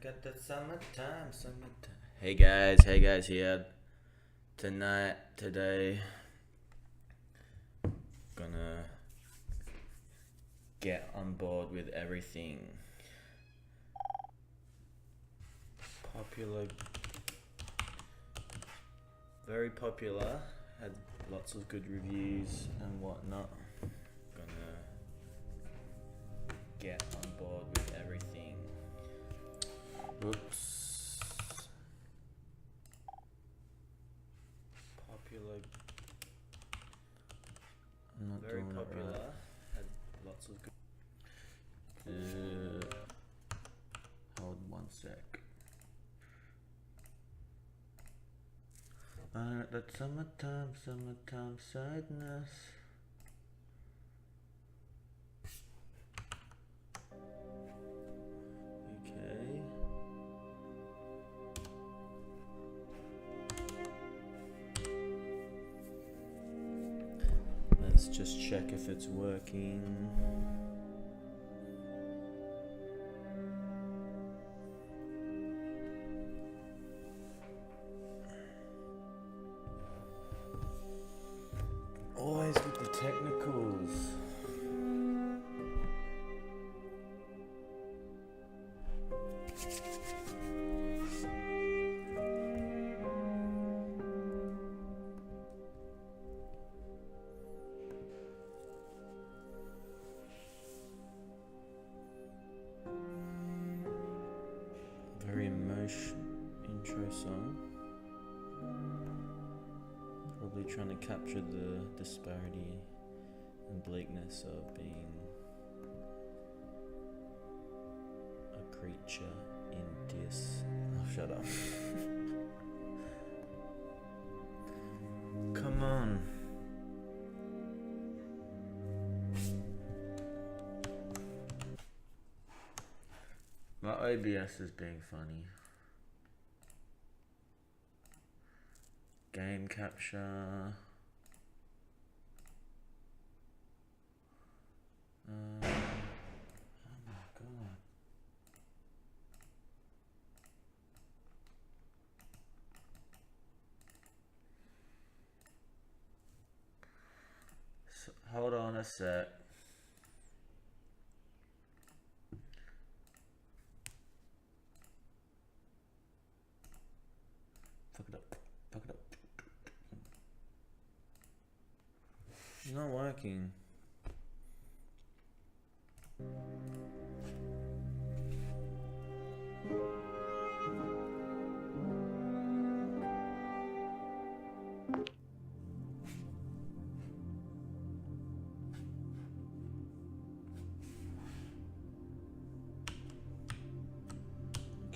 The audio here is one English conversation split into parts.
got that summertime. Hey guys, here. Today, gonna get on board with everything. Popular, very popular, had lots of good reviews and whatnot. Gonna get on board with everything. Oops. Popular. I'm not very doing popular. It right. Had lots of good. Hold one sec. That summertime sadness. Okay. Let's just check if it's working. Always with the technicals. Very emotional intro song. Probably trying to capture the disparity and bleakness of being a creature in this. Oh, shut up. Come on. My OBS is being funny. Game capture. Oh my god. So, hold on a sec. Fuck it up. Fuck it up. It's not working.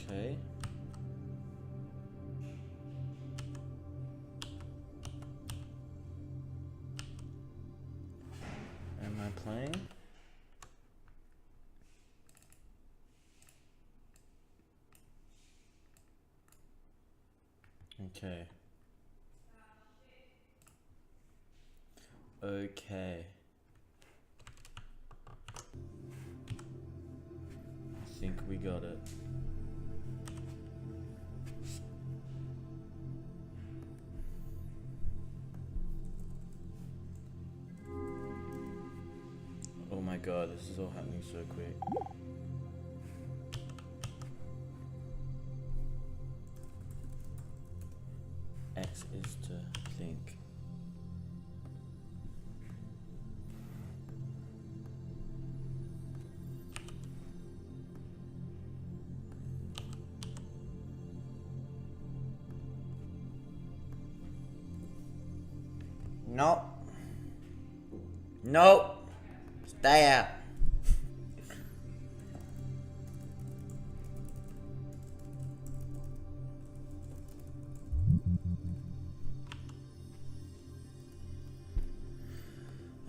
Okay. Am I playing? Okay. Okay. I think we got it. Oh my god, this is all happening so quick. X is to think. Nope. Nope. Stay out.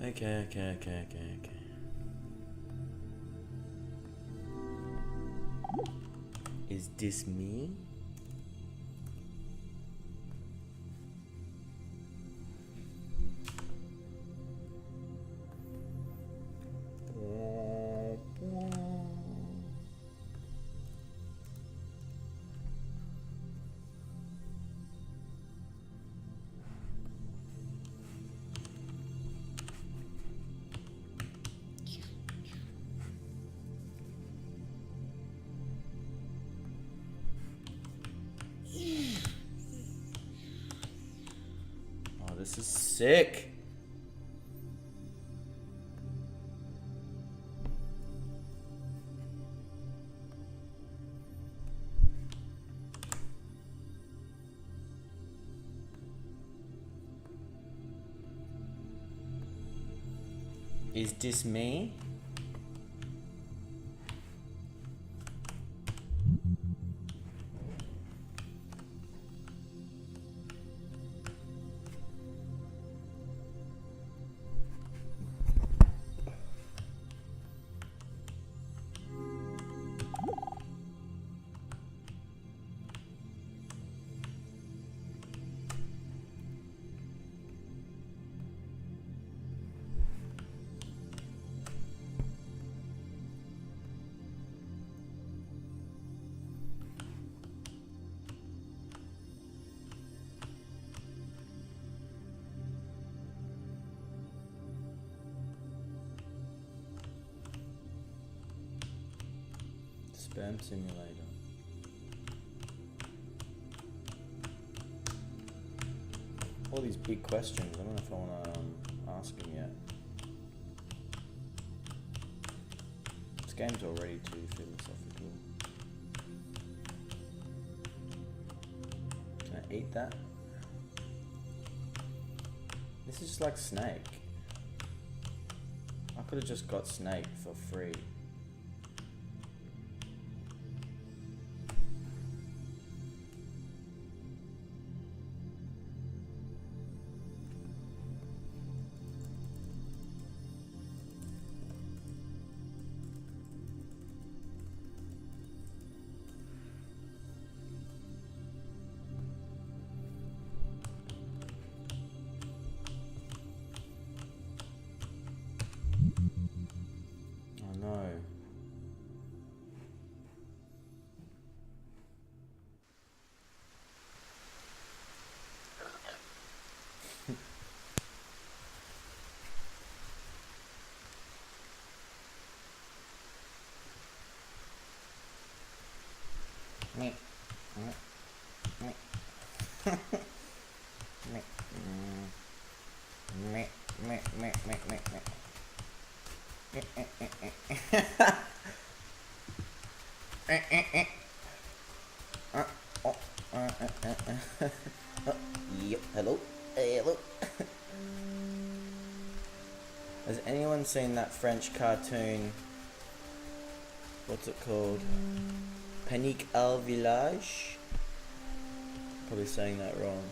Okay. Is this me? this is sick. Is this me? Spam simulator. All these big questions. I don't know if I want to ask them yet. This game's already too philosophical. Can I eat that? This is just like Snake. I could have just got Snake for free. Yep. Hello. Hey, hello. Has anyone seen that French cartoon? What's it called? Panique au village? Probably saying that wrong.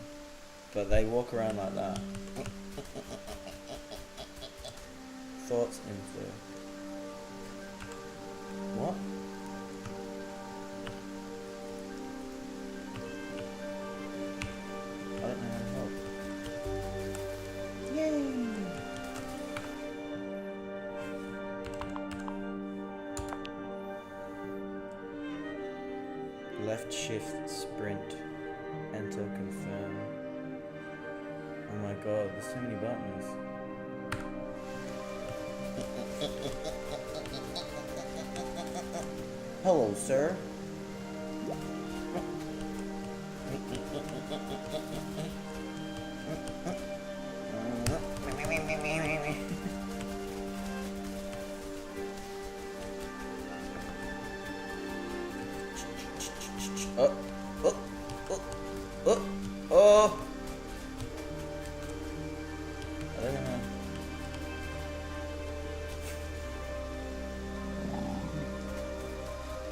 But they walk around like that. Thoughts info. What? I don't know how to help. Yay! Left shift sprint. Enter confirm. Oh my god, there's so many buttons. Hello, sir. Oh, oh, oh, oh, oh. I don't know.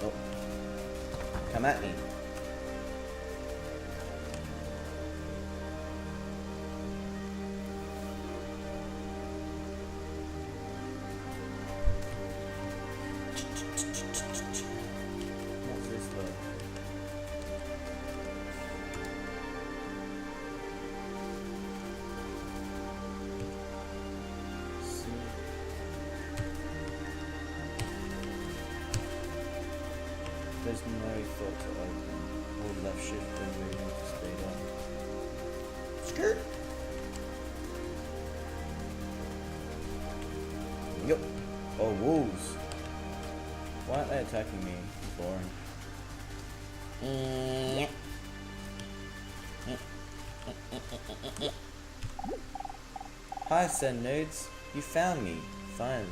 Oh. Come at me. What's this though? There's no thought to open. Hold left shift and move to speed up. Skirt! Yup. Oh, wolves. Why aren't they attacking me? Boring. Hi, Send Nudes. You found me, finally.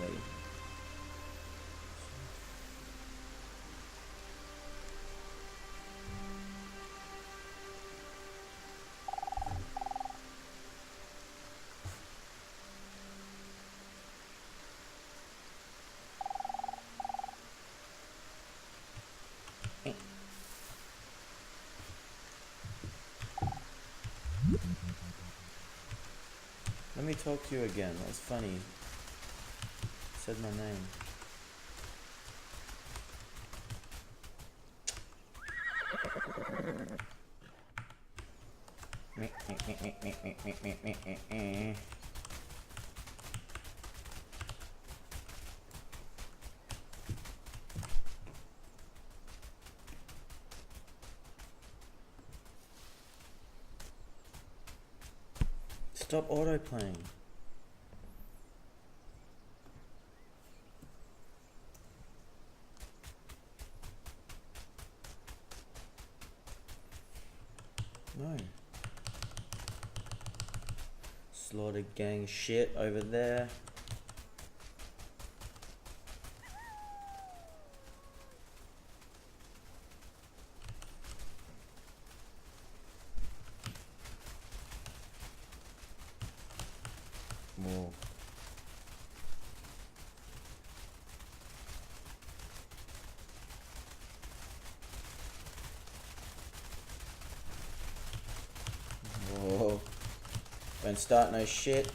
Let me talk to you again. That was funny. You said my name. Stop autoplaying. No. Slaughter gang shit over there. More. Whoa. Don't start no shit.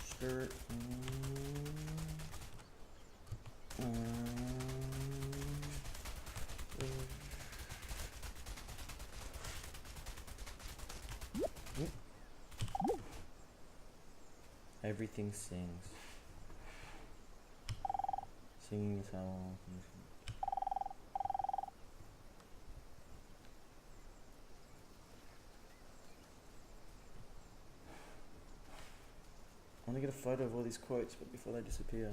Skirt. Everything sings. Singing is how I want things. I want to get a photo of all these quotes, but before they disappear.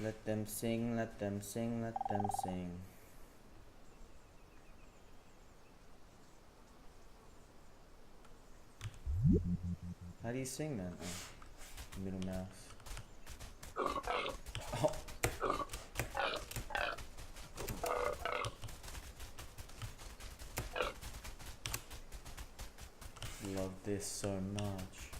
Let them sing, let them sing, let them sing. How do you sing that? Oh, middle mouse. Oh. Love this so much.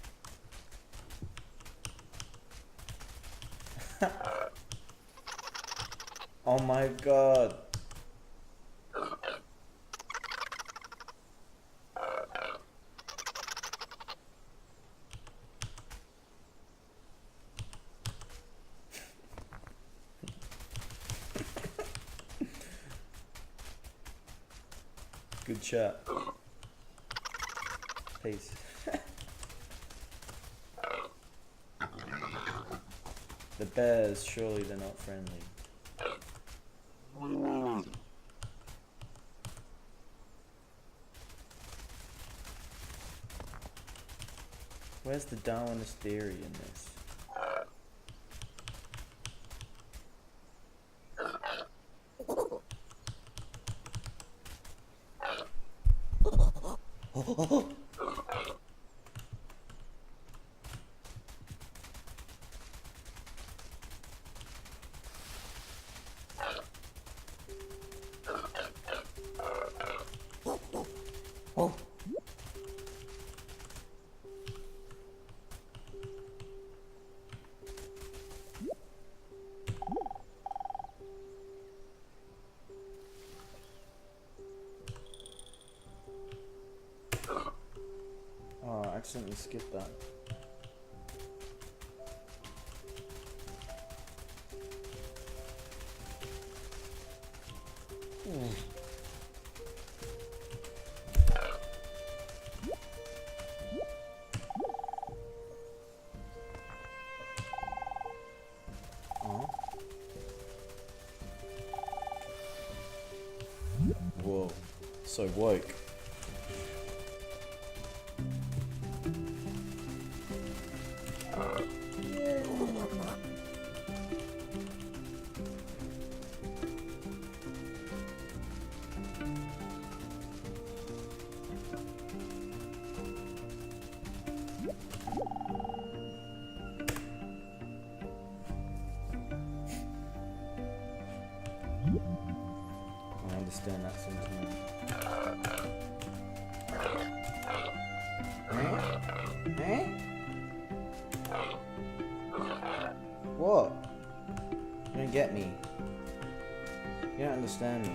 Oh my god. Good chat. Peace. The bears, surely they're not friendly. Where's the Darwinist theory in this? accidentally skipped that. Oh. Whoa, so woke. I understand that sentiment. Eh? What? You don't get me. You don't understand me.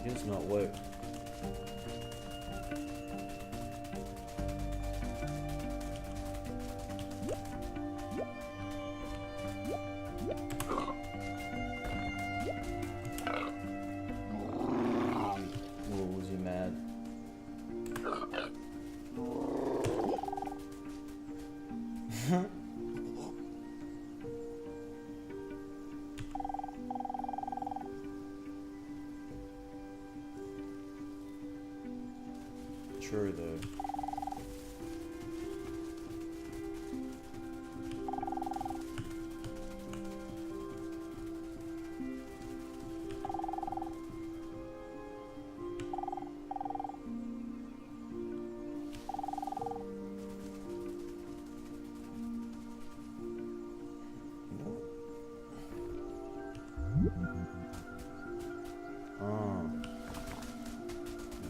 You're just not woke. Was you mad? True though.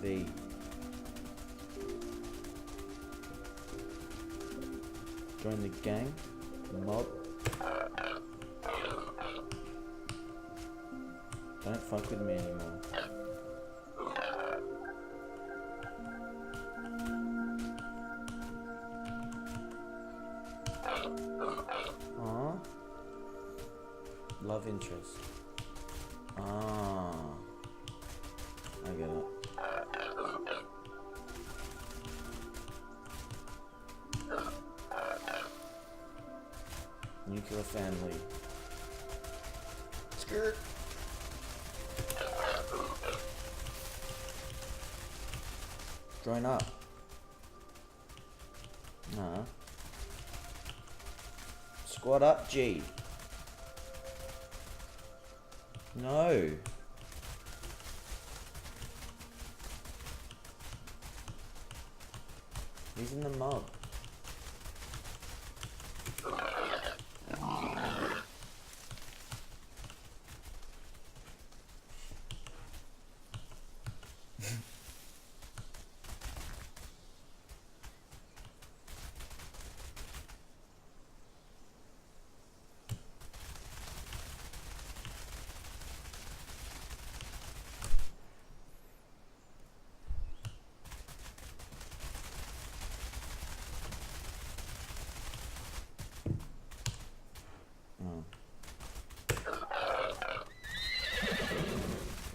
V. Join the gang. Mob. Don't fuck with me anymore. Aww. Love interest. Ah. I get it. Nuclear family. Skirt. Join up. Nah. Squad up, G. No. He's in the mob.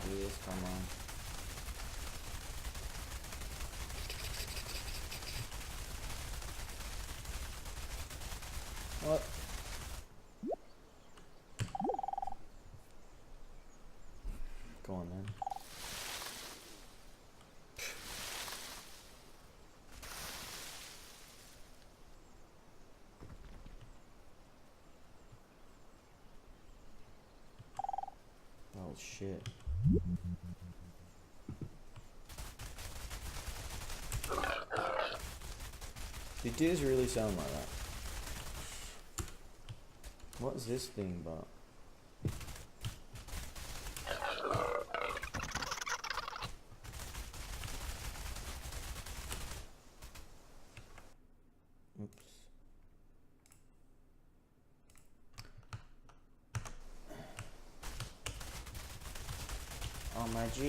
Yes, come on. What? Go on then. Oh shit. Do dudes really sound like that? What's this thing about? Oops. Oh My G.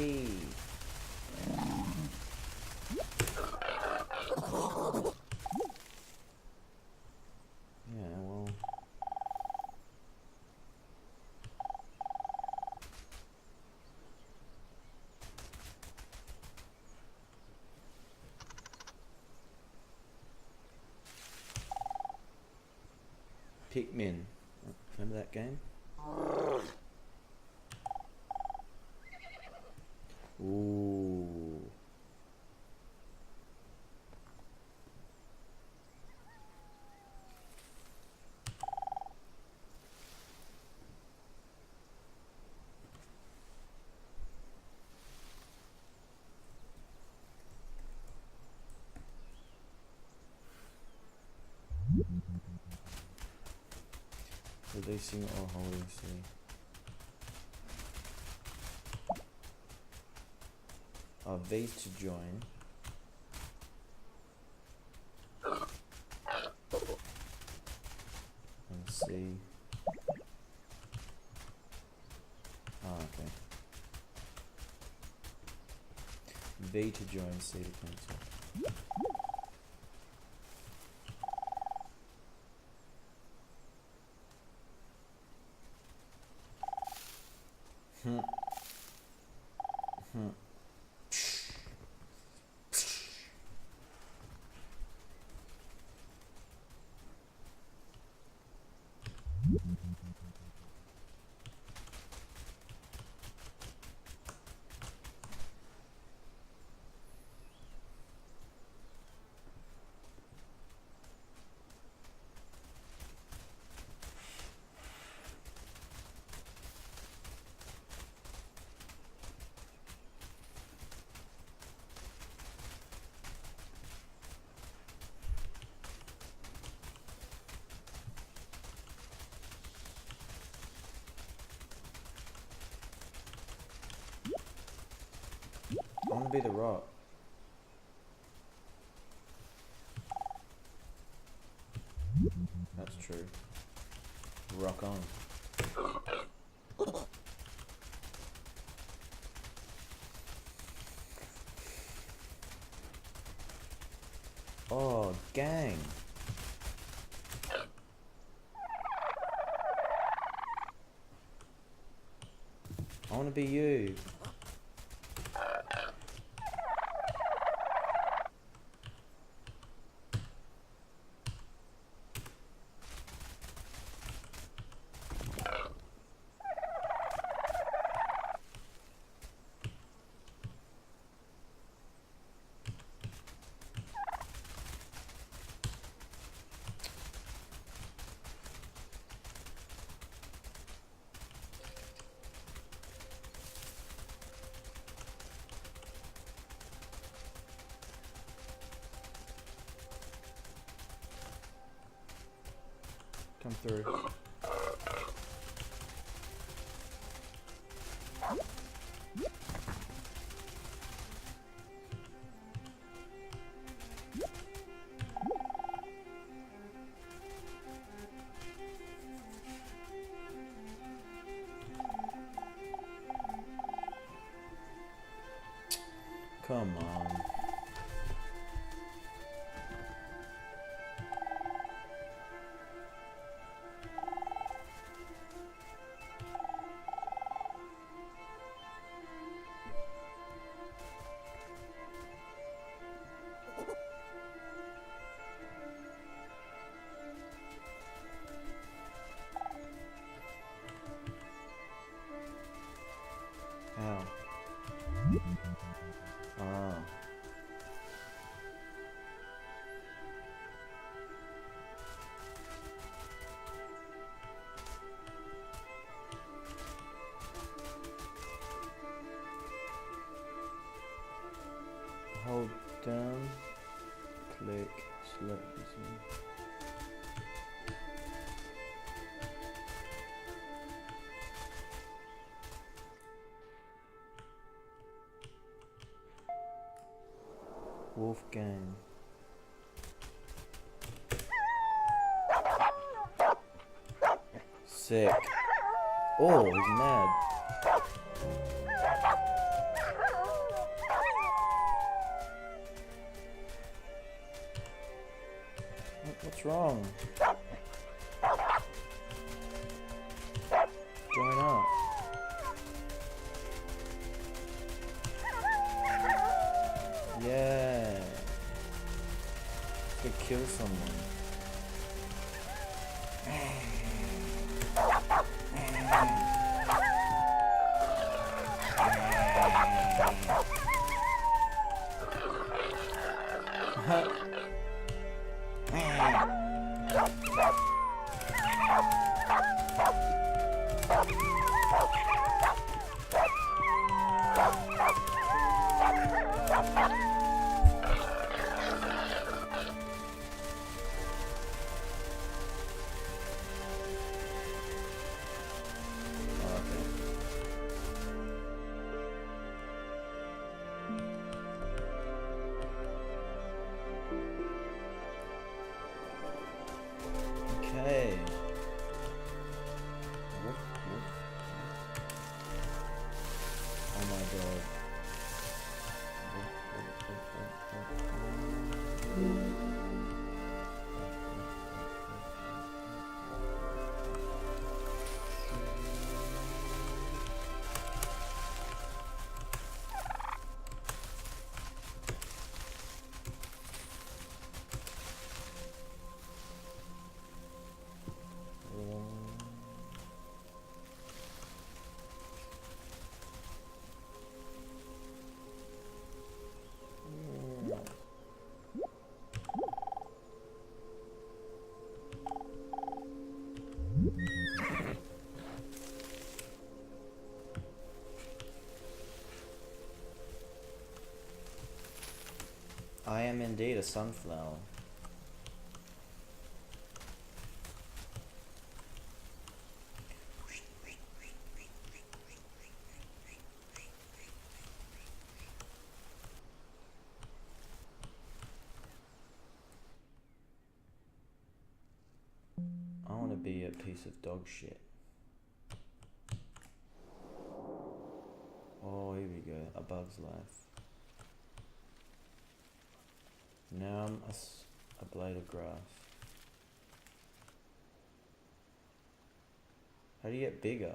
Yeah, well. Pikmin. Remember that game? Ooh. Releasing or holding C. V to join. And C. Okay. V to join, C to cancel. I want to be the rock. That's true. Rock on. Oh, gang. I want to be you. Come through. Come on. Ow. Ah. Hold down, click, select this one. Wolfgang. Sick. Oh, he's mad. What's wrong? Join up. Yeah. Could kill someone. Okay. Oh my god. I am indeed a sunflower. I want to be a piece of dog shit. Oh, here we go. A bug's life. Now I'm a blade of grass. How do you get bigger?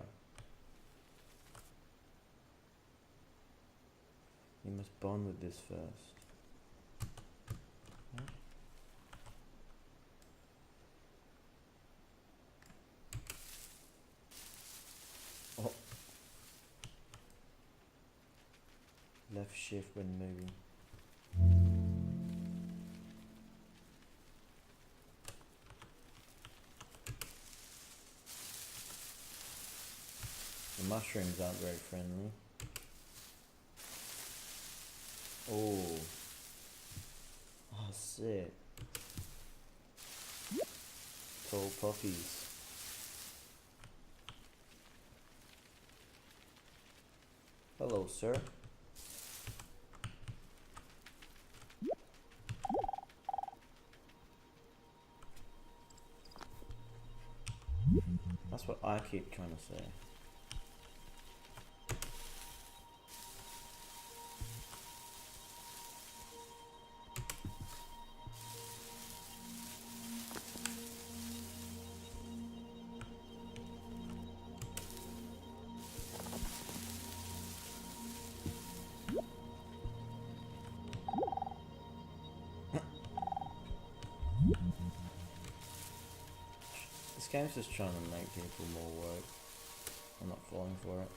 You must bond with this first. Oh. Left shift when moving. The mushrooms aren't very friendly. Oh. Oh, sick. Tall poppies. Hello, sir. That's what I keep trying to say. This game's just trying to make people more work. I'm not falling for it.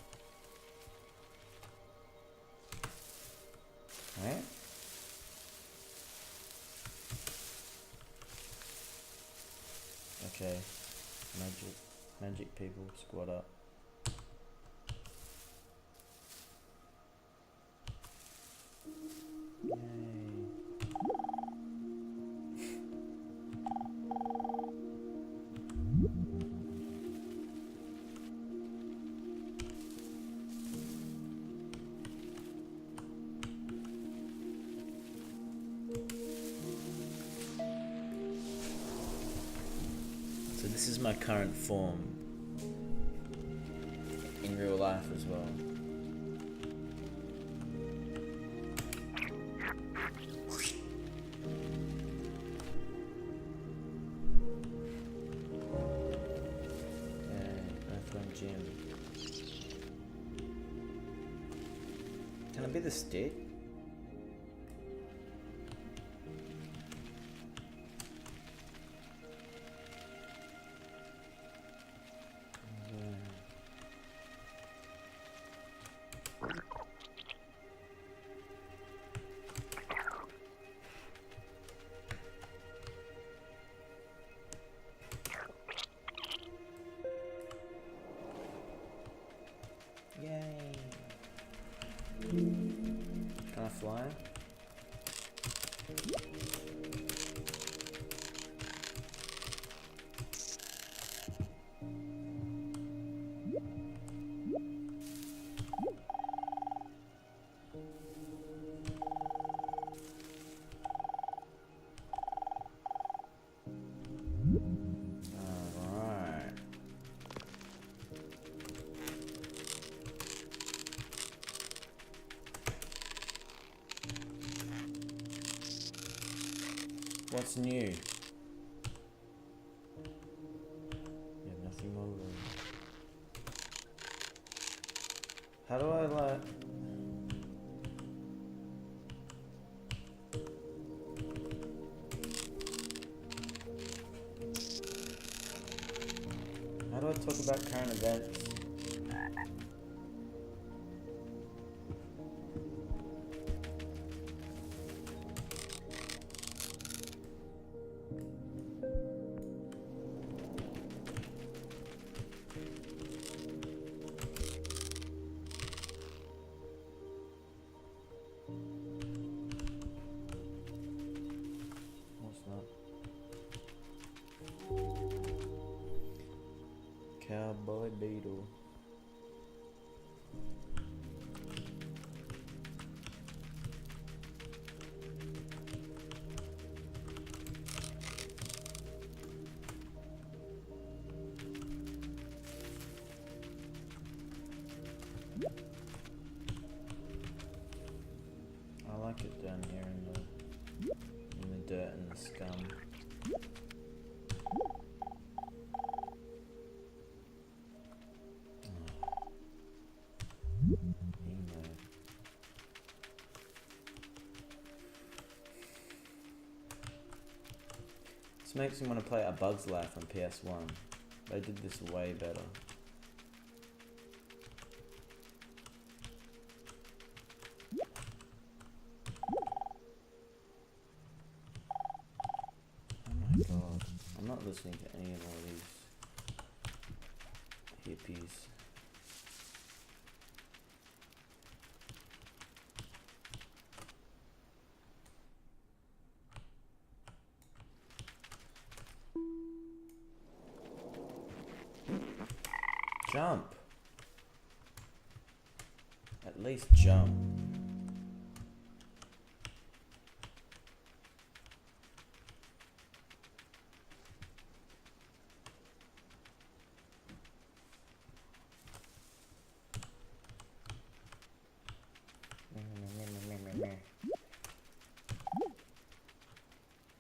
Alright? Okay. Magic people, squad up. Yay. So this is my current form in real life as well. it be the stick? Yay! Can I fly? Alright. What's new? You have nothing more room. How do I like... How do I talk about current events? What's that? Cowboy beetle. I like it down here in the dirt and the scum. This makes me want to play A Bug's Life on PS1. They did this way better. Oh my god. I'm not listening to any of all these hippies. Jump. At least jump.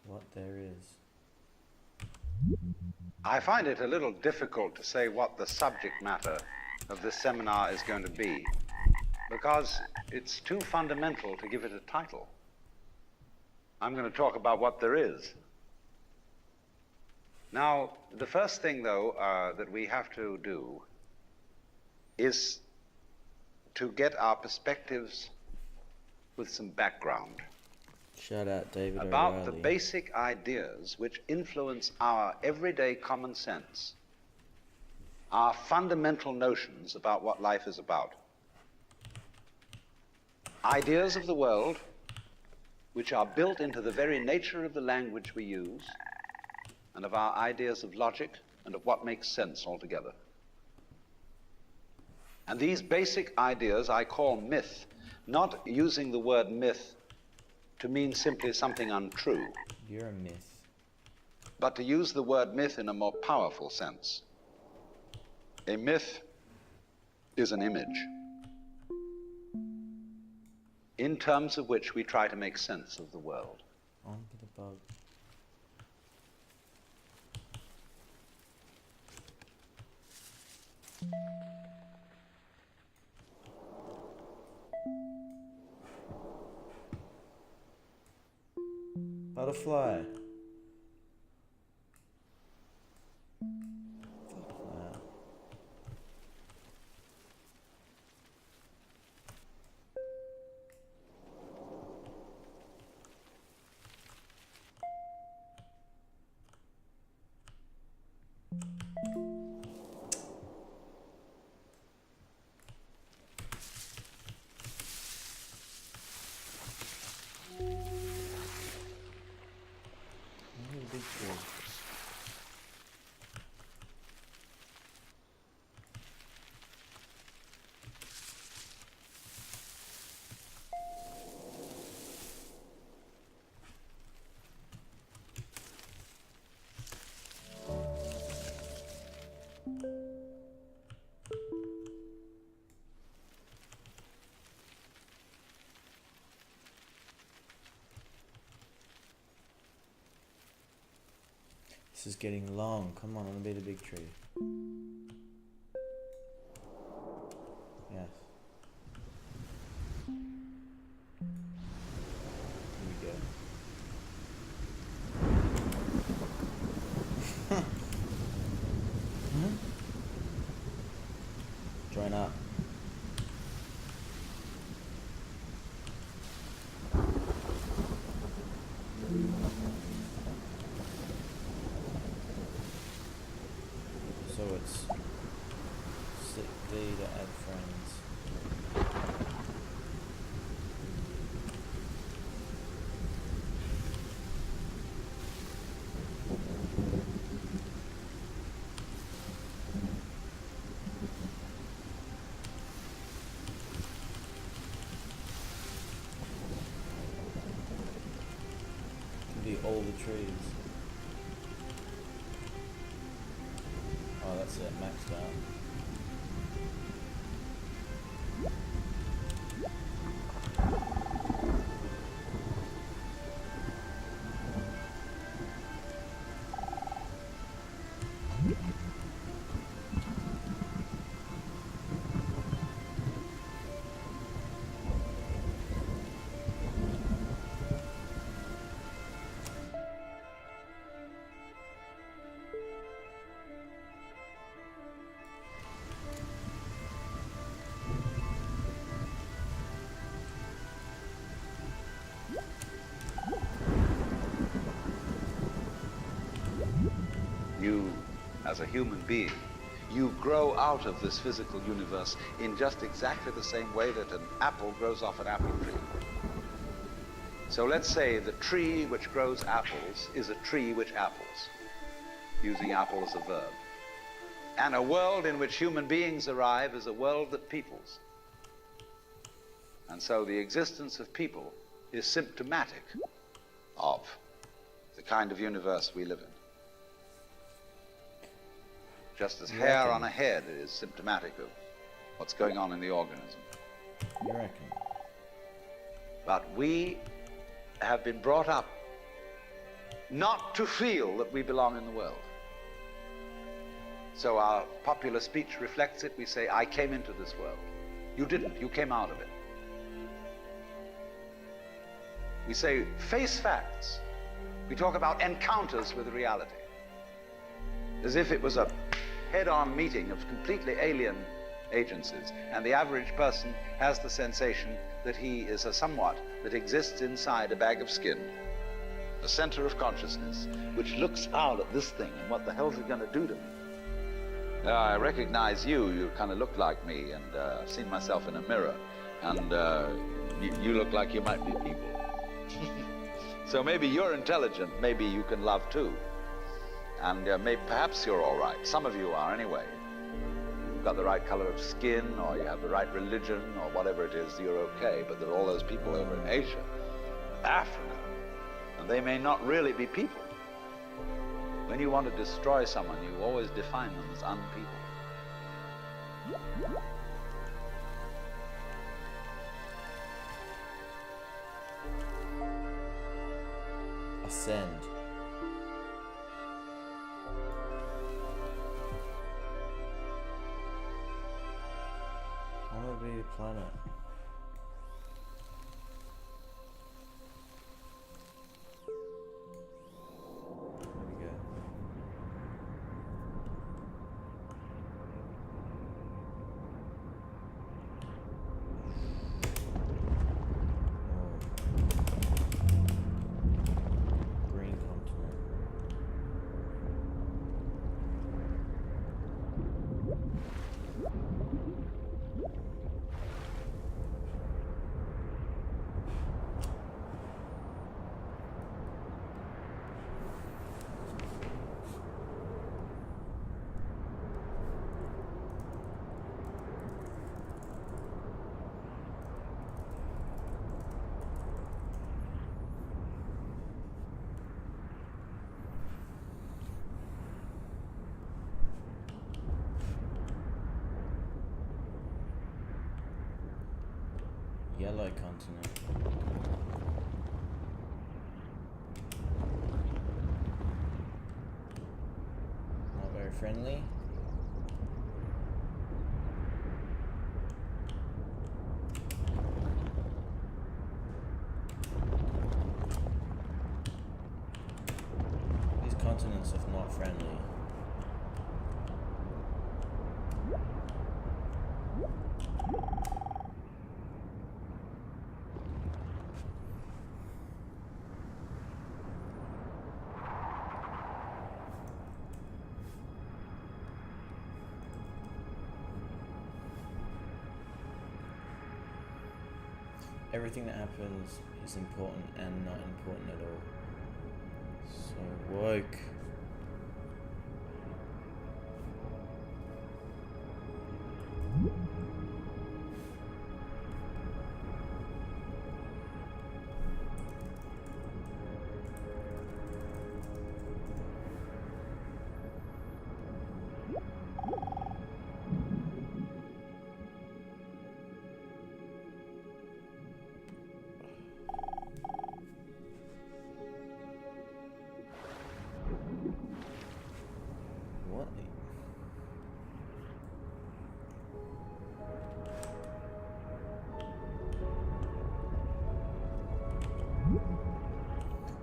What there is. I find it a little difficult to say what the subject matter of this seminar is going to be, because it's too fundamental to give it a title. I'm going to talk about what there is. Now, the first thing, though, that we have to do is to get our perspectives with some background. Shout out David About O'Reilly. the basic ideas which influence our everyday common sense, our fundamental notions about what life is about. Ideas of the world which are built into the very nature of the language we use, and of our ideas of logic and of what makes sense altogether. And these basic ideas I call myth, not using the word myth to mean simply something untrue. You're a myth. But to use the word myth in a more powerful sense. A myth is an image in terms of which we try to make sense of the world. On to the bug. Butterfly. Wow. Big tree. This is getting long. Come on, I want to be the big tree. Yes. Here we go. Join up. So it's sit V to add friends. Can be all the trees. Oh, that's it, maxed out. You, as a human being, you grow out of this physical universe in just exactly the same way that an apple grows off an apple tree. So let's say the tree which grows apples is a tree which apples, using apple as a verb. And a world in which human beings arrive is a world that peoples. And so the existence of people is symptomatic of the kind of universe we live in. Just as hair on a head is symptomatic of what's going on in the organism. You reckon? But we have been brought up not to feel that we belong in the world. So our popular speech reflects it. We say, I came into this world. You didn't, you came out of it. We say, face facts. We talk about encounters with reality, as if it was a head-on meeting of completely alien agencies, and the average person has the sensation that he is a somewhat that exists inside a bag of skin, the center of consciousness, which looks out at this thing, and what the hell's it going to do to me? I recognize you, you kind of look like me, and I've seen myself in a mirror, and you look like you might be people. So maybe you're intelligent, maybe you can love too. And maybe perhaps you're all right. Some of you are anyway. You've got the right color of skin, or you have the right religion, or whatever it is, you're okay. But there are all those people over in Asia, Africa, and they may not really be people. When you want to destroy someone, you always define them as unpeople. Ascend. I want to be a planet. Yellow continent. Not very friendly. These continents are not friendly. Everything that happens is important and not important at all. So woke. What?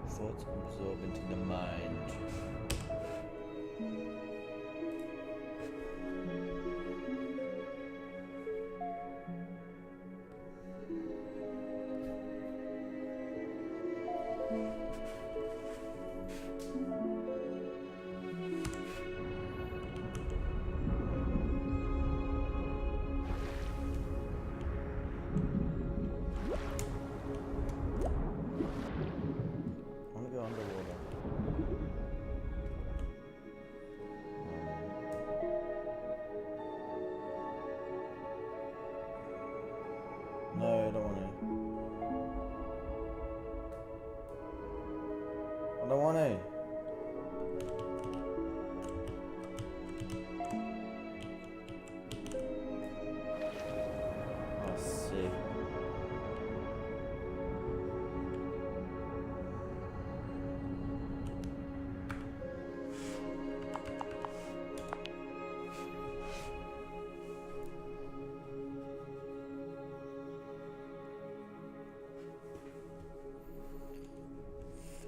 Thoughts absorb into the mind. I want to go underwater. No, I don't want to. I don't want to. Oh, sick.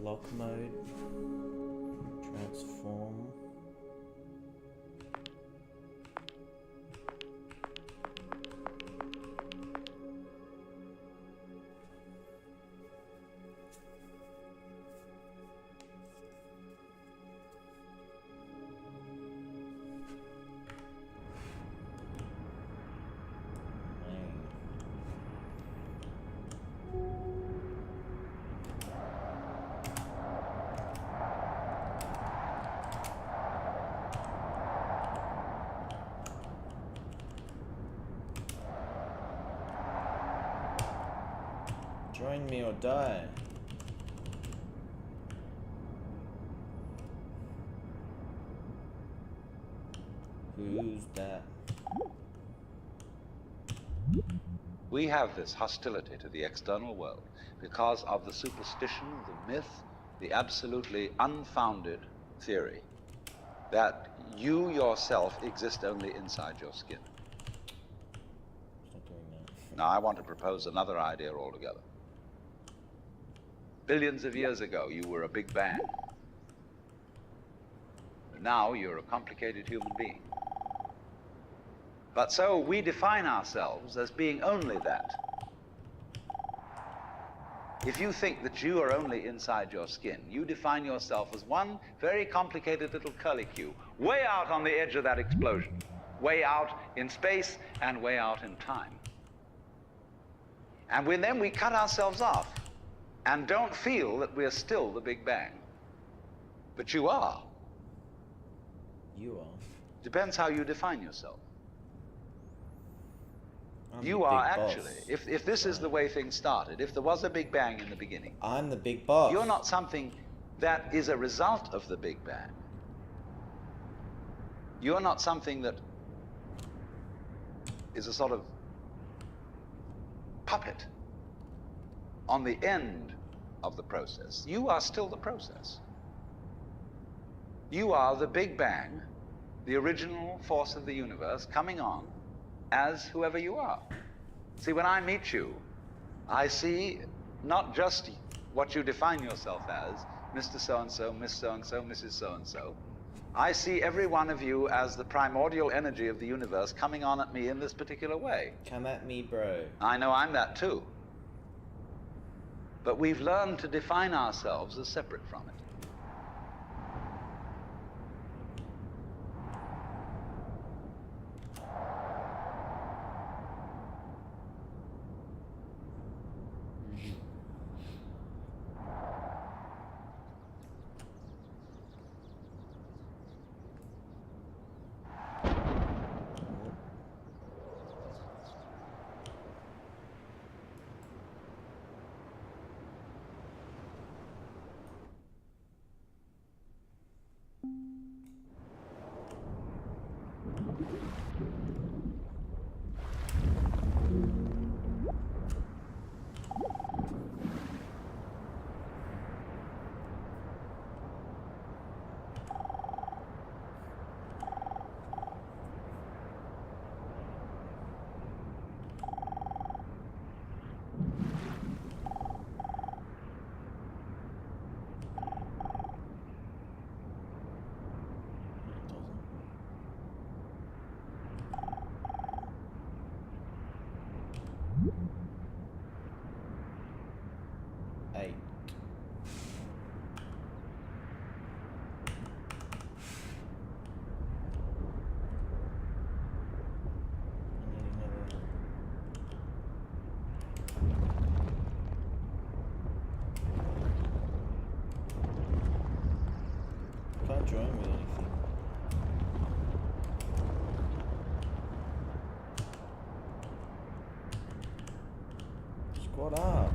Lock mode, transform. Join me or die. Who's that? We have this hostility to the external world because of the superstition, the myth, the absolutely unfounded theory that you yourself exist only inside your skin. Stop doing that. Now, I want to propose another idea altogether. Billions of years ago, you were a big bang. Now, you're a complicated human being. But so we define ourselves as being only that. If you think that you are only inside your skin, you define yourself as one very complicated little curlicue, way out on the edge of that explosion, way out in space and way out in time. And then we cut ourselves off and don't feel that we're still the Big Bang. But you are. You are. Depends how you define yourself. I'm You the are big actually, boss. if this is the way things started, if there was a Big Bang in the beginning, I'm the big boss. you're not something that is a result of the Big Bang. You're not something that is a sort of puppet on the end of the process. You are still the process. You are the Big Bang, the original force of the universe, coming on as whoever you are. See, when I meet you, I see not just what you define yourself as, Mr. So-and-so, Miss So-and-so, Mrs. So-and-so. I see every one of you as the primordial energy of the universe coming on at me in this particular way. Come at me, bro. I know I'm that too. But we've learned to define ourselves as separate from it. Eight. Can't join with anything. Squad up.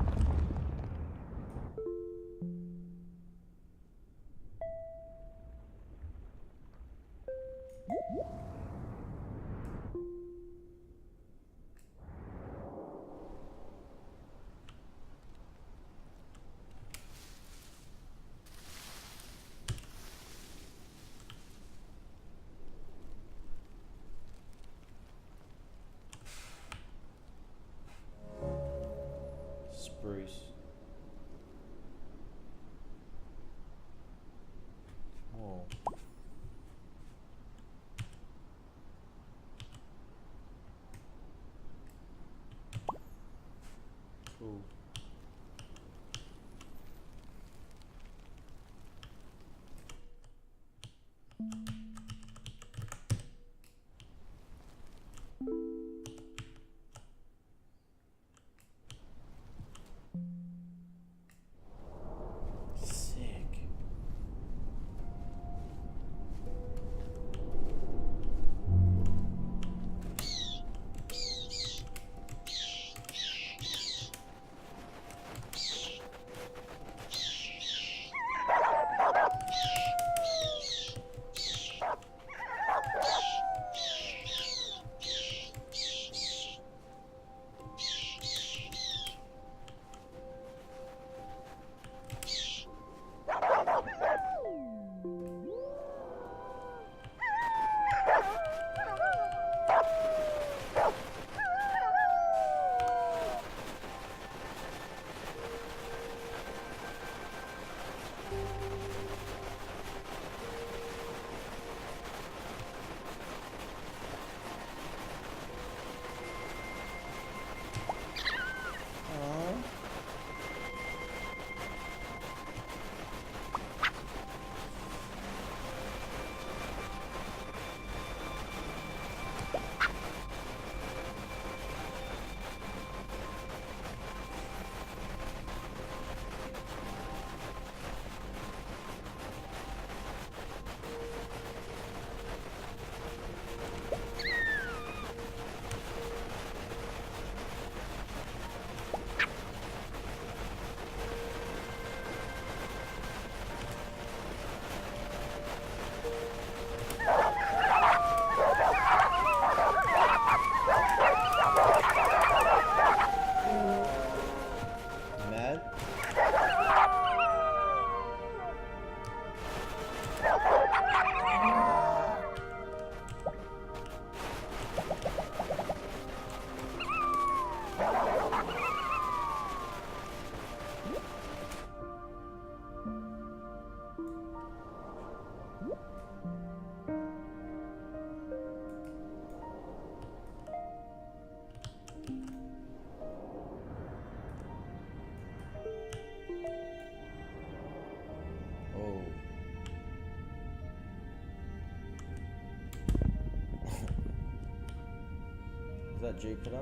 Jupiter?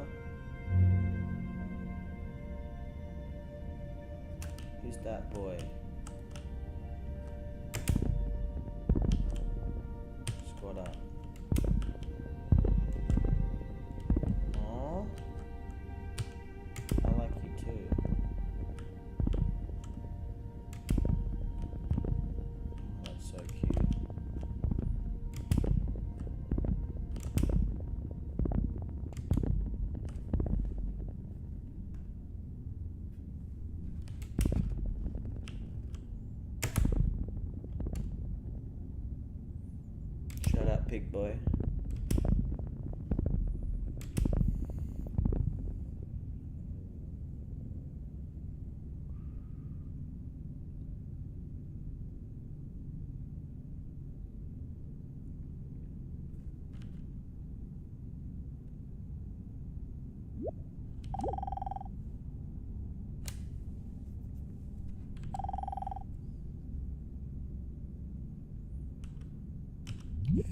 Who's that boy? Squad up. Aww. I like you too. Oh, that's so cute. Shut up, pig boy.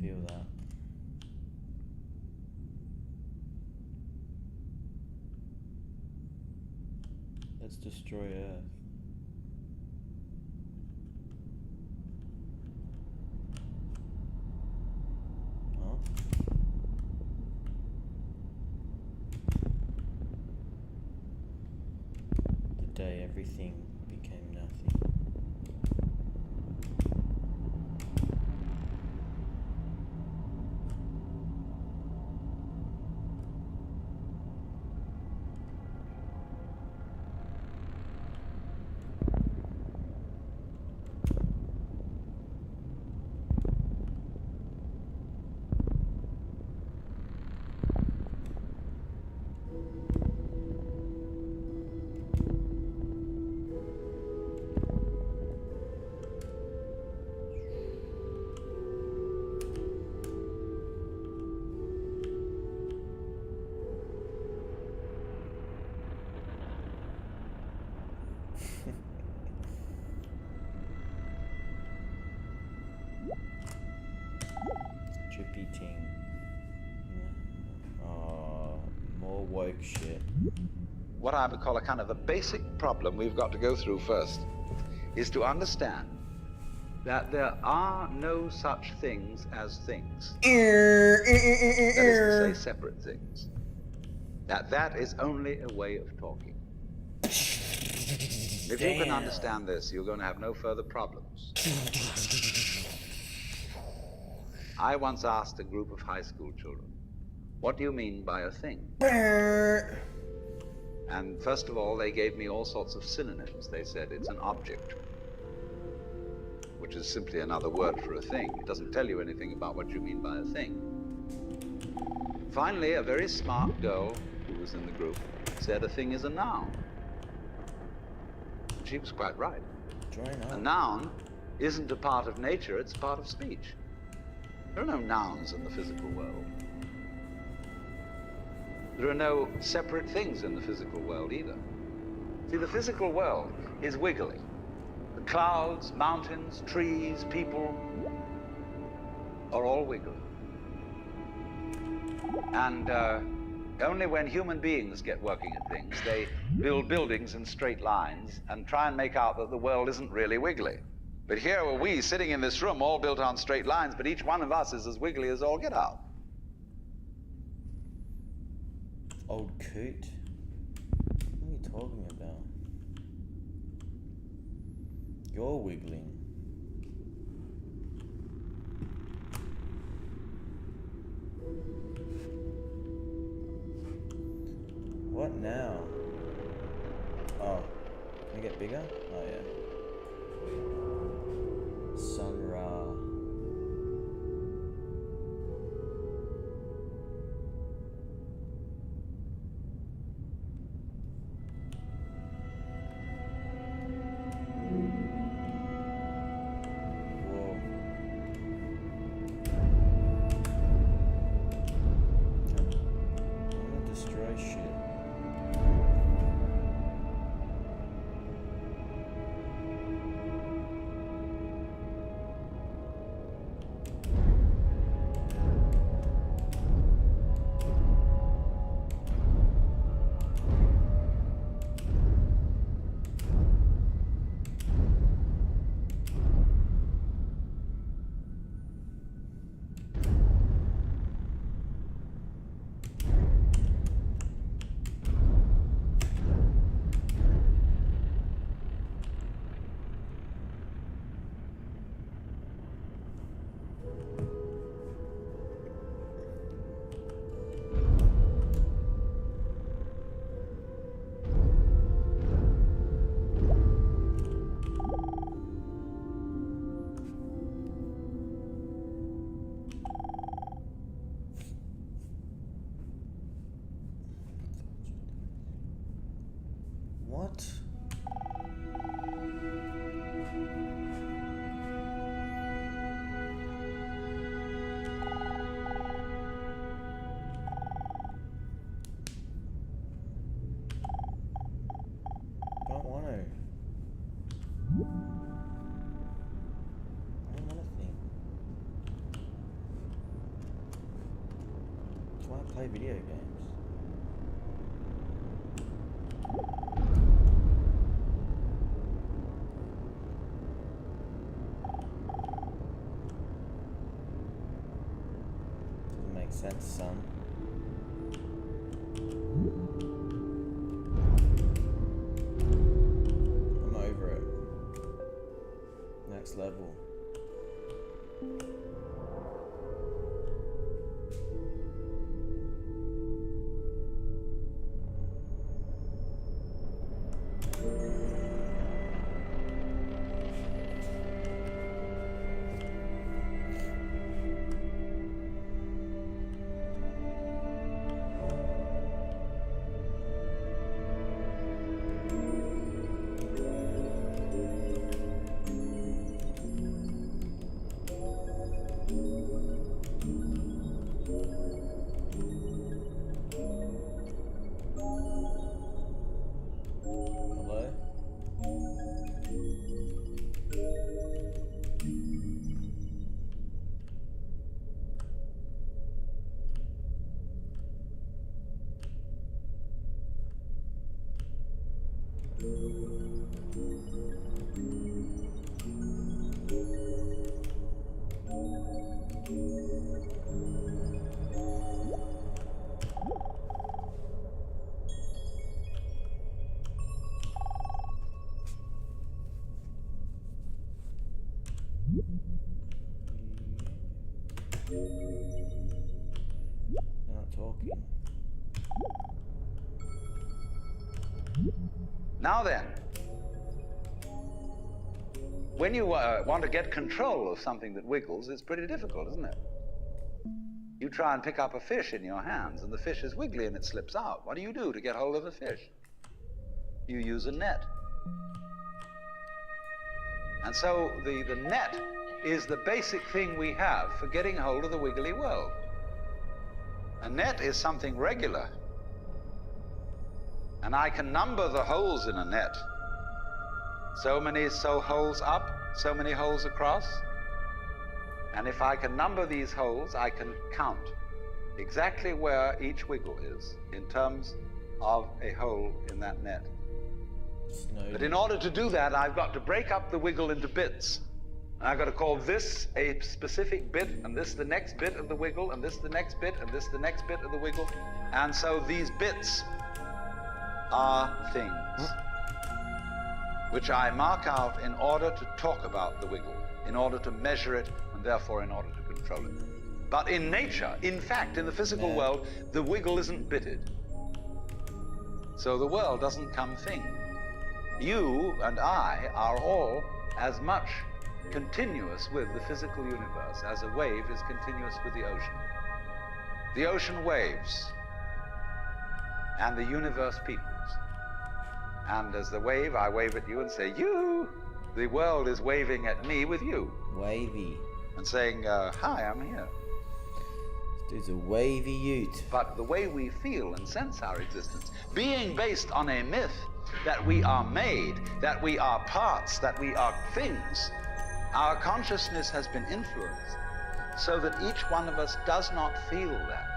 Feel that. Let's destroy Earth. Huh? The day everything became nothing. Repeating. Oh, more woke shit. What I would call a kind of a basic problem we've got to go through first is to understand that there are no such things as things. That is to say, separate things. That is only a way of talking. If you can understand this, you're going to have no further problems. I once asked a group of high school children, what do you mean by a thing? And first of all, they gave me all sorts of synonyms. They said it's an object, which is simply another word for a thing. It doesn't tell you anything about what you mean by a thing. Finally, a very smart girl who was in the group said a thing is a noun. She was quite right. A noun isn't a part of nature, it's a part of speech. There are no nouns in the physical world. There are no separate things in the physical world either. See, the physical world is wiggly. The clouds, mountains, trees, people are all wiggly. And only when human beings get working at things, they build buildings in straight lines and try and make out that the world isn't really wiggly. But here are we sitting in this room all built on straight lines, but each one of us is as wiggly as all get out. Old coot? What are you talking about? You're wiggling. What now? Oh, can I get bigger? Oh yeah. Sun Ra. Whoa. I wanna destroy shit. play video games. Doesn't make sense, son. I'm over it. Next level. Hello? They're not talking. Now then, when you want to get control of something that wiggles, it's pretty difficult, isn't it? You try and pick up a fish in your hands, and the fish is wiggly and it slips out. What do you do to get hold of the fish? You use a net. And so the net is the basic thing we have for getting hold of the wiggly world. A net is something regular. And I can number the holes in a net. So many holes up, so many holes across. And if I can number these holes, I can count exactly where each wiggle is in terms of a hole in that net. But in order to do that, I've got to break up the wiggle into bits. And I've got to call this a specific bit, and this the next bit of the wiggle, and this the next bit, and this the next bit of the wiggle. And so these bits are things which I mark out in order to talk about the wiggle, in order to measure it, and therefore in order to control it. But in nature, in fact, in the physical world, the wiggle isn't bitted. So the world doesn't come thing. You and I are all as much continuous with the physical universe as a wave is continuous with the ocean. The ocean waves, and the universe peoples. And as the wave, I wave at you and say, you! The world is waving at me with you. Wavy. And saying, hi, I'm here. This dude's a wavy ute. But the way we feel and sense our existence, being based on a myth that we are made, that we are parts, that we are things, our consciousness has been influenced so that each one of us does not feel that.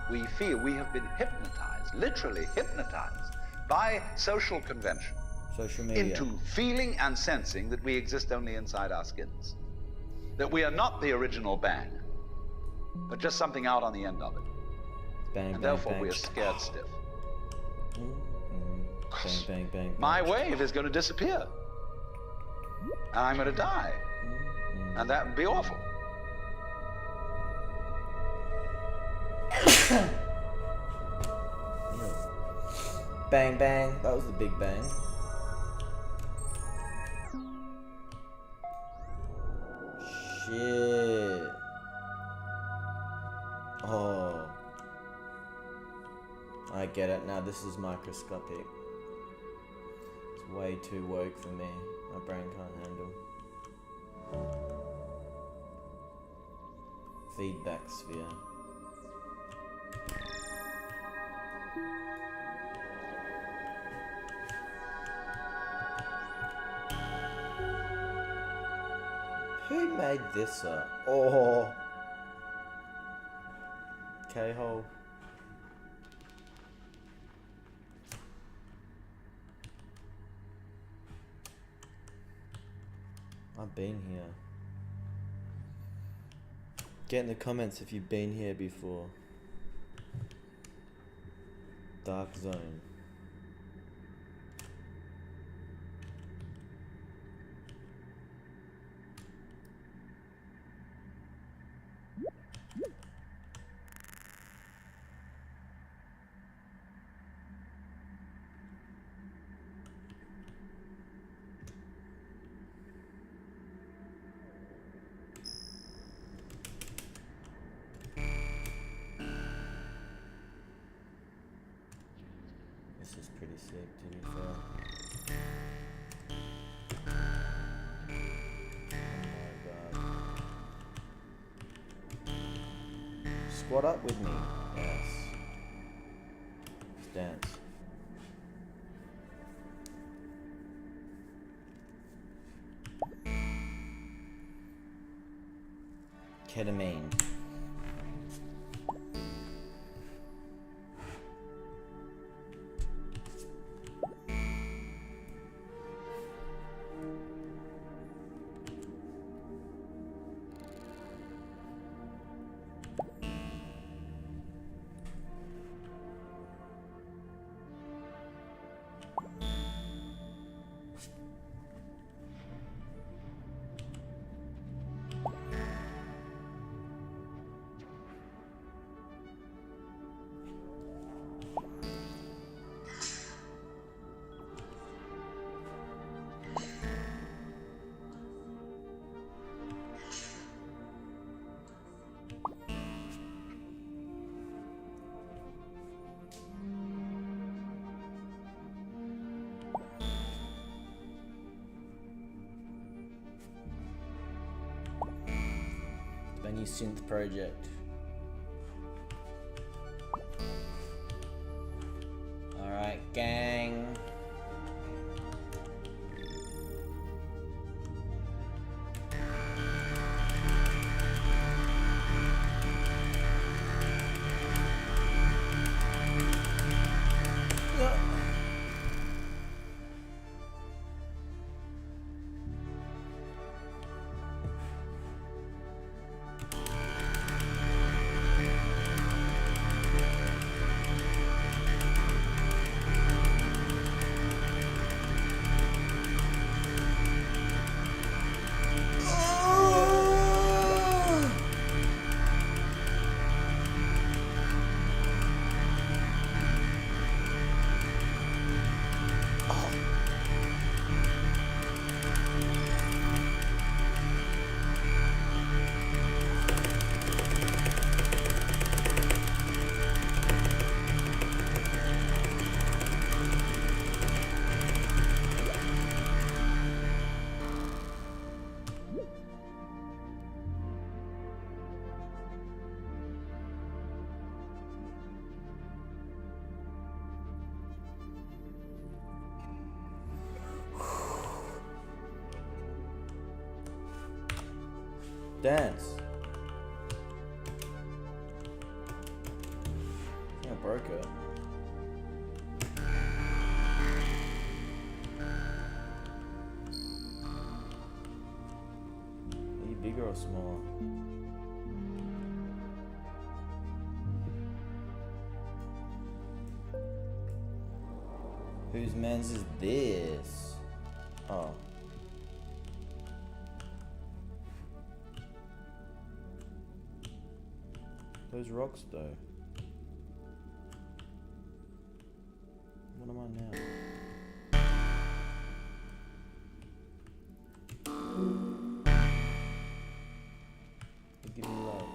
We feel we have been hypnotized, literally hypnotized, by social convention. Social media. Into feeling and sensing that we exist only inside our skins. That we are not the original bang, but just something out on the end of it. Bang, and bang, therefore bang. we are scared stiff. Bang, bang, bang, My bang. wave is going to disappear. And I'm going to die. And that would be awful. Bang, bang. That was the big bang. Shit. Oh. I get it now. This is microscopic. It's way too woke for me. My brain can't handle. Feedback sphere. Who made this up? Oh. K-hole. I've been here. Get in the comments if you've been here before. Dark zone. This is pretty sick, to be fair. Oh my god. Squat up with me. Yes. Let's dance. Ketamine. My new synth project. Alright, gang. Dance. I broke it. Are you bigger or smaller? Whose man's is this? Oh. Those rocks though. What am I now? Give me love.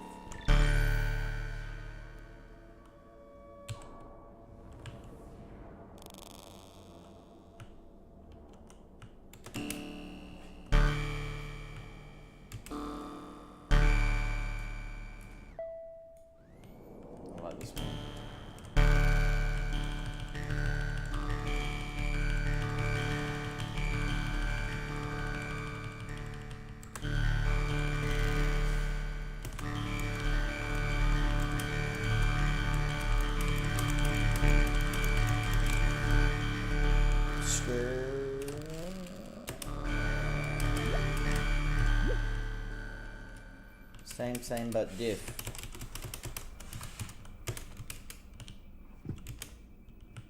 Same but diff.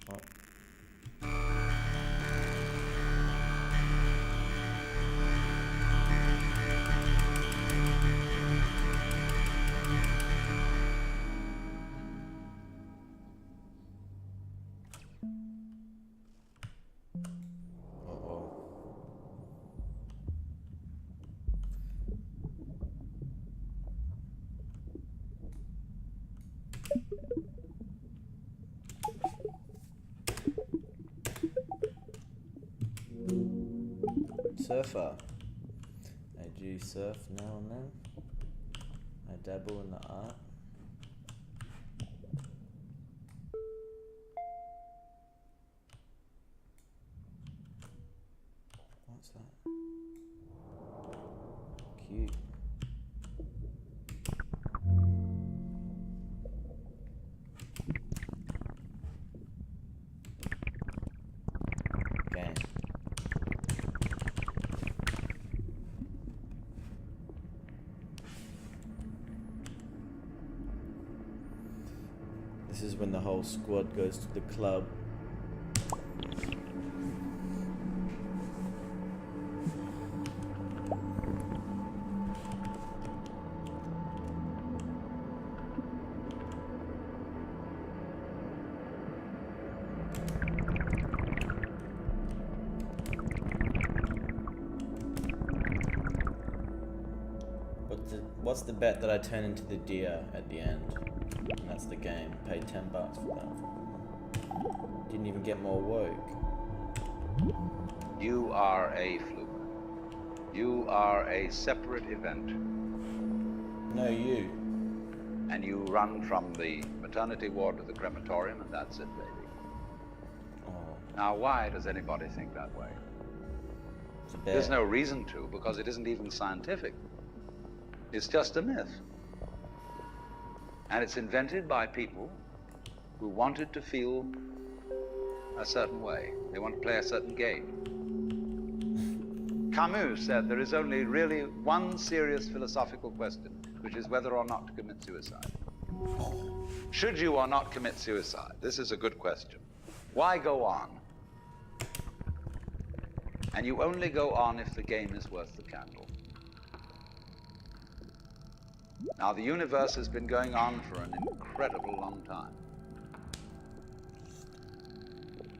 What? Uh-oh. Surfer. I do surf now and then. I dabble in the art. What's that? Cute. Okay. This is when the whole squad goes to the club. What's the bet that I turn into the deer at the end? And that's the game. Paid $10 for that. Didn't even get more woke. You are a fluke. You are a separate event. No, you. And you run from the maternity ward to the crematorium, and that's it, baby. Oh, Now, why does anybody think that way? it's a bet. There's no reason to, because it isn't even scientific. It's just a myth. And it's invented by people who wanted to feel a certain way. They want to play a certain game. Camus said there is only really one serious philosophical question, which is whether or not to commit suicide. Should you or not commit suicide? This is a good question. Why go on? And you only go on if the game is worth the candle. Now, the universe has been going on for an incredible long time.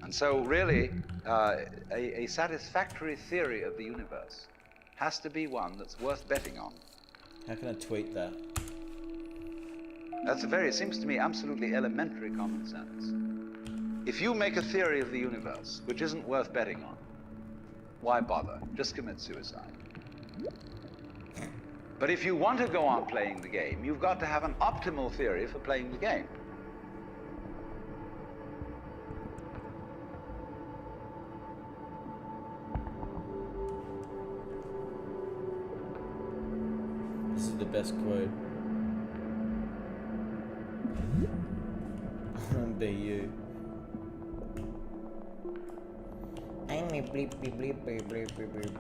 And so, really, a satisfactory theory of the universe has to be one that's worth betting on. How can I tweet that? That's it seems to me, absolutely elementary common sense. If you make a theory of the universe which isn't worth betting on, why bother? Just commit suicide. But if you want to go on playing the game, you've got to have an optimal theory for playing the game. This is the best quote. Be you. I'm a bleep bleep bleep bleep bleep bleep bleep.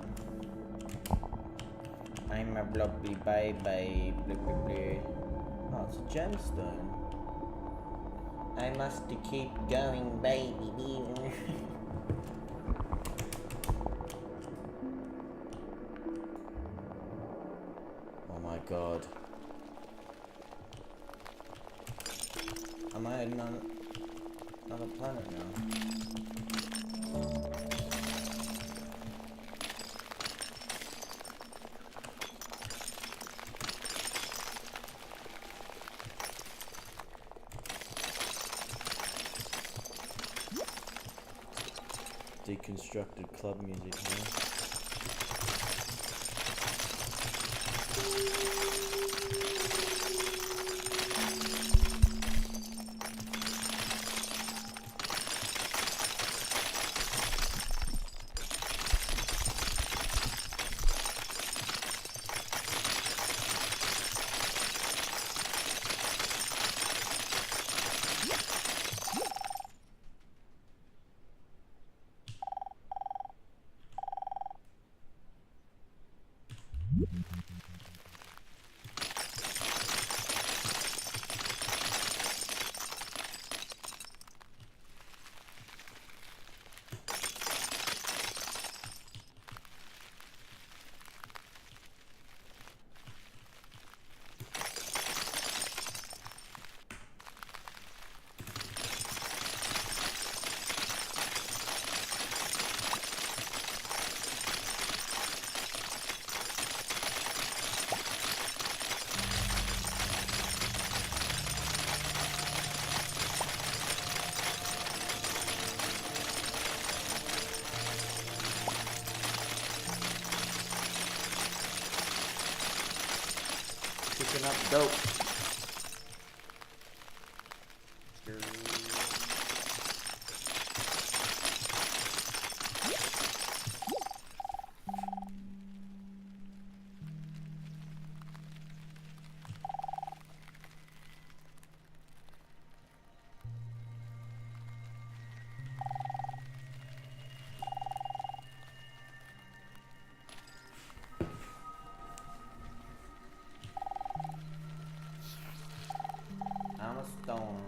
I'm a bloppy bye bye bleep bleep bleep. Oh, it's a gemstone. I must keep going, baby. Oh my god. Am I on another planet now? Deconstructed club music here. Picking up dope. I'm a stone.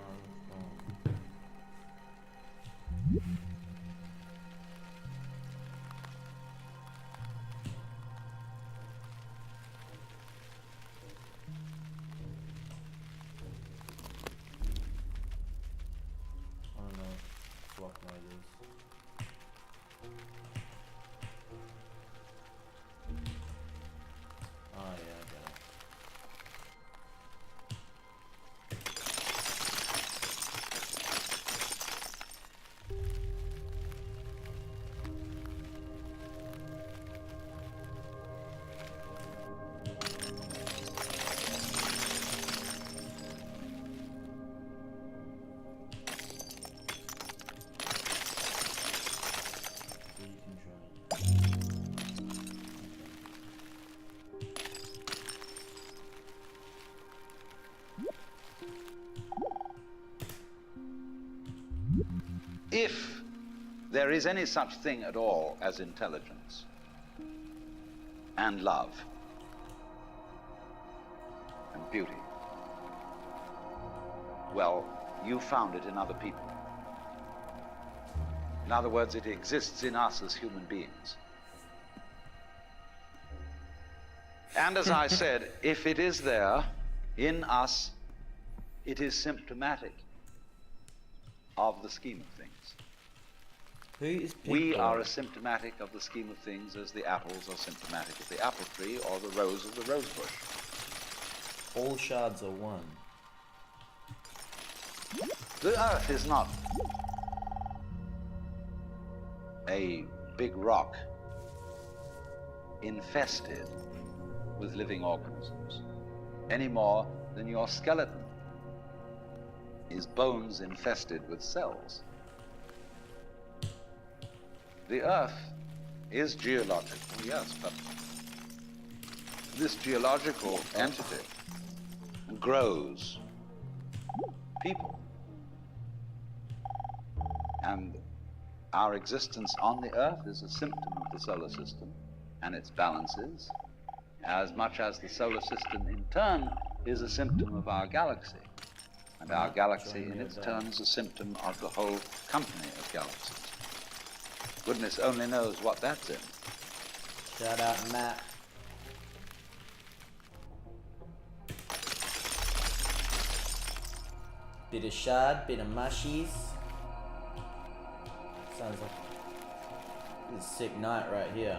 I don't know what noises. Oh yeah, I got it. So you can try. If there is any such thing at all as intelligence and love and beauty, well, you found it in other people. In other words, it exists in us as human beings. And as I said, if it is there in us, it is symptomatic of the scheme of things. Who is Pink We Boy? are as symptomatic of the scheme of things as the apples are symptomatic of the apple tree or the rose of the rose bush. All shards are one. The earth is not a big rock infested with living organisms any more than your skeleton is bones infested with cells. The earth is geological, yes, but this geological entity grows people. And our existence on the earth is a symptom of the solar system and its balances, as much as the solar system in turn is a symptom of our galaxy. And our galaxy in its turn is a symptom of the whole company of galaxies. Goodness only knows what that's in. Shout out Matt. Bit of shard, bit of mushies. Sounds like this is a sick night right here.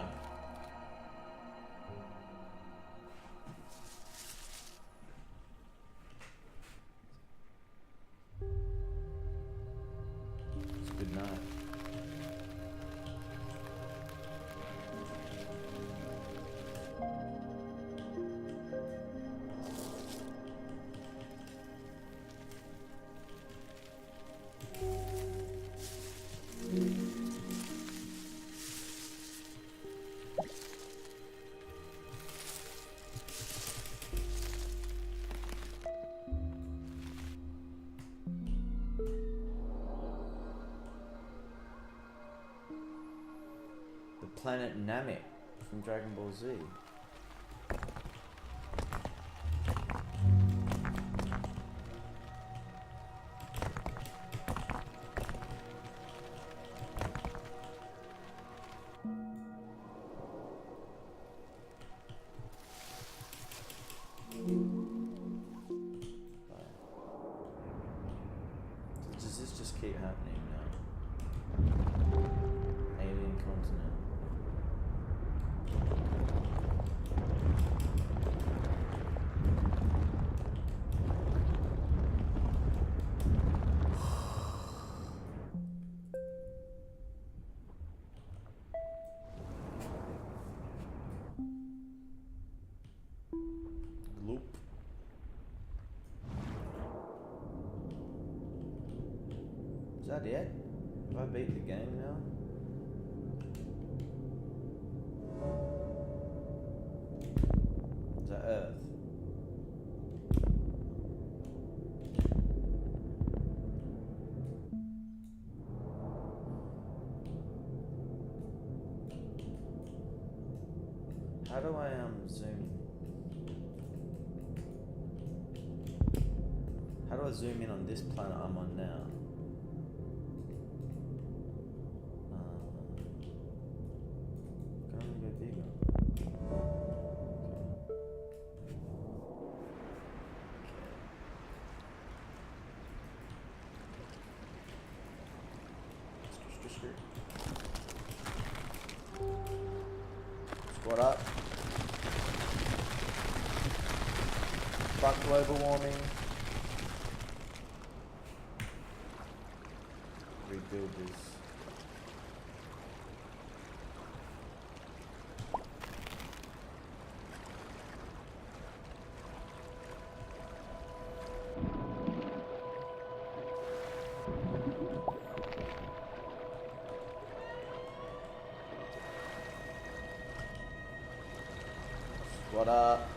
It's a good night. Planet Namek from Dragon Ball Z. Does this just keep happening now? Alien continent. that it? Have I beat the game now? Is that Earth? How do I zoom? How do I zoom in on this planet I'm on now? Can I only go bigger? Okay. Squat up. Fuck global warming. Rebuild this. What up?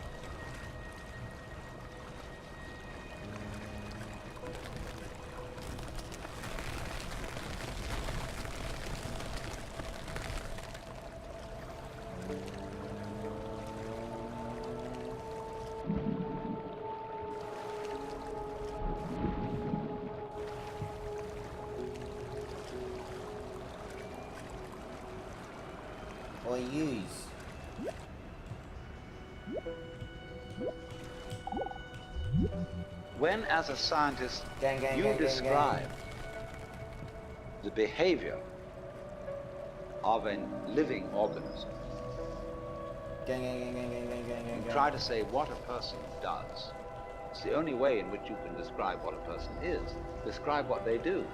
Or use. When, as a scientist, Gang, you describe the behavior of a living organism, you try to say what a person does. It's the only way in which you can describe what a person is. Describe what they do.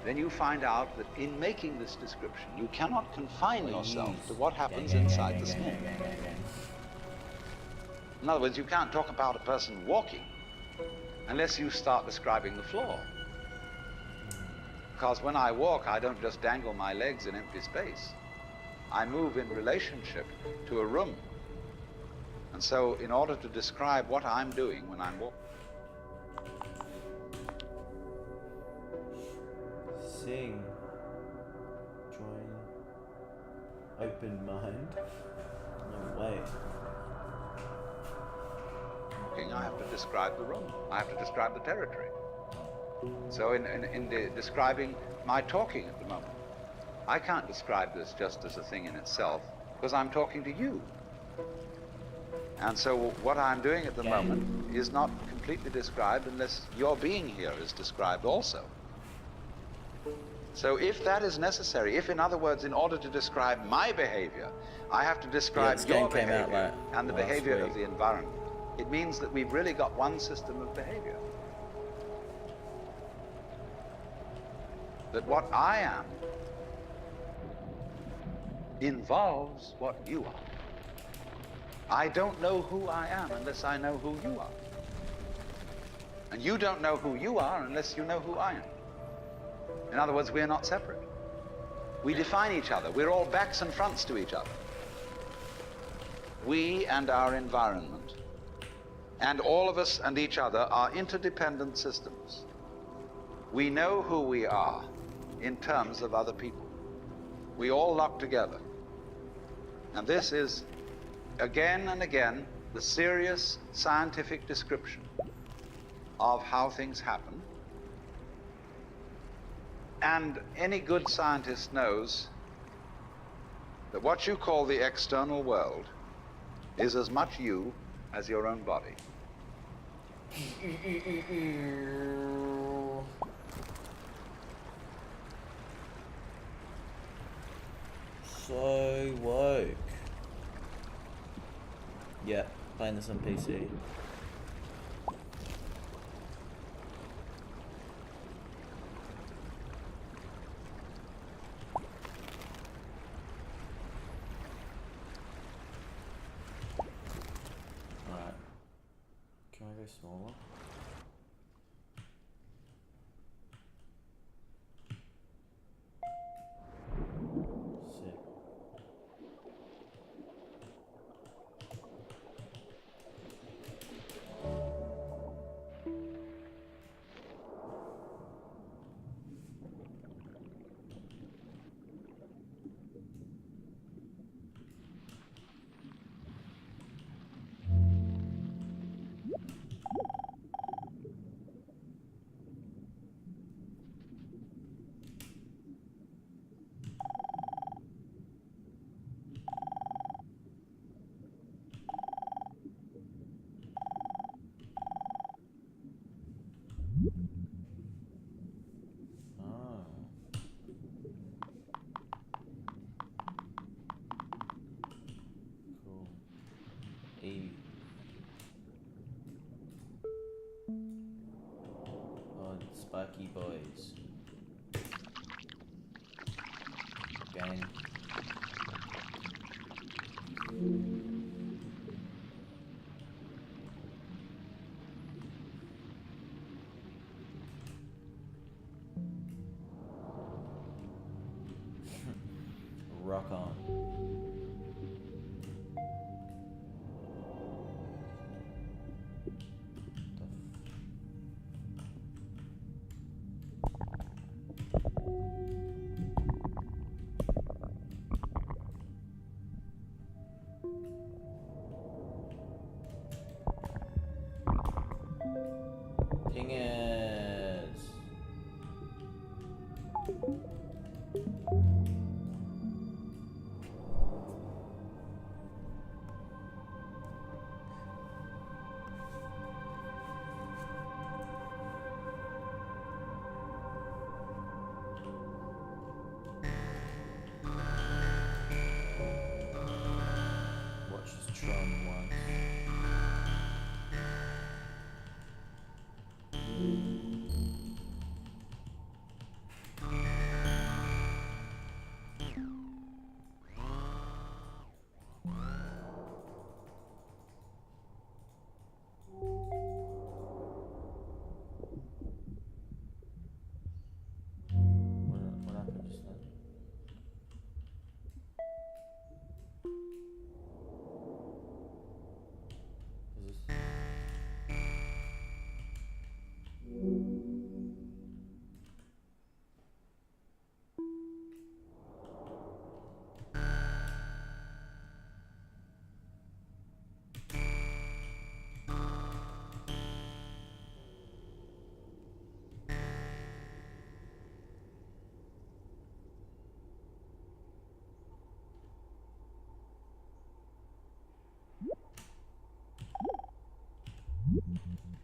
Then you find out that in making this description, you cannot confine yourself to what happens inside the skin. In other words, you can't talk about a person walking unless you start describing the floor. Because when I walk, I don't just dangle my legs in empty space. I move in relationship to a room. And so in order to describe what I'm doing when I'm walking, sing, join, open mind. No way. I have to describe the room. I have to describe the territory. So in describing my talking at the moment, I can't describe this just as a thing in itself because I'm talking to you. And so what I'm doing at the moment is not completely described unless your being here is described also. So if that is necessary, if in other words, in order to describe my behavior, I have to describe your behavior and the behavior of the environment, it means that we've really got one system of behavior. That what I am involves what you are. I don't know who I am unless I know who you are. And you don't know who you are unless you know who I am. In other words, we're not separate. We define each other. We're all backs and fronts to each other. We and our environment, and all of us and each other, are interdependent systems. We know who we are in terms of other people. We all lock together. And this is, again and again, the serious scientific description of how things happen. And any good scientist knows that what you call the external world is as much you as your own body. So woke. Yeah, playing this on PC. Alright. Can I go smaller? lucky boys. Again. Rock on. Pingers. Watch this Tron once. What happened just then? Is this?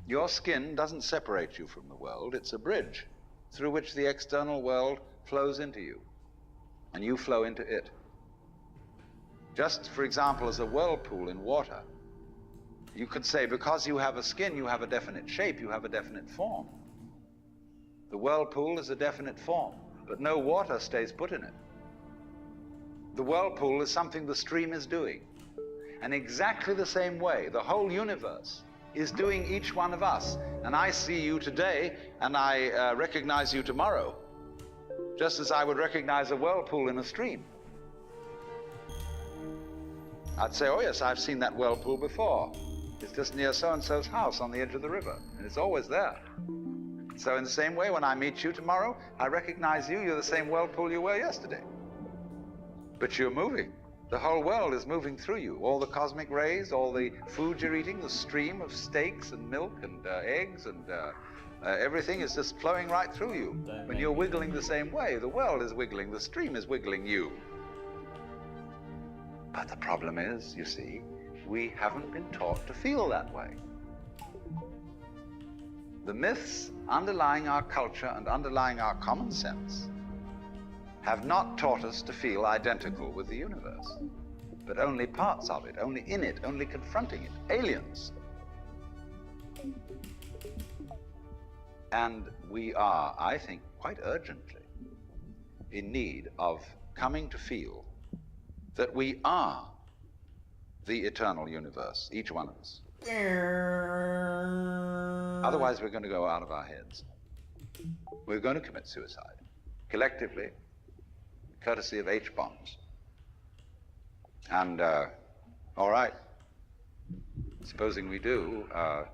Your skin doesn't separate you from the world. It's a bridge through which the external world flows into you, and you flow into it. Just, for example, as a whirlpool in water, you could say because you have a skin, you have a definite shape, you have a definite form. The whirlpool is a definite form, but no water stays put in it. The whirlpool is something the stream is doing. And exactly the same way, the whole universe is doing each one of us. And I see you today, and I recognize you tomorrow, just as I would recognize a whirlpool in a stream. I'd say, oh yes, I've seen that whirlpool before. It's just near so-and-so's house on the edge of the river, and it's always there. So in the same way, when I meet you tomorrow, I recognize you, you're the same whirlpool you were yesterday. But you're moving. The whole world is moving through you. All the cosmic rays, all the food you're eating, the stream of steaks and milk and eggs and everything is just flowing right through you. When you're wiggling the same way, the world is wiggling, the stream is wiggling you. But the problem is, you see, we haven't been taught to feel that way. The myths underlying our culture and underlying our common sense have not taught us to feel identical with the universe, but only parts of it, only in it, only confronting it, aliens. And we are, I think, quite urgently in need of coming to feel that we are the eternal universe, each one of us. Otherwise, we're going to go out of our heads. We're going to commit suicide, collectively, courtesy of H-bombs. And, all right, supposing we do, well,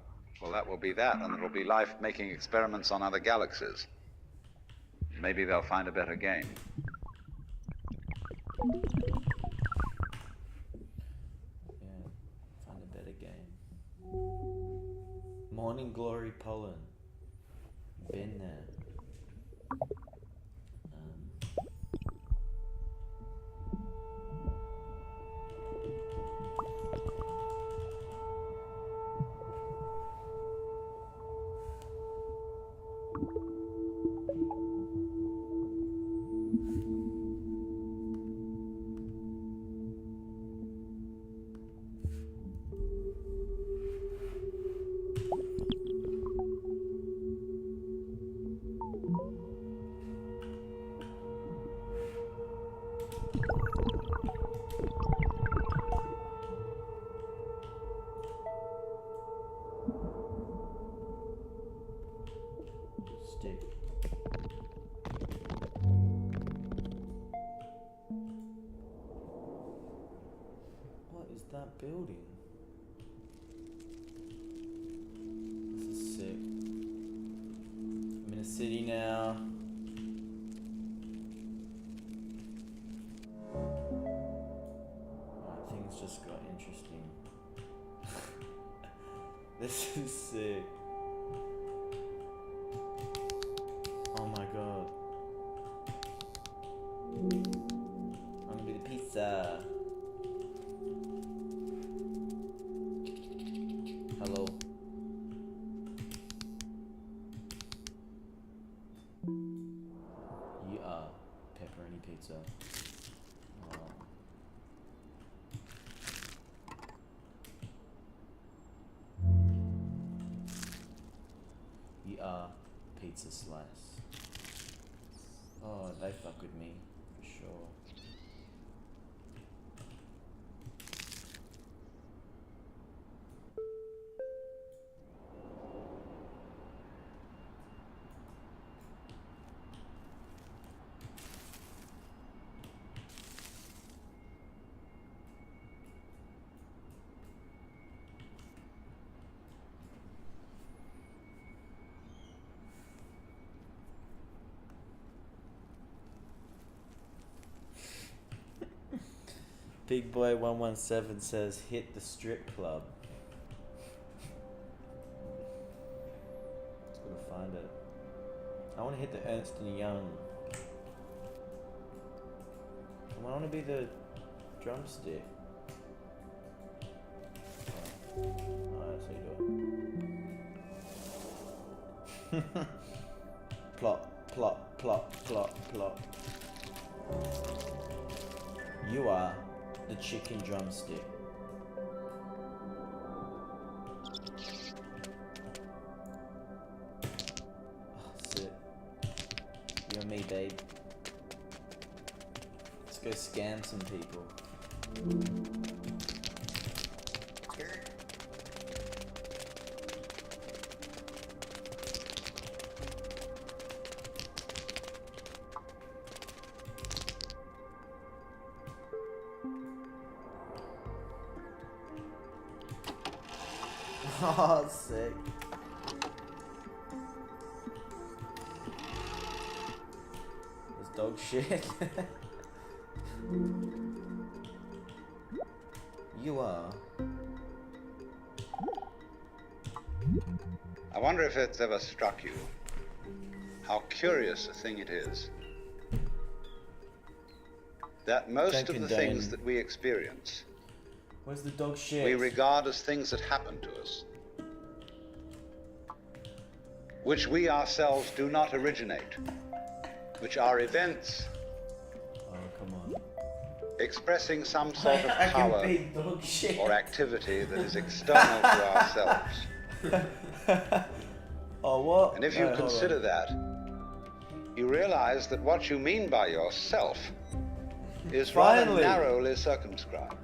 that will be that, and it'll be life making experiments on other galaxies. Maybe they'll find a better game. Yeah, find a better game. Morning Glory Pollen. Been there. that building? This is sick. I'm in a city now. Alright, things just got interesting. This is sick. Oh my god. I'm gonna be the pizza. Hello. You are pepperoni pizza. Oh. You are pizza slice. Oh, they fuck with me, for sure. Big Boy 117 says, hit the strip club. Let's go to find it. I want to hit the Ernst & Young. I want to be the drumstick. Oh, that's how you do it. Plop, plop, plop, plop, plop. You are the chicken drumstick. Oh, sit. You and me, babe. Let's go scam some people. Oh, sick. There's dog shit. You are. I wonder if it's ever struck you how curious a thing it is that most of the things that we experience, Where's the dog shit? we regard as things that happen to us, which we ourselves do not originate, which are events Oh, come on. expressing some sort of I power can beat dog shit. or activity that is external to ourselves. Oh, what? And if you consider that, you realize that what you mean by yourself is rather Finally. narrowly circumscribed.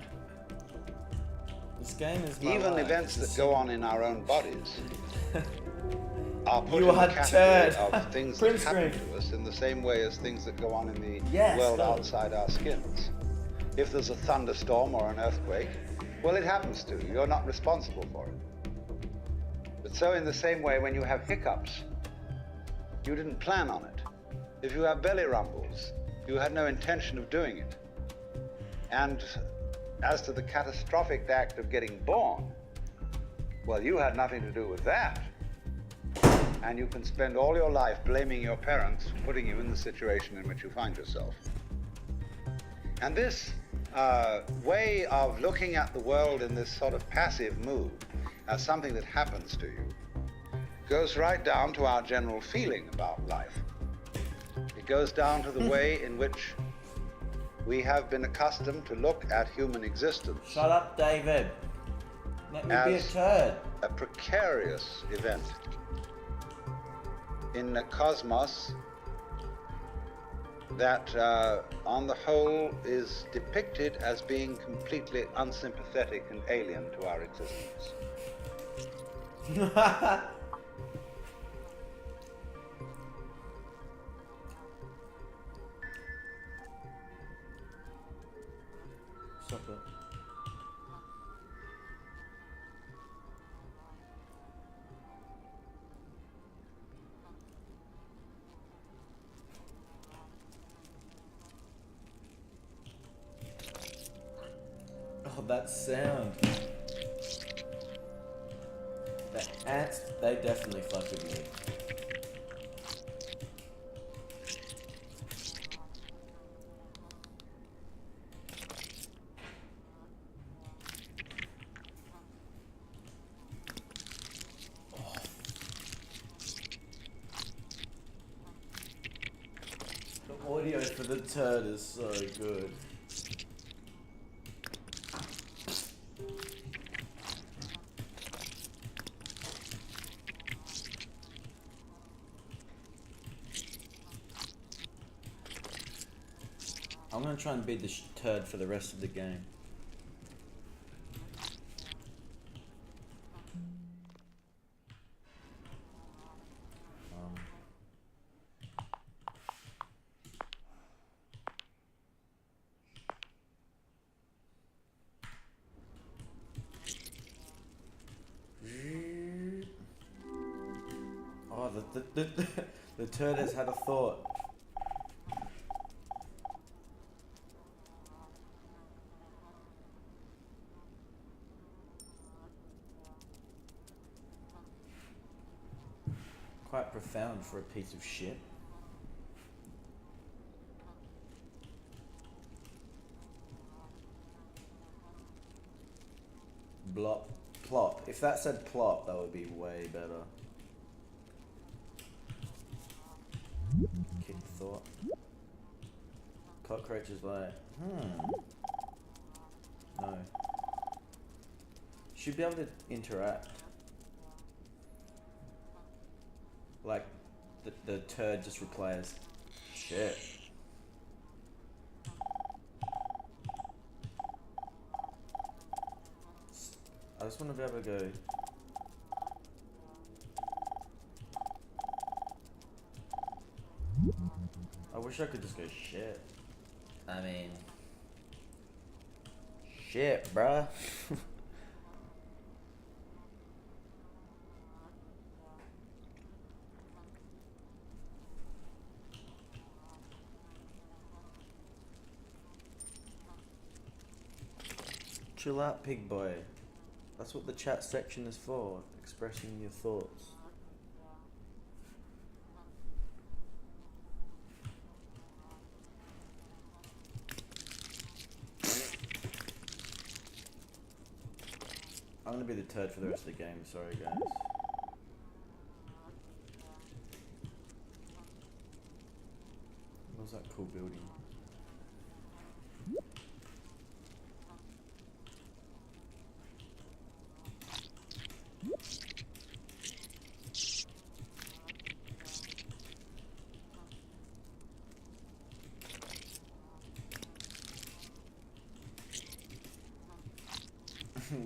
This game is my Even life. events that go on in our own bodies are put You in the are category turd. of things Print that happen screen. to us in the same way as things that go on in the Yes, world go. outside our skins. If there's a thunderstorm or an earthquake, well, it happens to you. You're not responsible for it. But so in the same way, when you have hiccups, you didn't plan on it. If you have belly rumbles, you had no intention of doing it. And as to the catastrophic act of getting born, well, you had nothing to do with that. And you can spend all your life blaming your parents for putting you in the situation in which you find yourself. And this way of looking at the world in this sort of passive mood as something that happens to you goes right down to our general feeling about life. It goes down to the way in which we have been accustomed to look at human existence. Shut up, David. Let me be a As turd. a precarious event in a cosmos that, on the whole, is depicted as being completely unsympathetic and alien to our existence. Stop it. Oh, that sound. The ants, they definitely fuck with me. The audio for the turd is so good. I'm gonna try and beat the turd for the rest of the game. Oh, the turd has had a thought. Quite profound for a piece of shit. Blop. Plop. If that said plop, that would be way better. Kick thought. Cockroach is like, no. Should be able to interact. Like, the turd just replies, shit. I just want to be able to go. I wish I could just go shit. I mean, shit, bruh. Chill out, pig boy. That's what the chat section is for, expressing your thoughts. I'm gonna be the turd for the rest of the game, sorry guys. What was that cool building?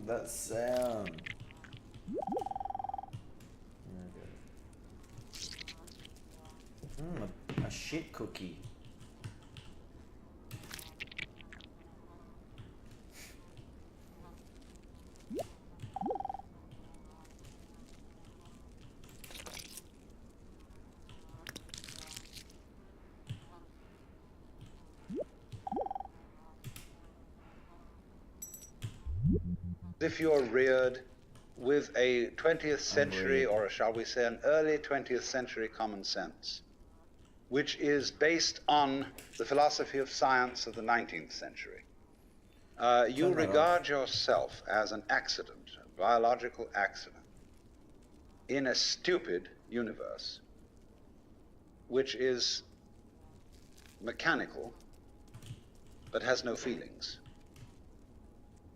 That sound. A shit cookie. If you're reared with a 20th century, or shall we say an early 20th century common sense, which is based on the philosophy of science of the 19th century, you regard yourself as an accident, a biological accident, in a stupid universe, which is mechanical, but has no feelings.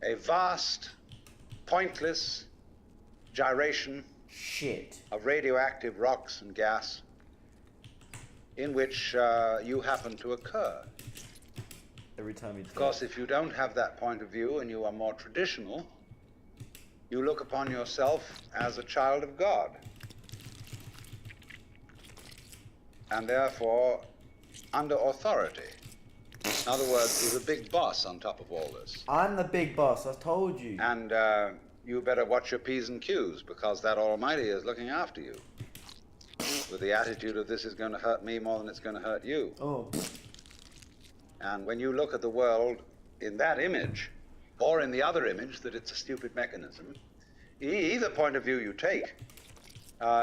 A vast, pointless gyration of radioactive rocks and gas in which you happen to occur. Every time you talk. Of course, if you don't have that point of view and you are more traditional, you look upon yourself as a child of God. And therefore, under authority. In other words, he's a big boss on top of all this. I'm the big boss, I told you. And you better watch your P's and Q's, because that Almighty is looking after you. With the attitude of this is going to hurt me more than it's going to hurt you. Oh. And when you look at the world in that image, or in the other image that it's a stupid mechanism. Either point of view you take,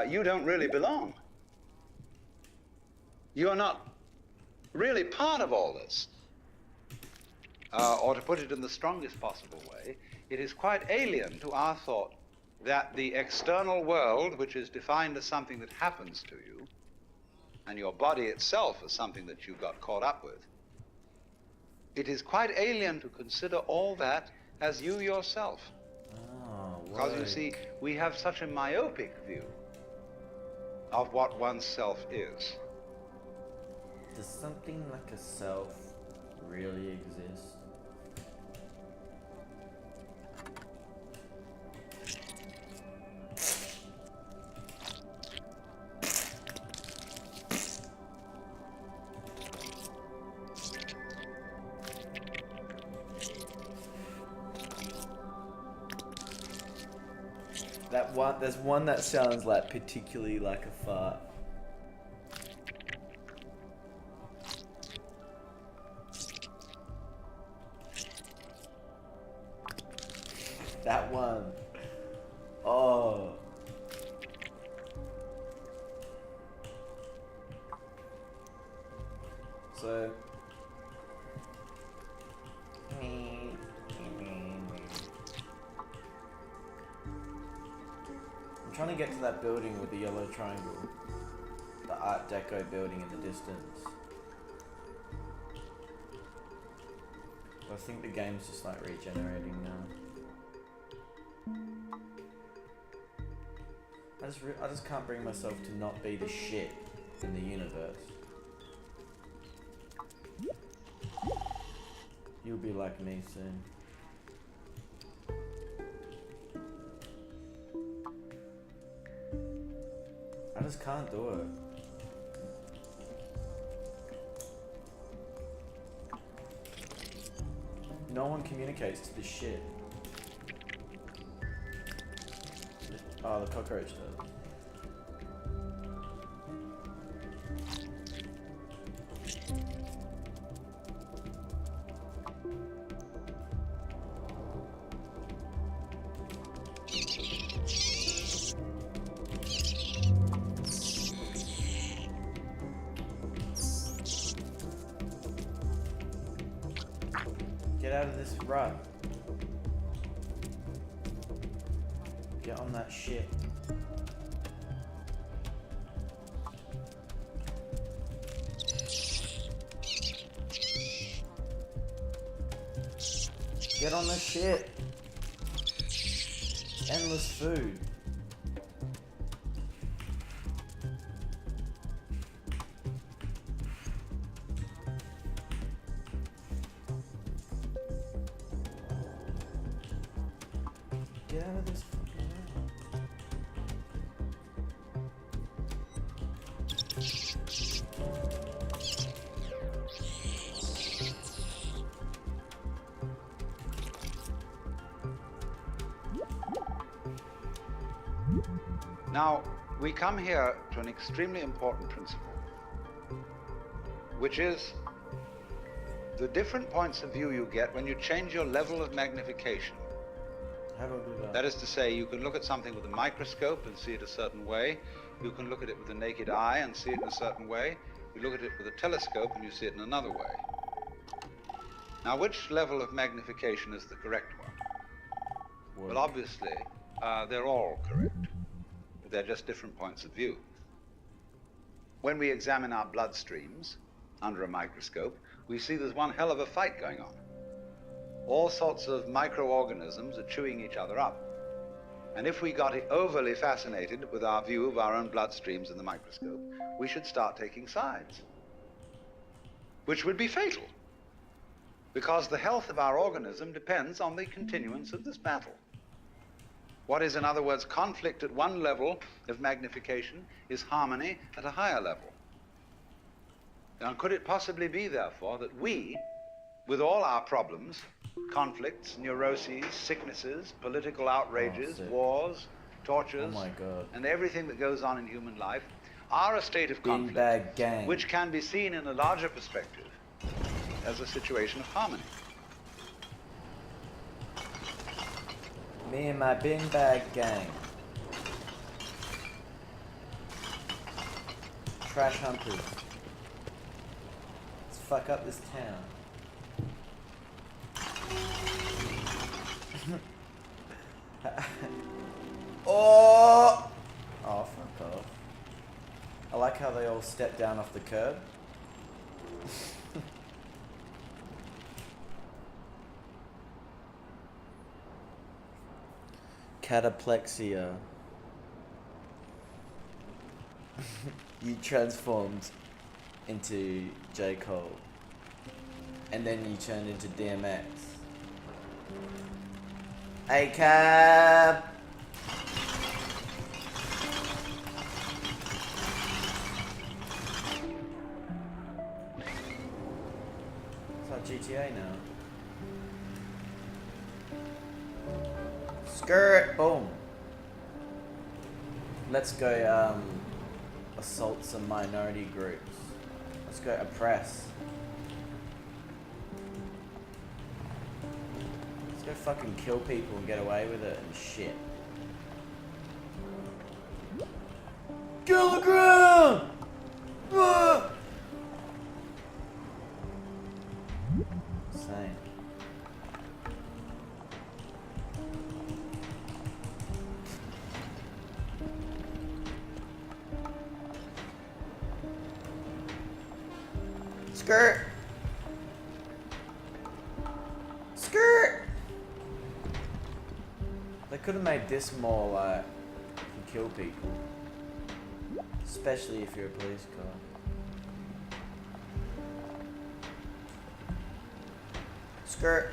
you don't really belong. You're not really part of all this. Or to put it in the strongest possible way, it is quite alien to our thought that the external world, which is defined as something that happens to you, and your body itself as something that you got caught up with, it is quite alien to consider all that as you yourself. Oh, Because you see, we have such a myopic view of what one's self is. Does something like a self really exist? There's one that sounds like particularly like a fart. That one. Oh. So. I'm trying to get to that building with the yellow triangle. The Art Deco building in the distance. I think the game's just like regenerating now. I just can't bring myself to not be the shit in the universe. You'll be like me soon. I just can't do it. No one communicates to this shit. Oh, the cockroach does. Get out of this rut. Get on that shit. Get on the shit. Endless food. Get out of this fucking room. Now, we come here to an extremely important principle, which is the different points of view you get when you change your level of magnification. How do I do that? That is to say, you can look at something with a microscope and see it a certain way. You can look at it with the naked eye and see it in a certain way. You look at it with a telescope and you see it in another way. Now, which level of magnification is the correct one? Well, obviously, they're all correct. They're just different points of view. When we examine our bloodstreams under a microscope, we see there's one hell of a fight going on. All sorts of microorganisms are chewing each other up. And if we got overly fascinated with our view of our own bloodstreams in the microscope, we should start taking sides, which would be fatal, because the health of our organism depends on the continuance of this battle. What is, in other words, conflict at one level of magnification is harmony at a higher level. Now, could it possibly be, therefore, that we, with all our problems, conflicts, neuroses, sicknesses, political outrages, wars, tortures, and everything that goes on in human life, are a state of conflict which can be seen in a larger perspective as a situation of harmony? Me and my bin bag gang. Trash hunters. Let's fuck up this town. Oh! Oh, fuck off. I like how they all step down off the curb. Cataplexia. You transformed into J. Cole. And then you turned into DMX. Hey, cab! It's like GTA now. Skirt! Boom! Let's go, assault some minority groups. Let's go oppress. Let's go fucking kill people and get away with it and shit. Get on the ground! Ah! Same. Skirt! Skirt! They could have made this more like you can kill people. Especially if you're a police car. Skirt!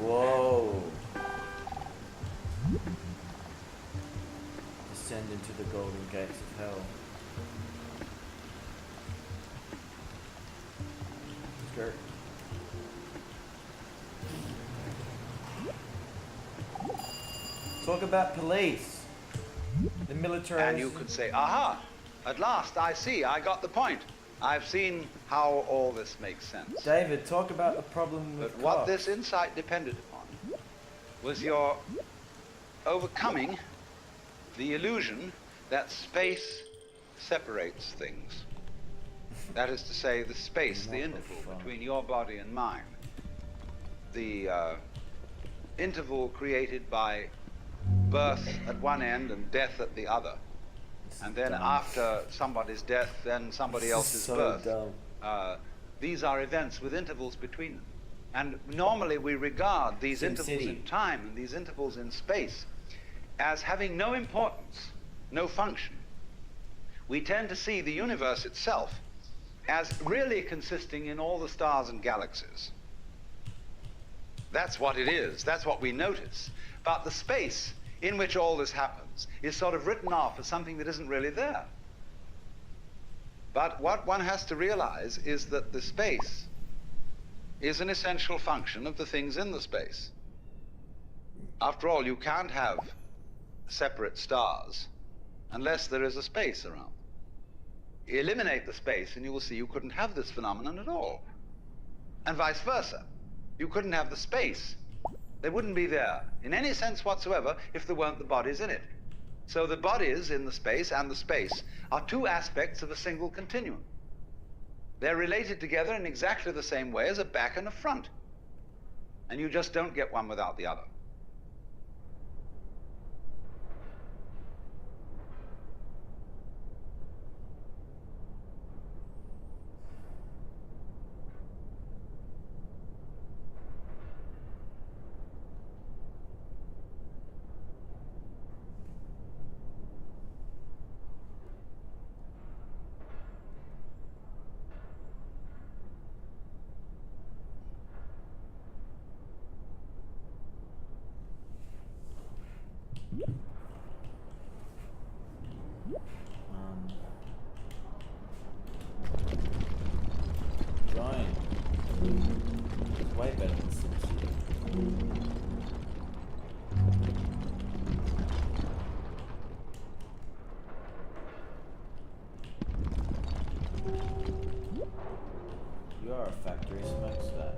Whoa. Descend into the golden gates of hell. Skirt. Talk about police. The military. And you could say, aha, at last I see, I got the point. I've seen how all this makes sense. David, talk about the problem with But what this insight depended upon was your overcoming the illusion that space separates things. That is to say, the space, the interval between your body and mine. The interval created by birth at one end and death at the other. And then after somebody's death, then somebody else's birth. These are events with intervals between them. And normally we regard these intervals in time and these intervals in space as having no importance, no function. We tend to see the universe itself as really consisting in all the stars and galaxies. That's what it is. That's what we notice. But the space in which all this happens is sort of written off as something that isn't really there. But what one has to realize is that the space is an essential function of the things in the space. After all, you can't have separate stars unless there is a space around. Eliminate the space and you will see you couldn't have this phenomenon at all. And vice versa. You couldn't have the space. They wouldn't be there in any sense whatsoever if there weren't the bodies in it. So the bodies in the space and the space are two aspects of a single continuum. They're related together in exactly the same way as a back and a front. And you just don't get one without the other. Join. It's way better than SimCity. You are a factory smokestack.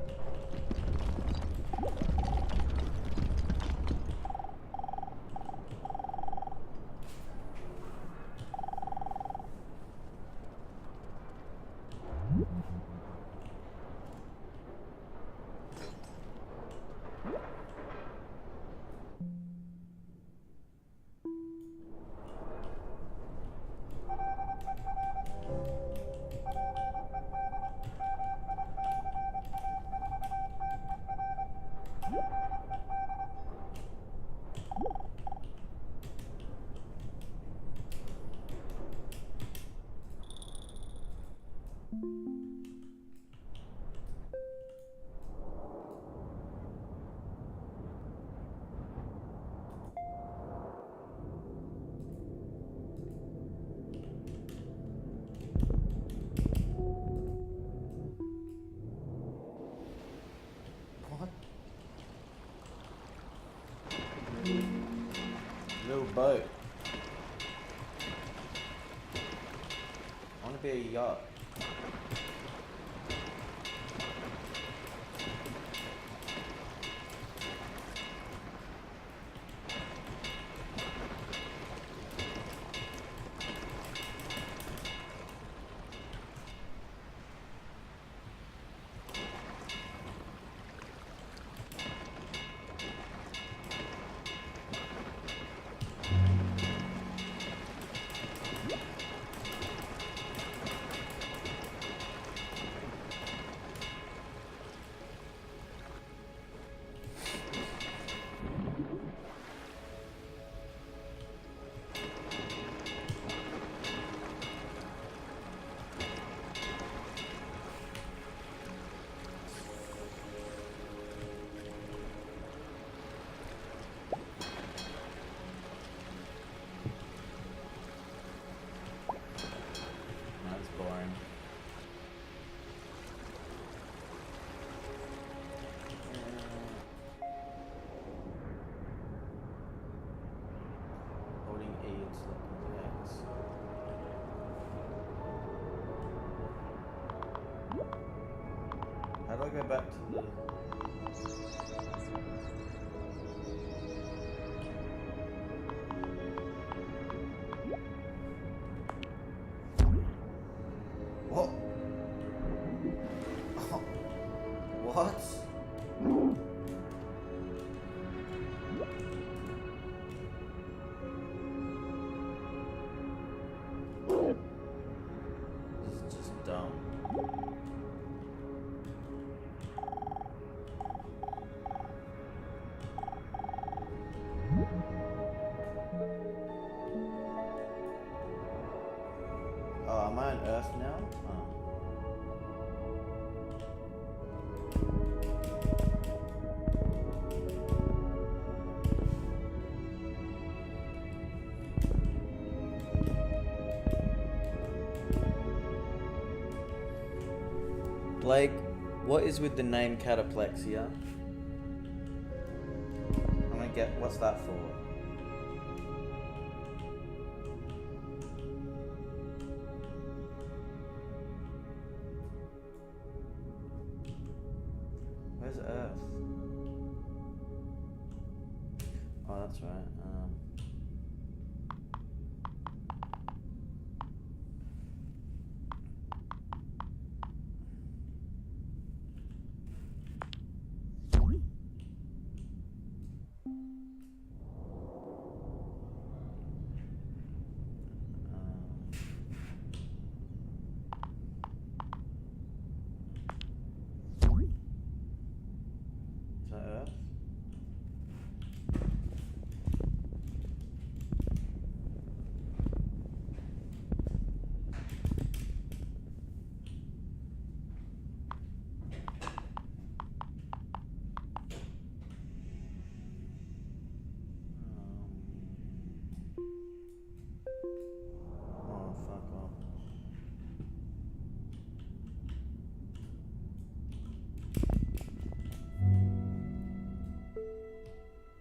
What? Little boat. I want to be a yacht. That's boring. Holding E and selecting X. How do I go back to the... What? What? This is just dumb. Oh, am I on Earth now? Oh. Blake, what is with the name cataplexia? I'm gonna get, what's that for? Where's Earth? Oh, that's right. Is that Earth? Oh, fuck off.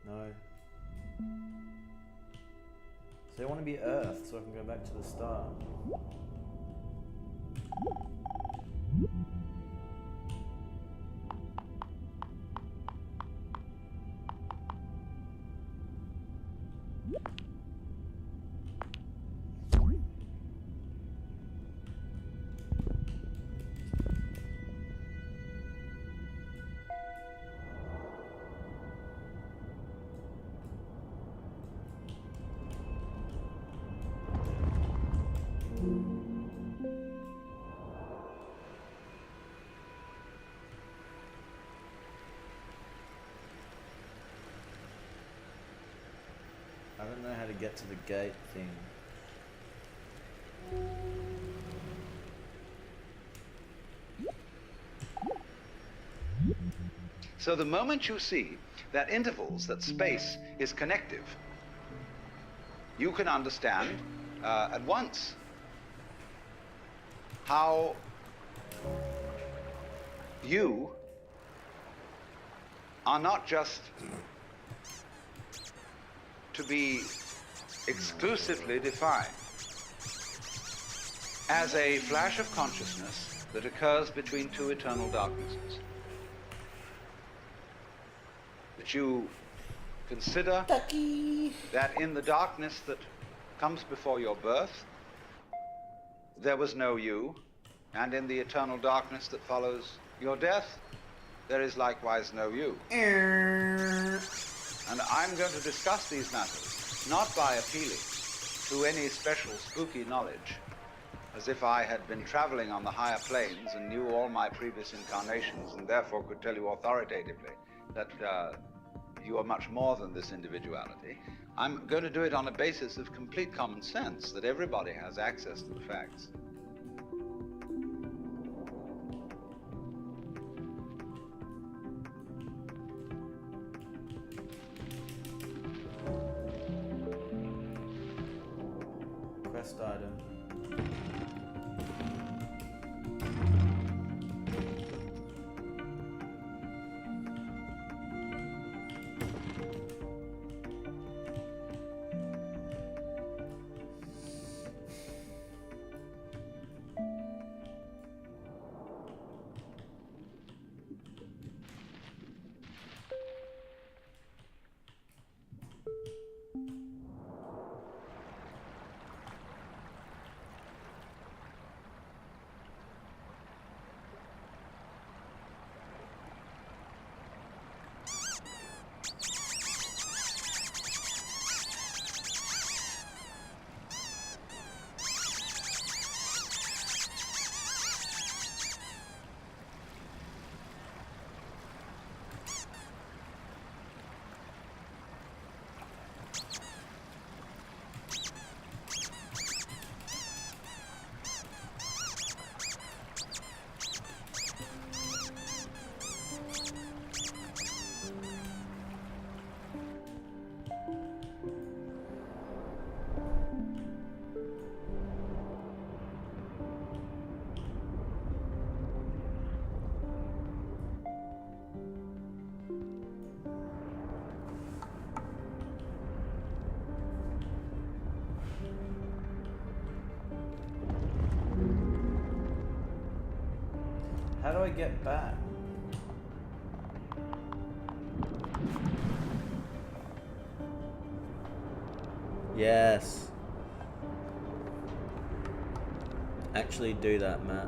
No. So I want to be Earth so I can go back to the start. I don't know how to get to the gate thing. So the moment you see that intervals, that space is connective, you can understand at once how you are not just to be exclusively defined as a flash of consciousness that occurs between two eternal darknesses. That you consider that in the darkness that comes before your birth, there was no you, and in the eternal darkness that follows your death, there is likewise no you. And I'm going to discuss these matters, not by appealing to any special spooky knowledge, as if I had been traveling on the higher planes and knew all my previous incarnations and therefore could tell you authoritatively that you are much more than this individuality. I'm going to do it on a basis of complete common sense, that everybody has access to the facts. Quest item. How do I get back? Yes. Actually do that, Matt.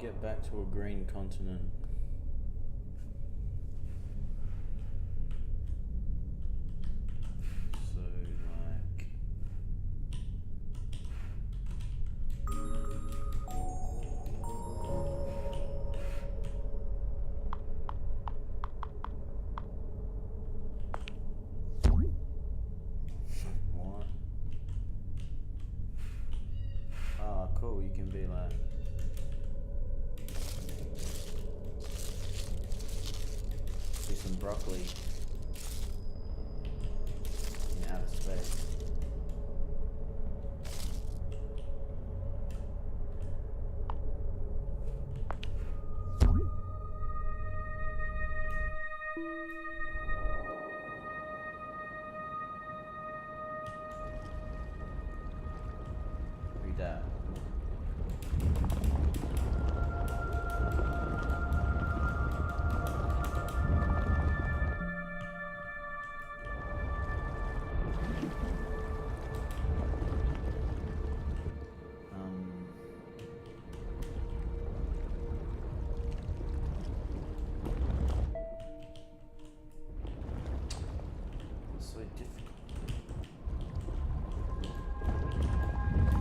get back to a green continent? So, like... What? Oh, cool, you can be like... Do some broccoli in outer space. Read that. So difficult.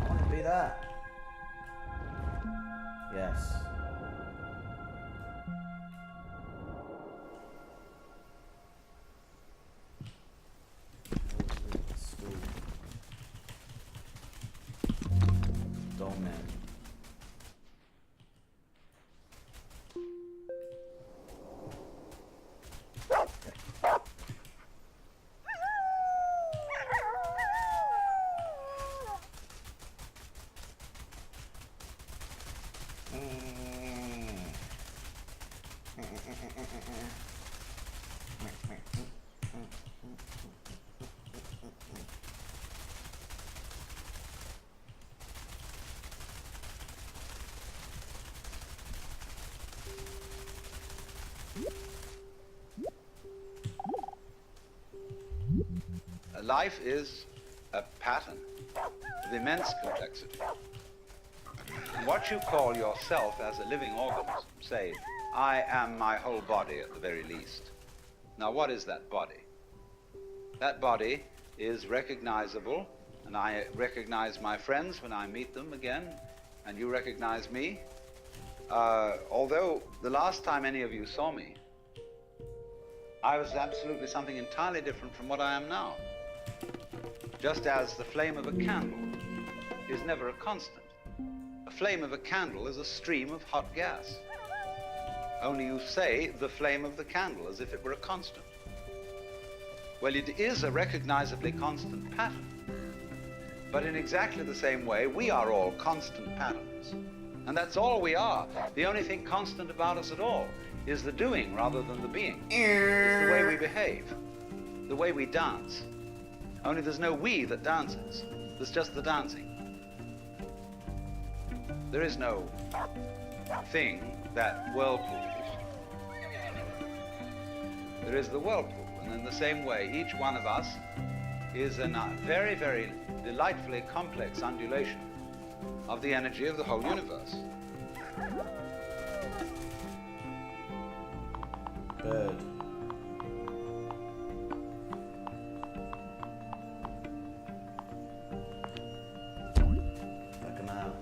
I want to be that. Yes. Dull man. Life is a pattern of immense complexity. What you call yourself as a living organism, say, I am my whole body at the very least. Now, what is that body? That body is recognizable, and I recognize my friends when I meet them again, and you recognize me. Although the last time any of you saw me, I was absolutely something entirely different from what I am now. Just as the flame of a candle is never a constant. A flame of a candle is a stream of hot gas. Only you say the flame of the candle as if it were a constant. Well, it is a recognizably constant pattern. But in exactly the same way, we are all constant patterns. And that's all we are. The only thing constant about us at all is the doing rather than the being. It's the way we behave, the way we dance. Only there's no we that dances. There's just the dancing. There is no thing that whirlpools. There is the whirlpool. And in the same way, each one of us is a very, very delightfully complex undulation of the energy of the whole universe. Bird. Fuck him out.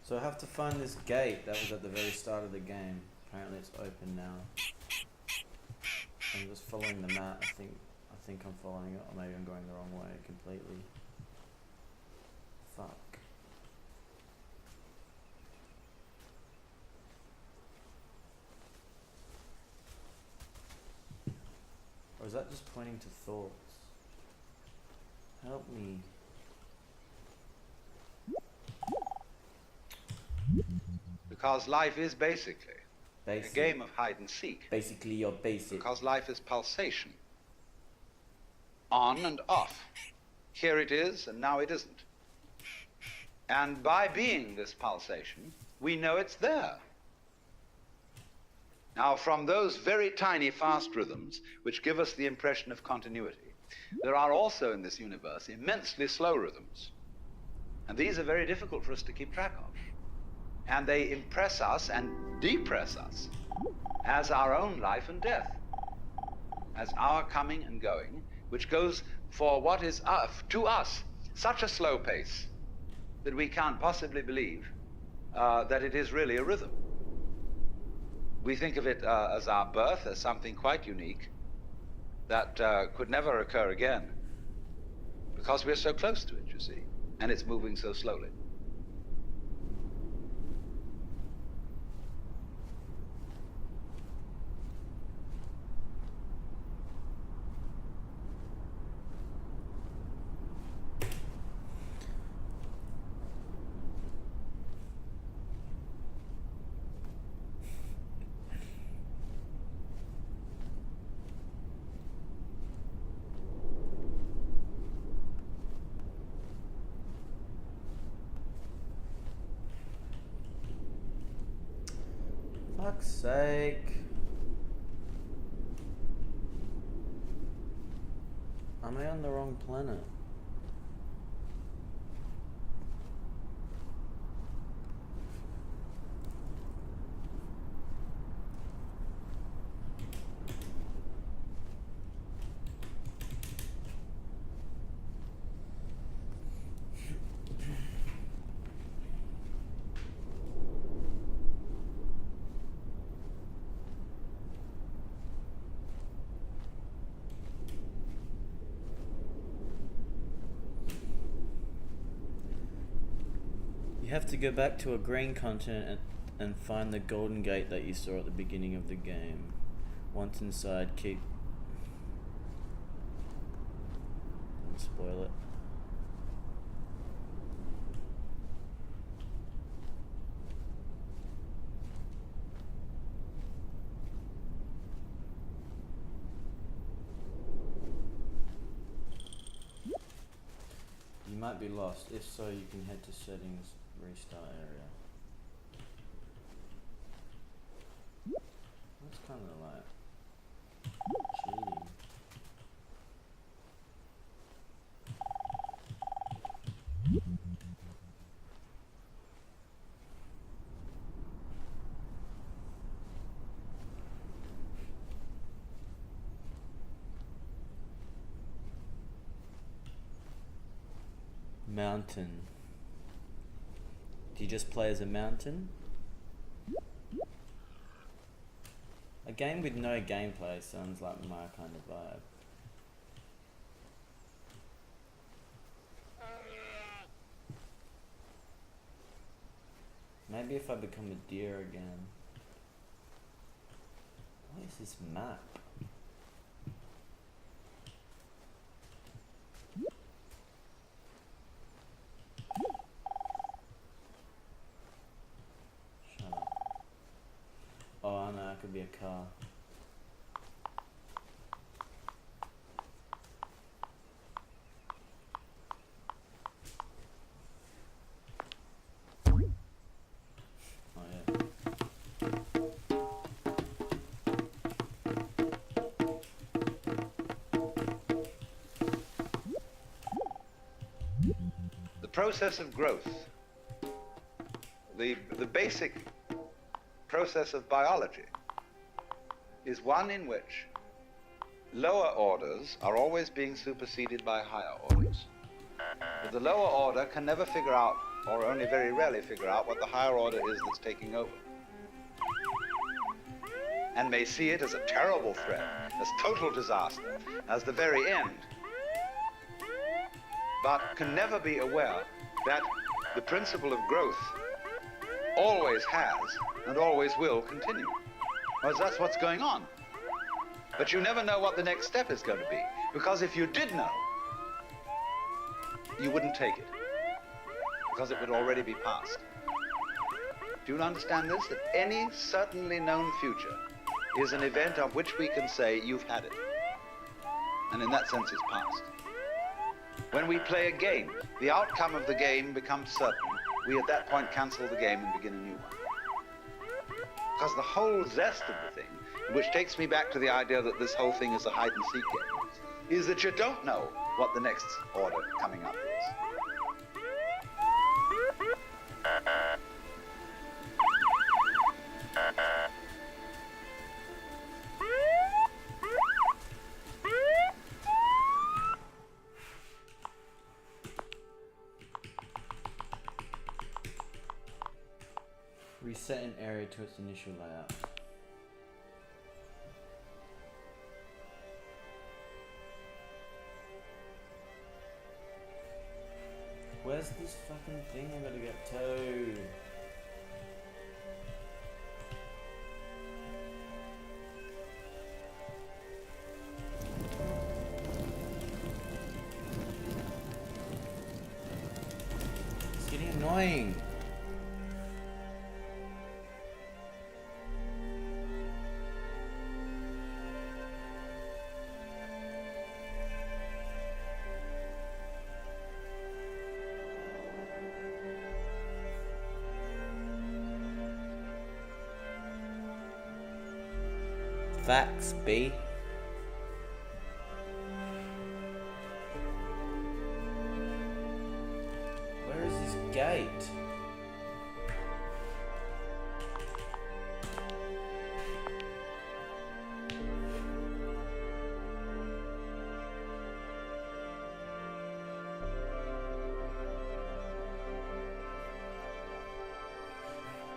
So I have to find this gate that was at the very start of the game. Apparently it's open now. I'm just following the map. I think I'm following it, or maybe I'm going the wrong way completely. Fuck. Or is that just pointing to thoughts? Help me. Because life is basically a Basic. game of hide and seek. Basically, you're basic. Because life is pulsation. On and off. Here it is, and now it isn't. And by being this pulsation, we know it's there. Now, from those very tiny fast rhythms, which give us the impression of continuity, there are also in this universe immensely slow rhythms. And these are very difficult for us to keep track of. And they impress us and depress us as our own life and death, as our coming and going, which goes for what is to us such a slow pace that we can't possibly believe that it is really a rhythm. We think of it as our birth, as something quite unique that could never occur again, because we're so close to it, you see, and it's moving so slowly. Fuck's sake. Am I on the wrong planet? You have to go back to a green continent and find the golden gate that you saw at the beginning of the game. Once inside, keep... Don't spoil it. You might be lost. If so, you can head to settings, restart area. That's kind of like cheating. Mountain. Do you just play as a mountain? A game with no gameplay sounds like my kind of vibe. Maybe if I become a deer again. What is this map? Shut up. Oh no, it could be a car. Oh yeah. The process of growth, the basic process of biology, is one in which lower orders are always being superseded by higher orders. But the lower order can never figure out or only very rarely figure out what the higher order is that's taking over, and may see it as a terrible threat, as total disaster, as the very end, but can never be aware that the principle of growth always has and always will continue. Because that's what's going on. But you never know what the next step is going to be, because if you did know, you wouldn't take it, because it would already be past. Do you understand this? That any certainly known future is an event of which we can say, you've had it. And in that sense, it's past. When we play a game, the outcome of the game becomes certain. We at that point cancel the game and begin a new one. Because the whole zest of the thing, which takes me back to the idea that this whole thing is a hide and seek game, is that you don't know what the next order coming up is. Reset an area to its initial layout. Where's this fucking thing I gotta get to? It's getting annoying. Facts, B. Where is this gate?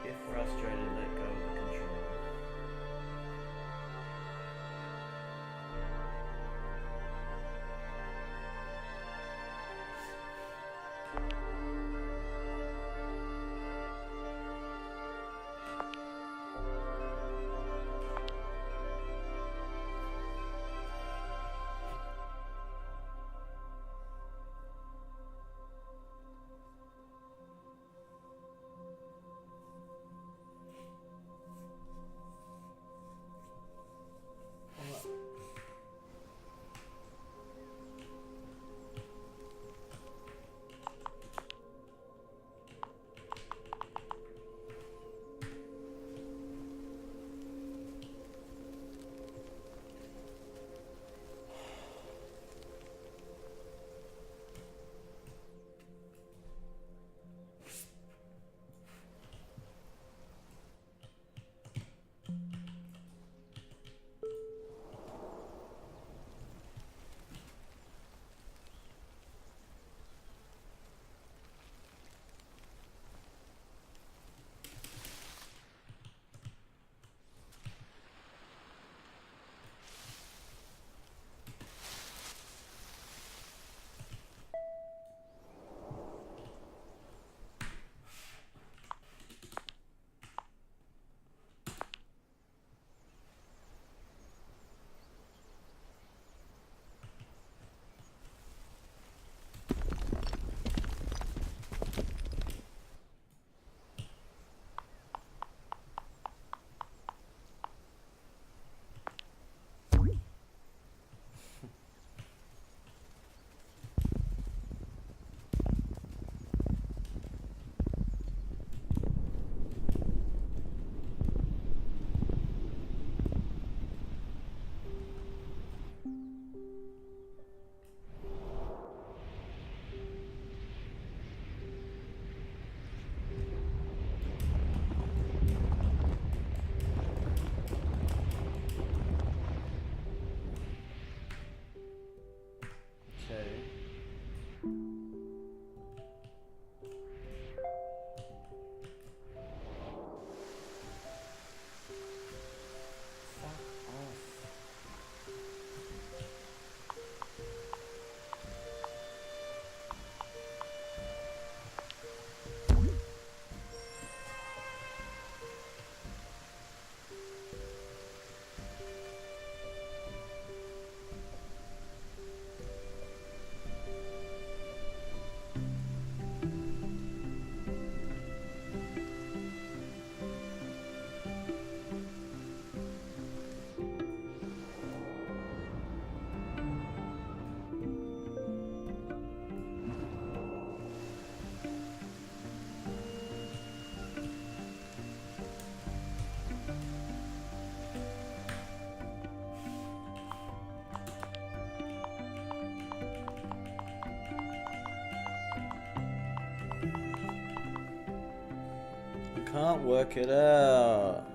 If frustrated, let go of the control. Can't work it out.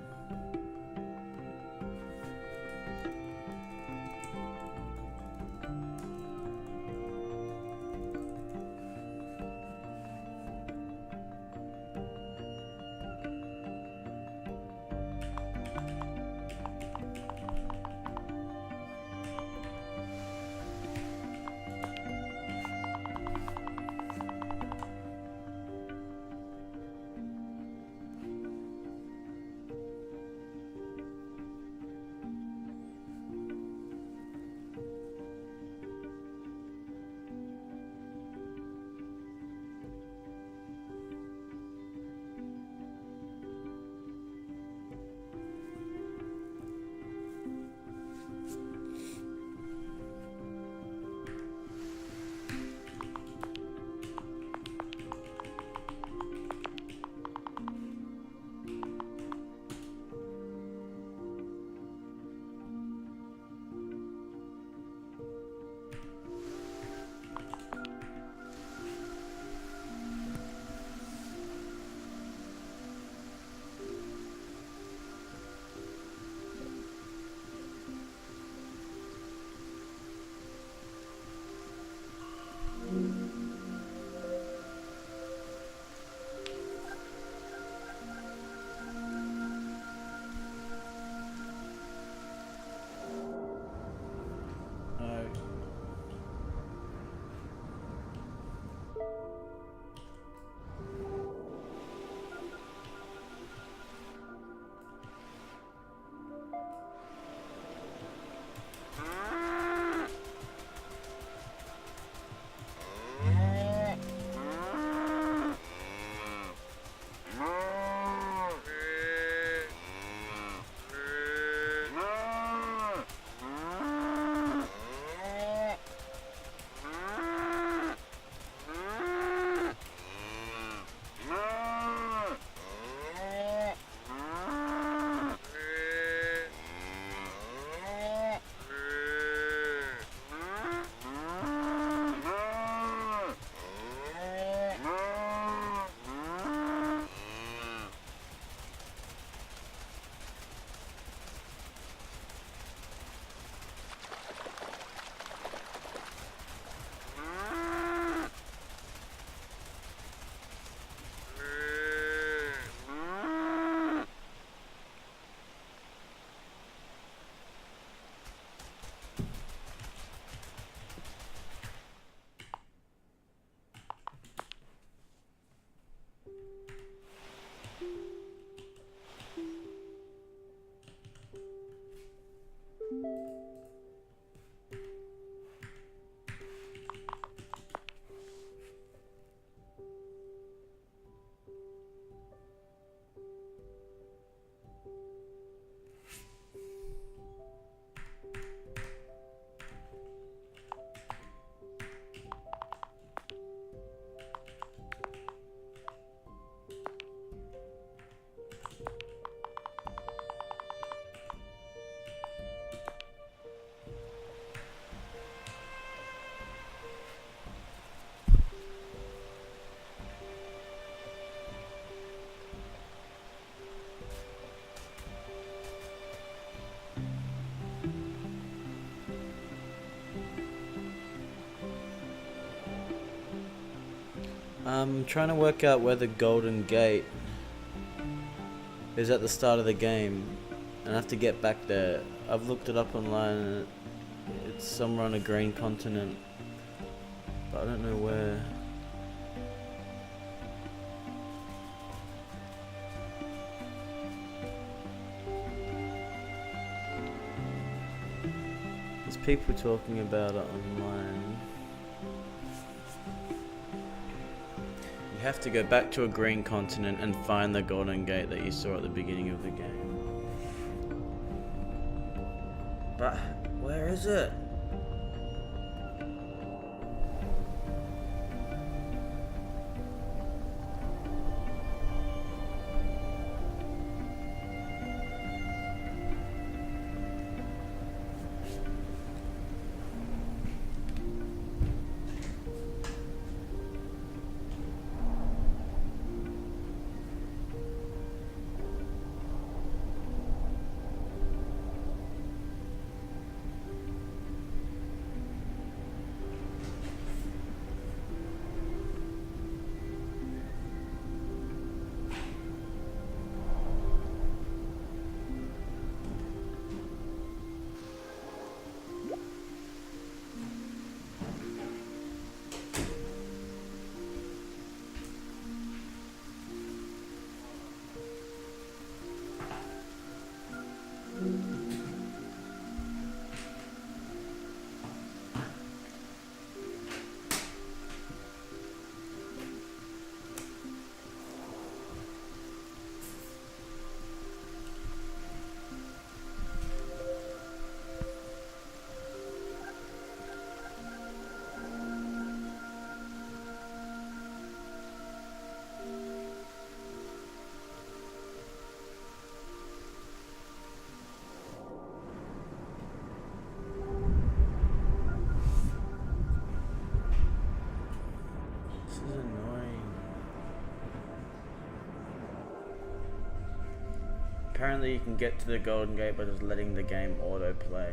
I'm trying to work out where the golden gate is at the start of the game, and I have to get back there. I've looked it up online and it's somewhere on a green continent, but I don't know where. There's people talking about it online. You have to go back to a green continent and find the golden gate that you saw at the beginning of the game. But where is it? Apparently you can get to the Golden Gate by just letting the game autoplay.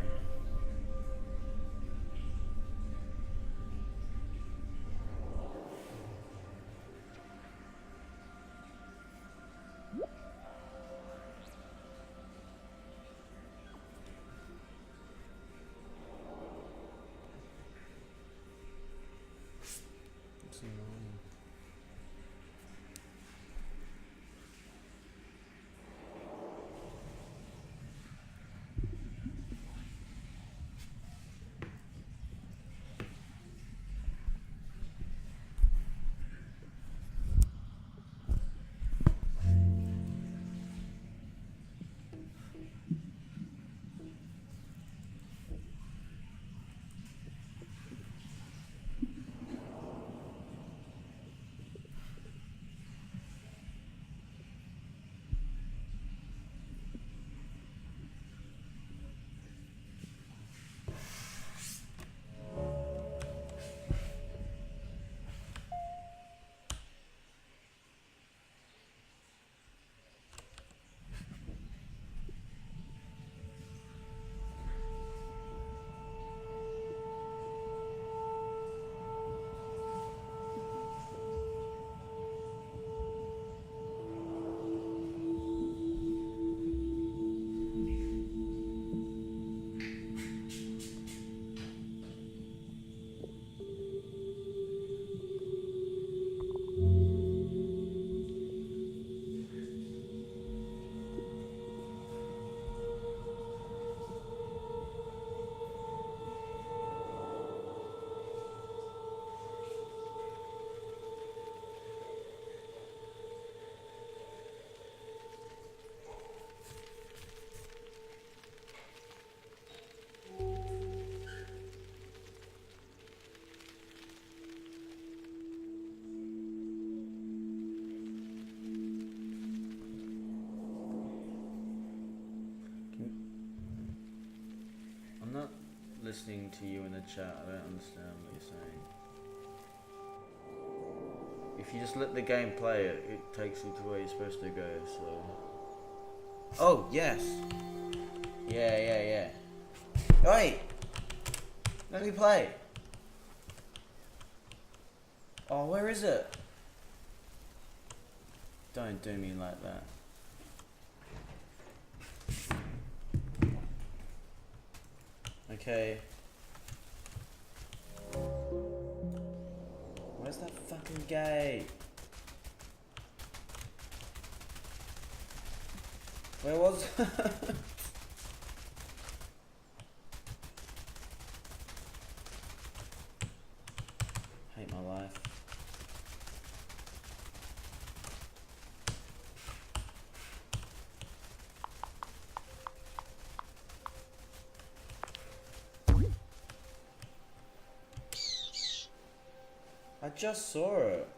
I'm not listening to you in the chat. I don't understand what you're saying. If you just let the game play it, it takes you to where you're supposed to go, so... Oh, yes! Yeah. Wait! Let me play! Oh, where is it? Don't do me like that. Okay. Where's that fucking gate? Where was it? Hate my life. I just saw it.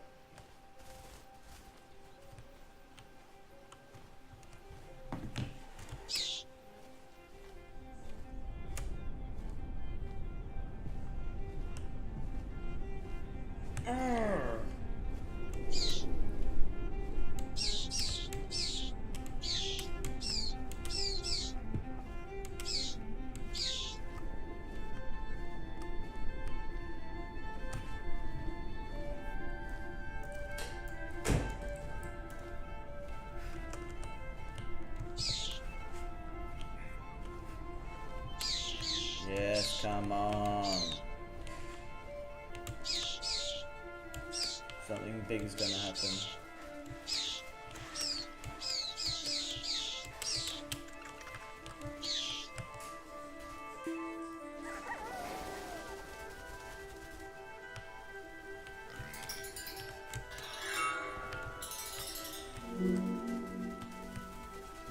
Yes, come on. Something big is gonna happen.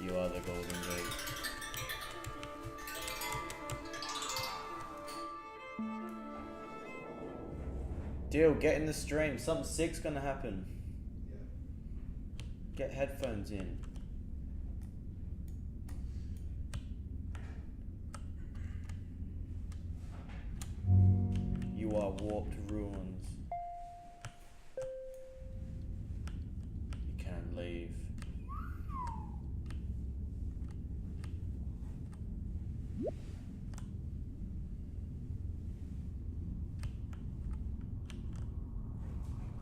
You are the Golden Gate. Deal, get in the stream. Something sick's gonna happen. Get headphones in. You are warped ruins. You can't leave.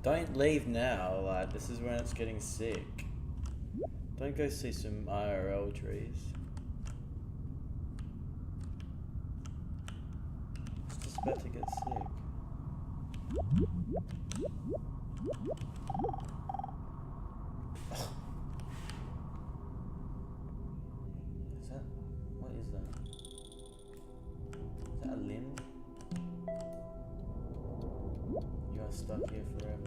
Don't leave now, lad. This is when it's getting sick. Don't go see some IRL trees. It's just about to get sick. Is that... what is that? Is that a limb? You are stuck here forever.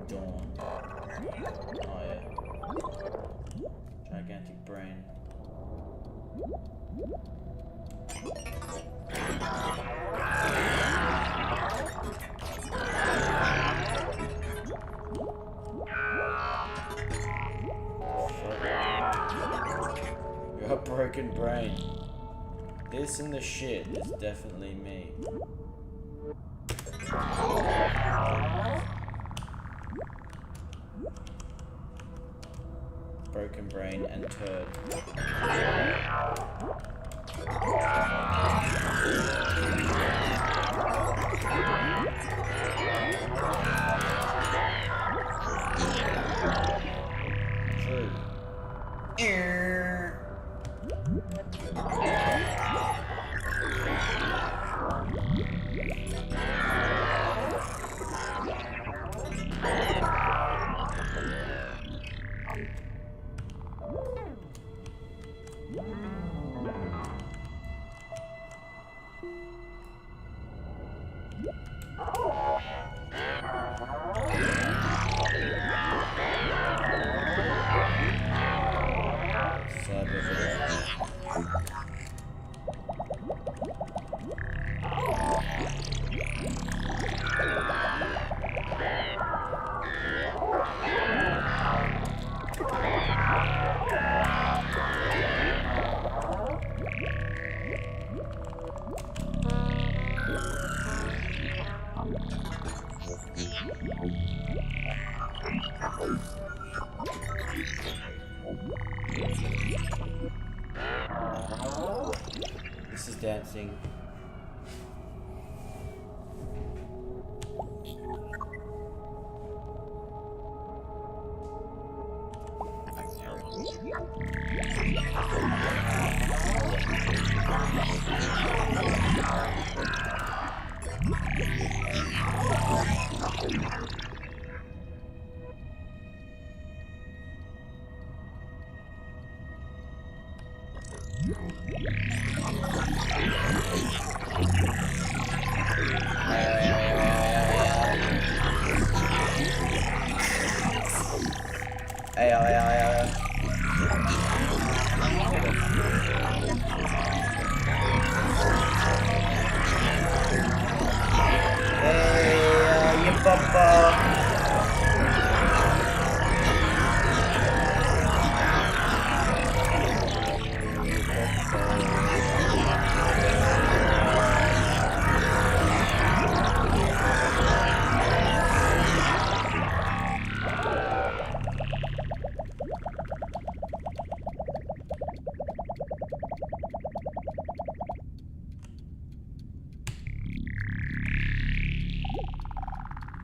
Dawn. Oh yeah. Gigantic brain. You're a broken brain. This and the shit is definitely me. Broken brain and turd. True. This is dancing.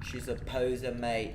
She's a poser, mate.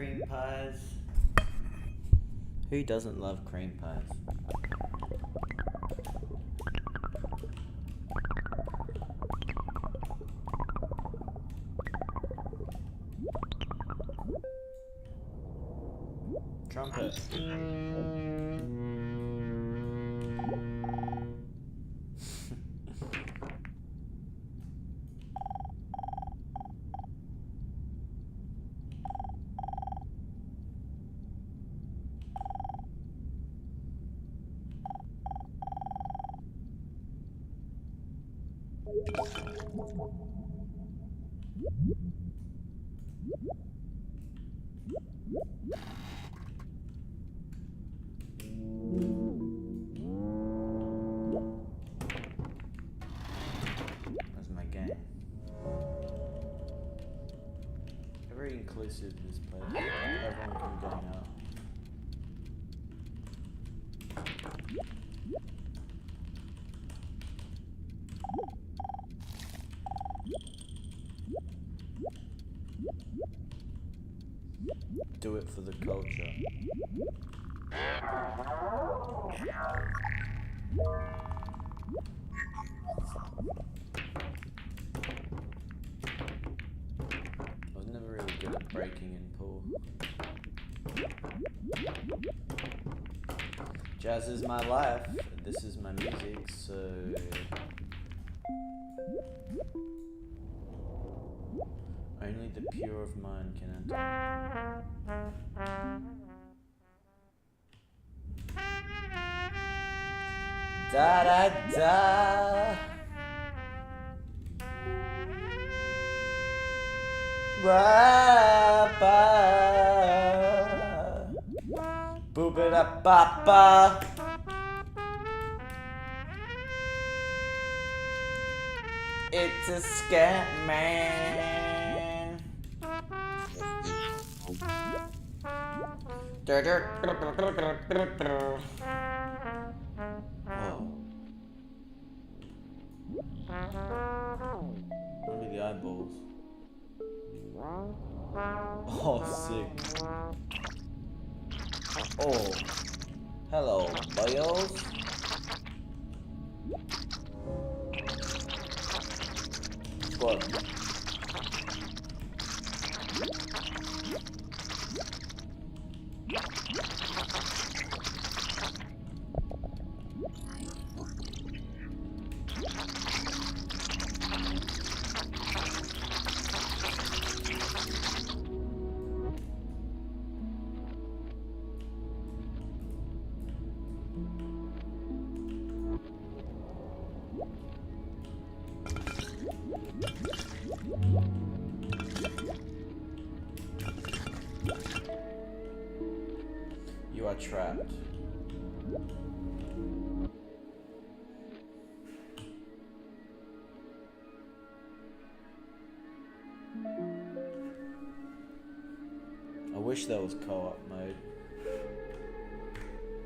cream pies. Who doesn't love cream pies? Trumpet. That's my game. Very inclusive, this place. Everyone can go out. Do it for the culture. I was never really good at breaking in pool. Jazz is my life. This is my music, so only the pure of mind can enter. Da da da. Ba ba. Boo ba da ba ba. It's a scat man. Maybe the eyeballs. Oh, sick. Oh, hello, boyos. What? You are trapped. I wish there was co-op mode.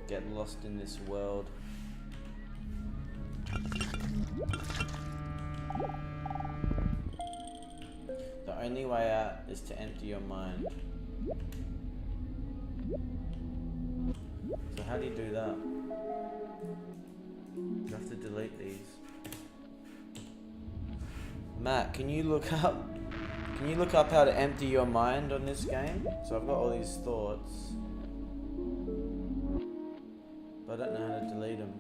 Get lost in this world. The only way out is to empty your mind. So how do you do that? You have to delete these. Matt, can you look up how to empty your mind on this game? So I've got all these thoughts, but I don't know how to delete them.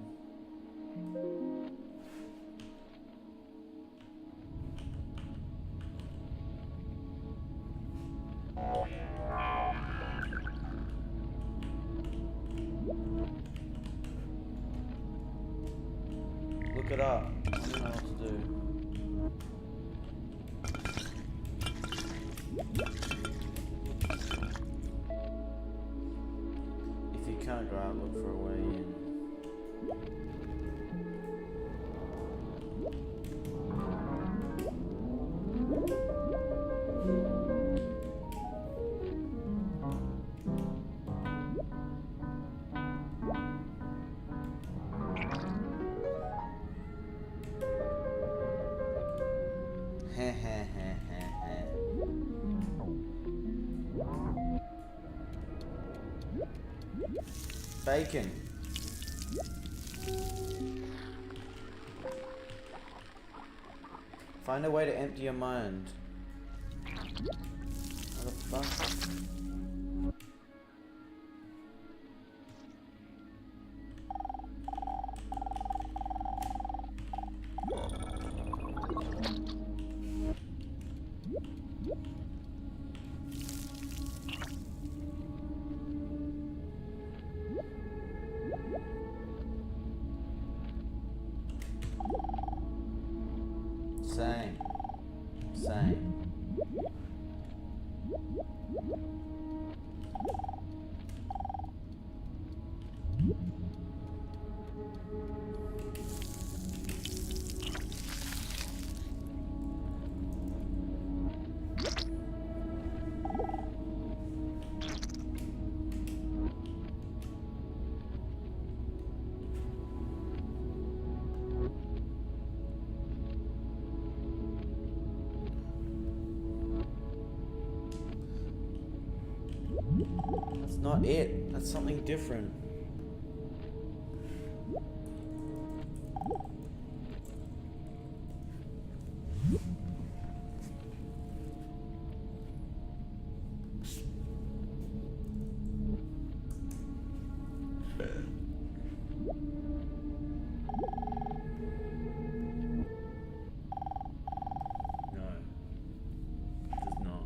Look it up. I don't know what to do. If you can't go out, look for a way in. Bacon. Find a way to empty your mind. What the fuck? Same. Same. That's not it. That's something different. No. It does not.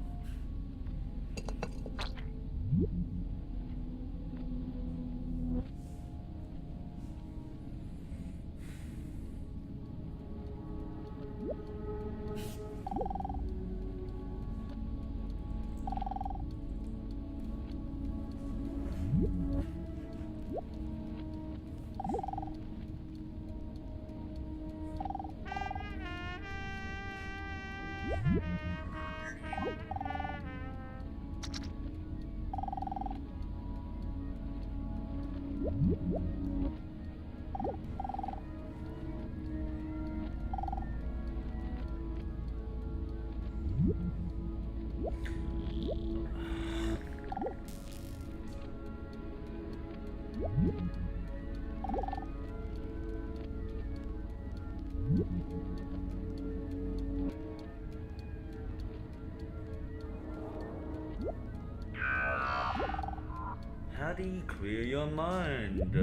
How do you clear your mind?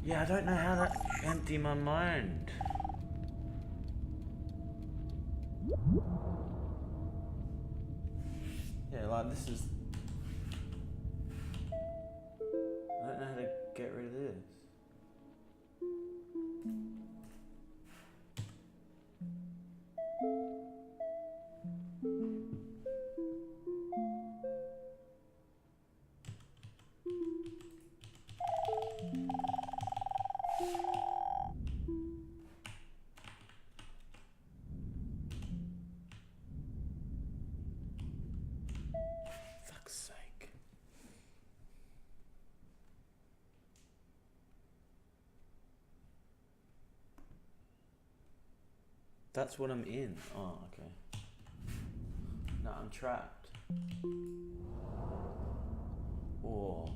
Yeah, I don't know how to empty my mind. Yeah, like this is... I don't know how to get rid of this. Fuck's sake. That's what I'm in. Oh, okay. No, I'm trapped. Or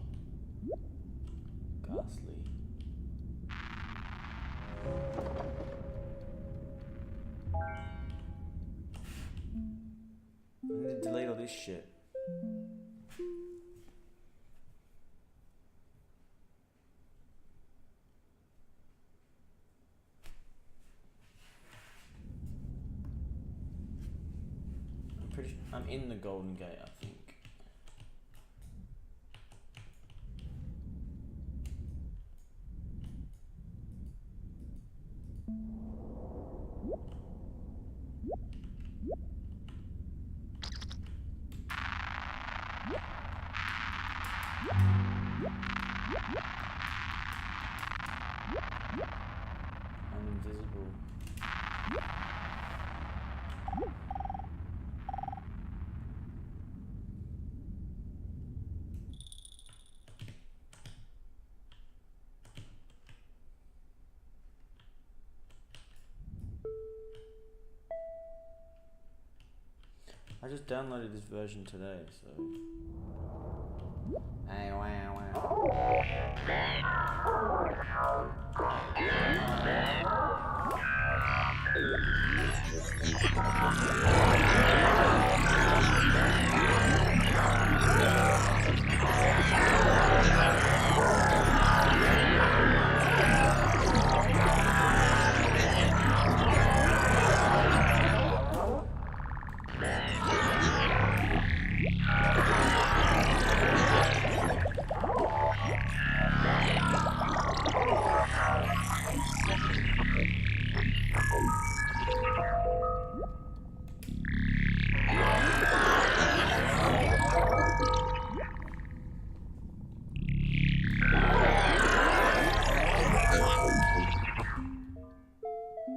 ghastly. I need to delete all this shit. I'm in the Golden Gate, I think. I'm invisible. I just downloaded this version today, so. Hey, wow, wow.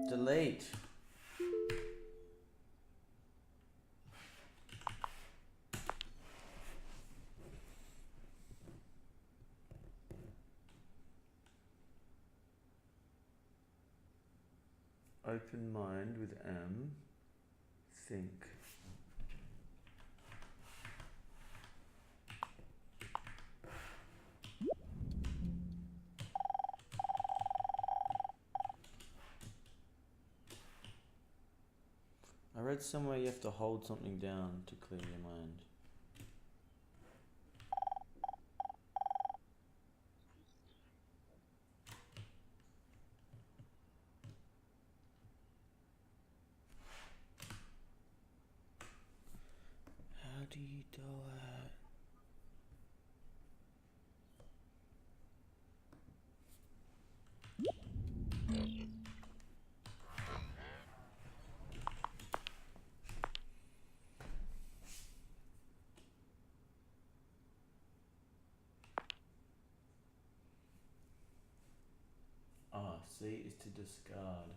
Delete. Open mind with M. Think. I read somewhere you have to hold something down to clear your mind. How do you do it? Ah, C is to discard.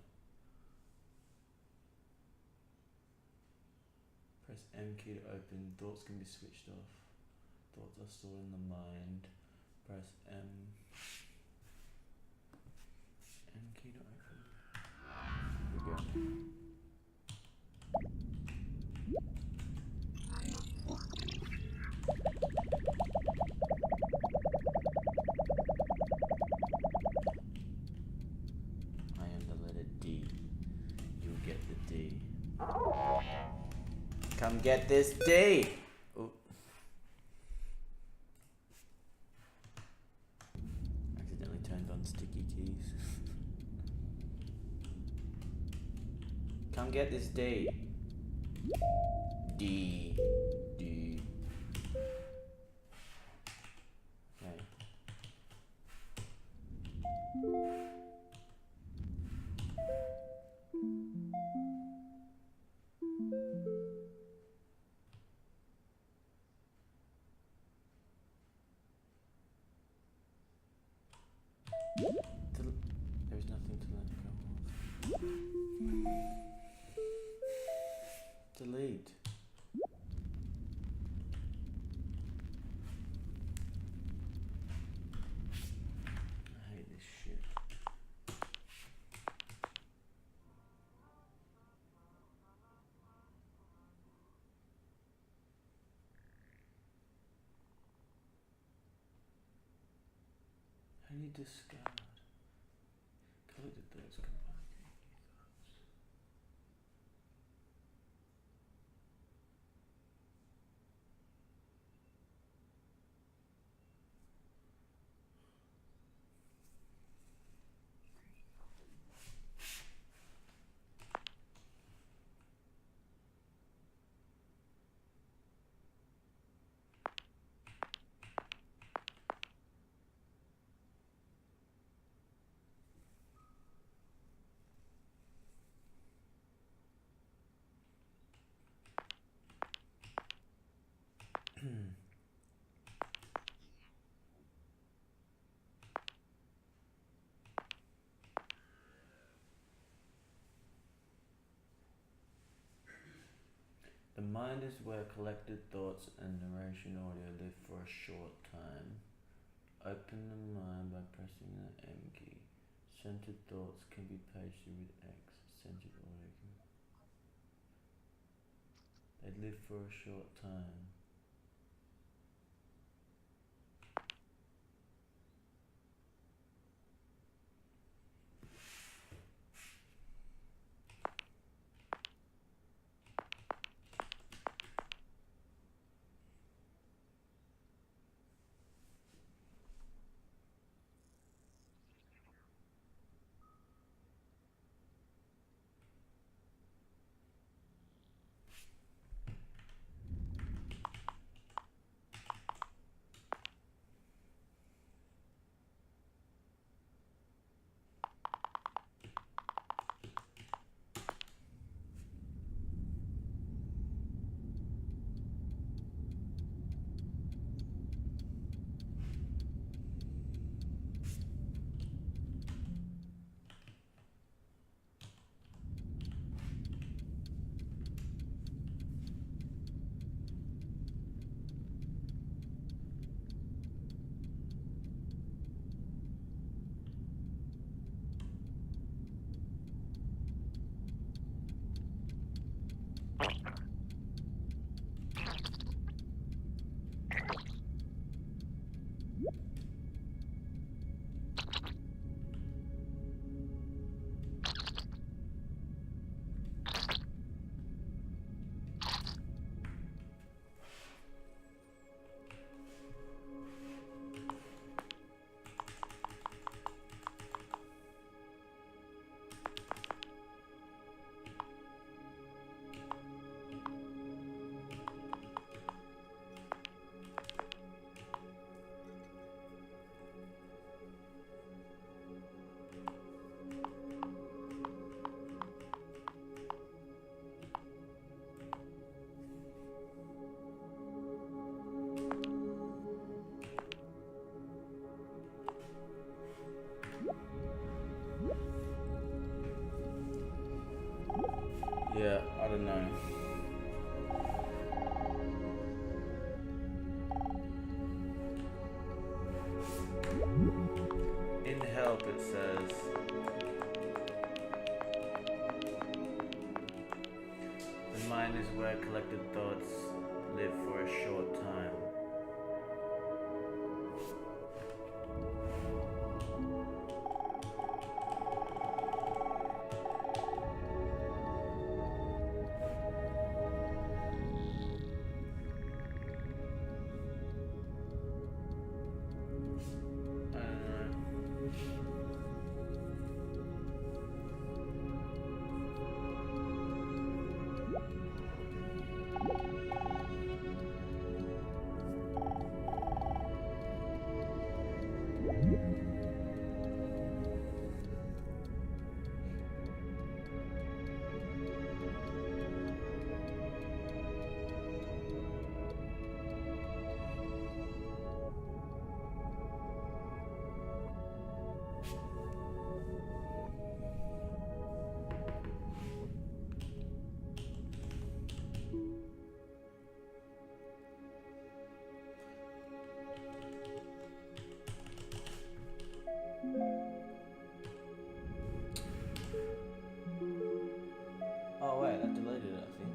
Press M key to open. Thoughts can be switched off. Thoughts are stored in the mind. Press M. M key to open. Here we go. I am the letter D. You'll get the D. Come get this D! Ooh. Accidentally turned on sticky keys. Come get this D. D. D. Okay. There's nothing to let go of. Delete. I hate this shit. How do you discard? Collected thoughts combined. The mind is where collected thoughts and narration audio live for a short time. Open the mind by pressing the M key. Centered thoughts can be paged through with X. Centered audio can... They live for a short time. Yeah, I don't know. In help it says the mind is where collected thoughts live for a short time. Oh wait, that deleted it, I think.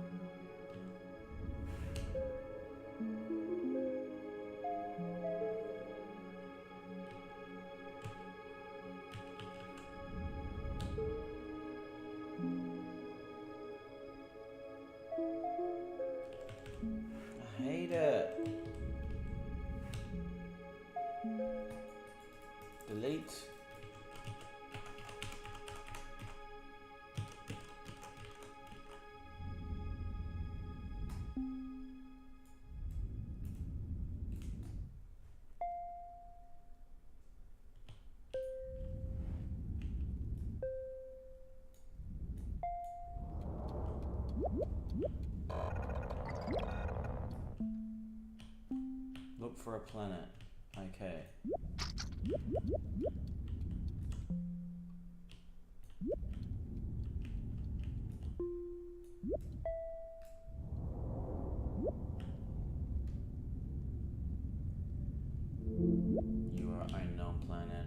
I hate it. Delete. Look for a planet. Okay. You are unknown planet.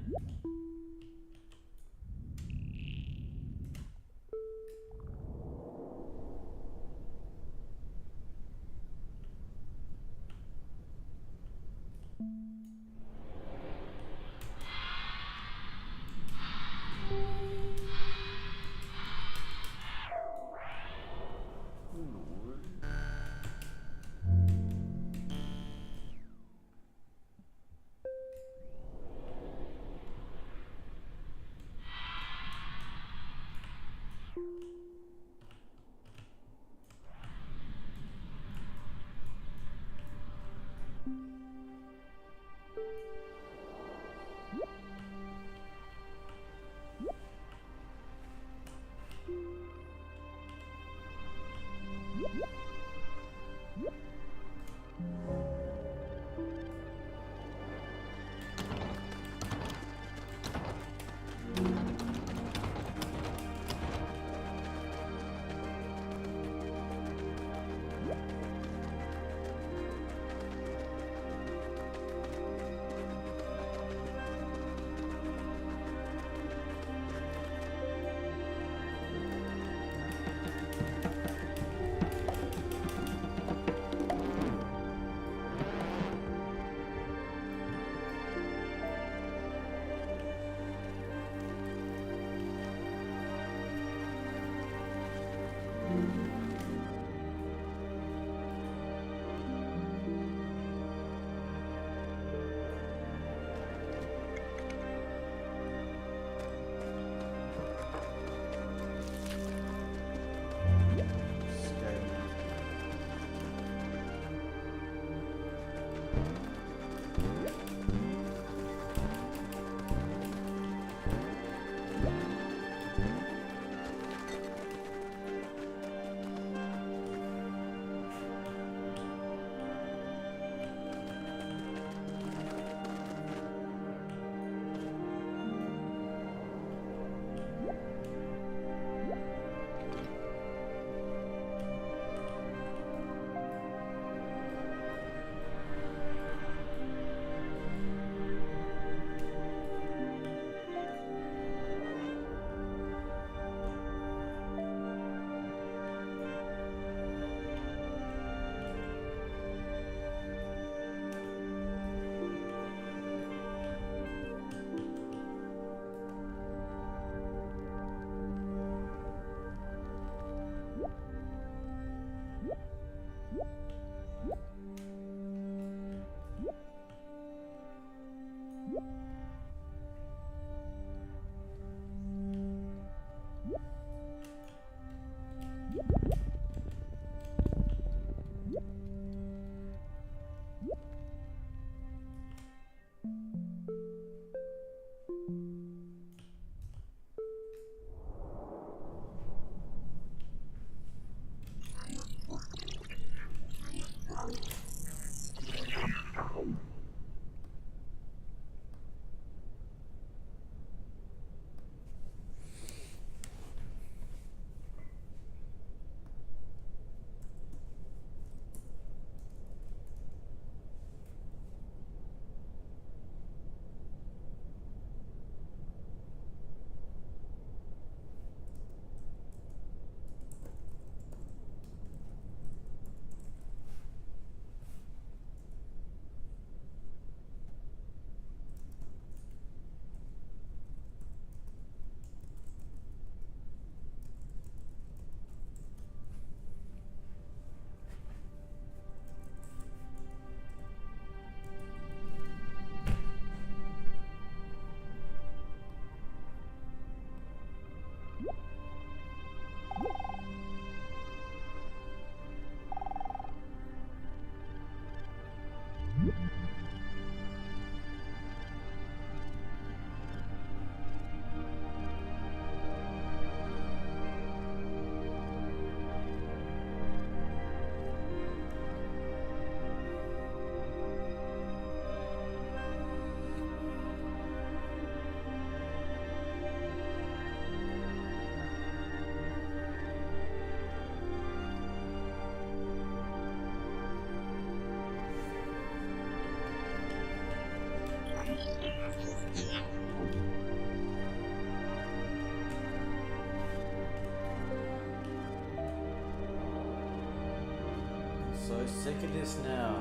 So sick of this now.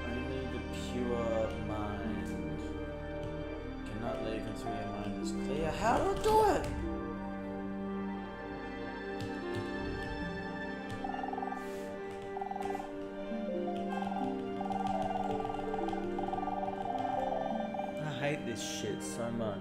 Only the pure mind cannot leave until your mind is clear. How do I do it? I hate this shit so much.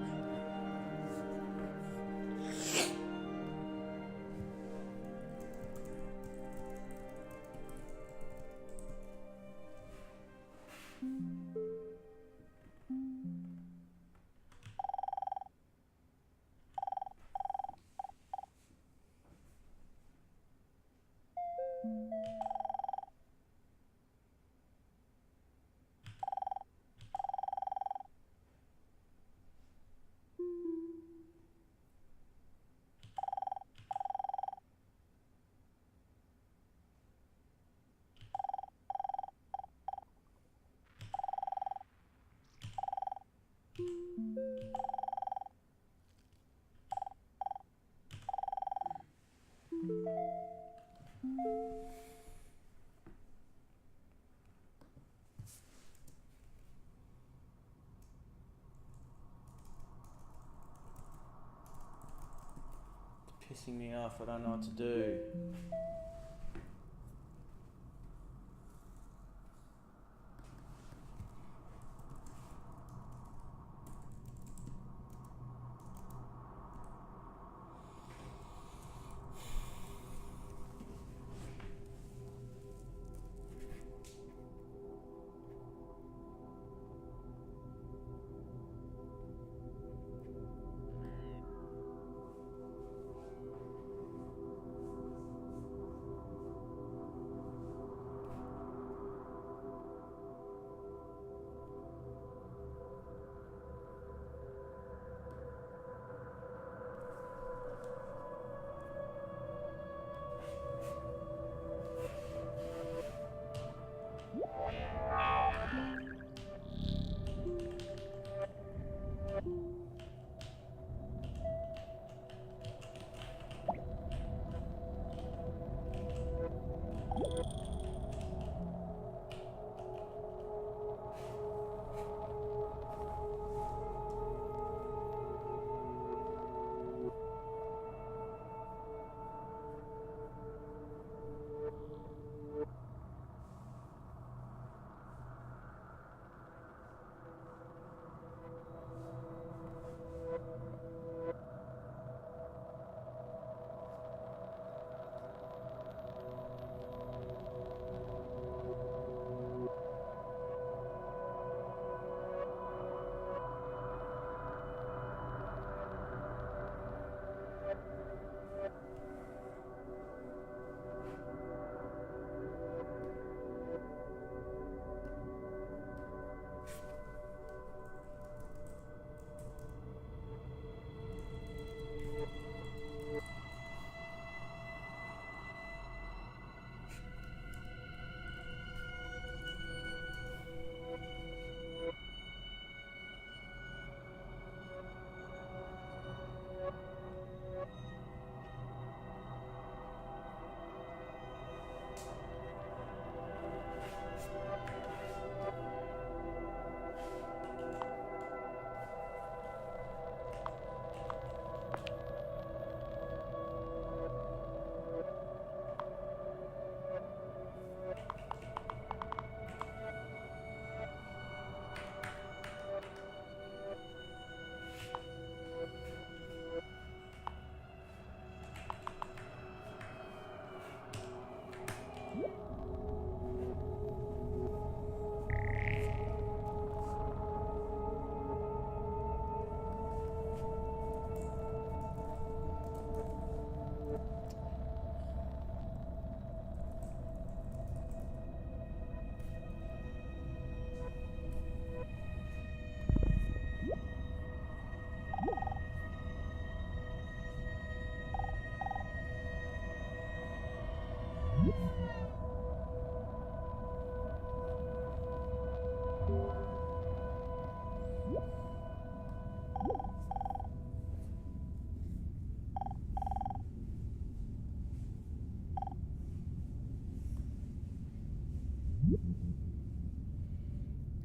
pissing me off. I don't know what to do.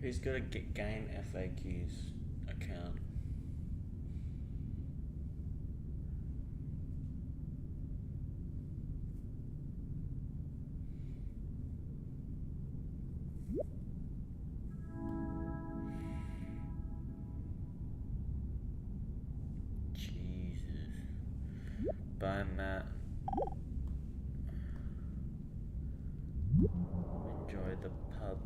Who's got a game FAQs account? Jesus. Bye, Matt. Enjoy the pub.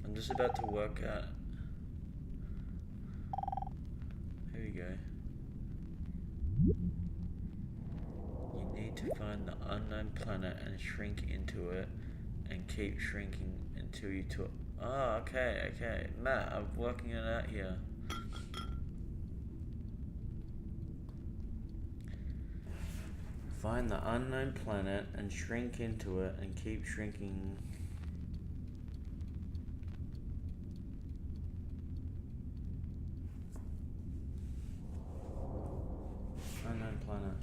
I'm just about to work out. Here we go. You need to find the unknown planet and shrink into it and keep shrinking until you took. Oh, okay. Matt, I'm working it out here. Find the unknown planet and shrink into it and keep shrinking. Unknown planet.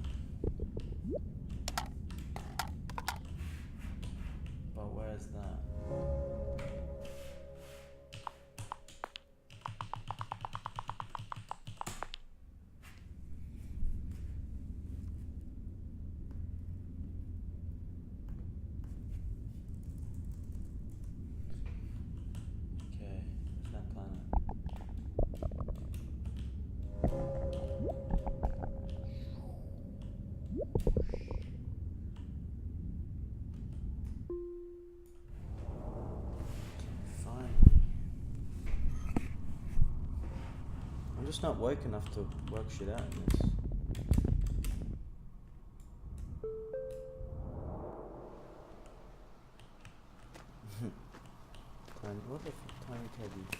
But where's that? just not woke enough to work shit out in this. What the fuck, tiny tabbies?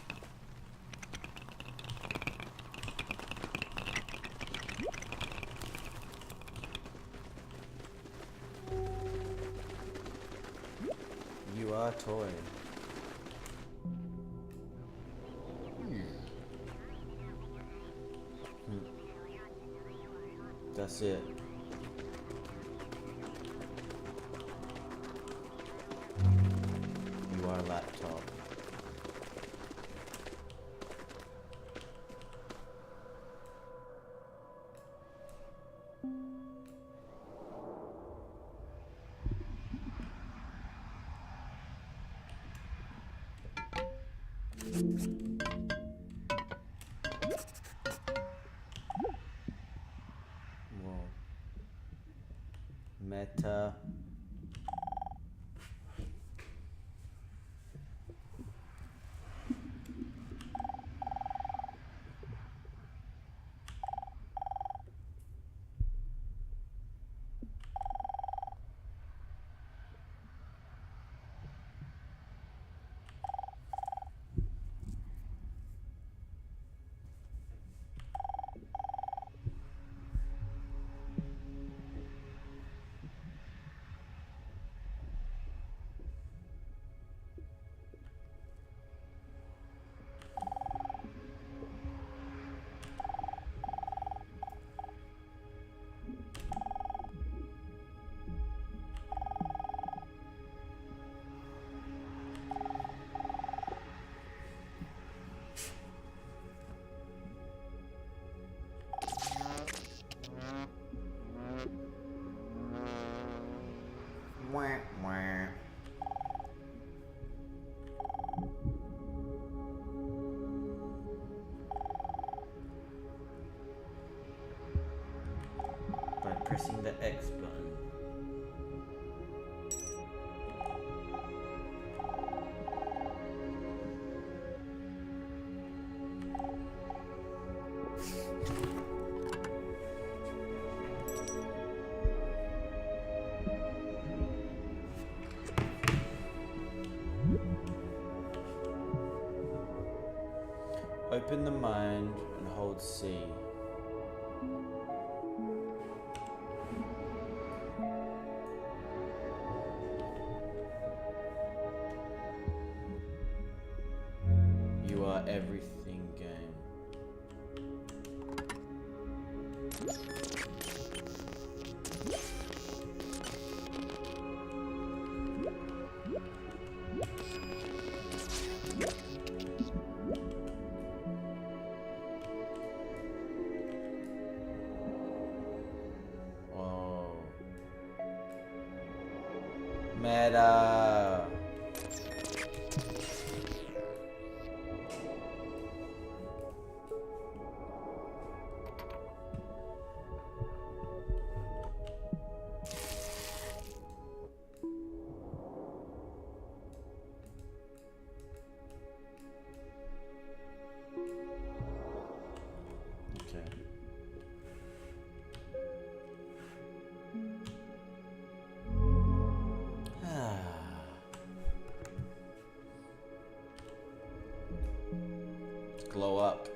You are a toy. That's it. You are a laptop. Whoa. Meta. Wah, wah. By pressing the X button. Open the mind and hold C. You are everything game. Meta. Okay. Glow up.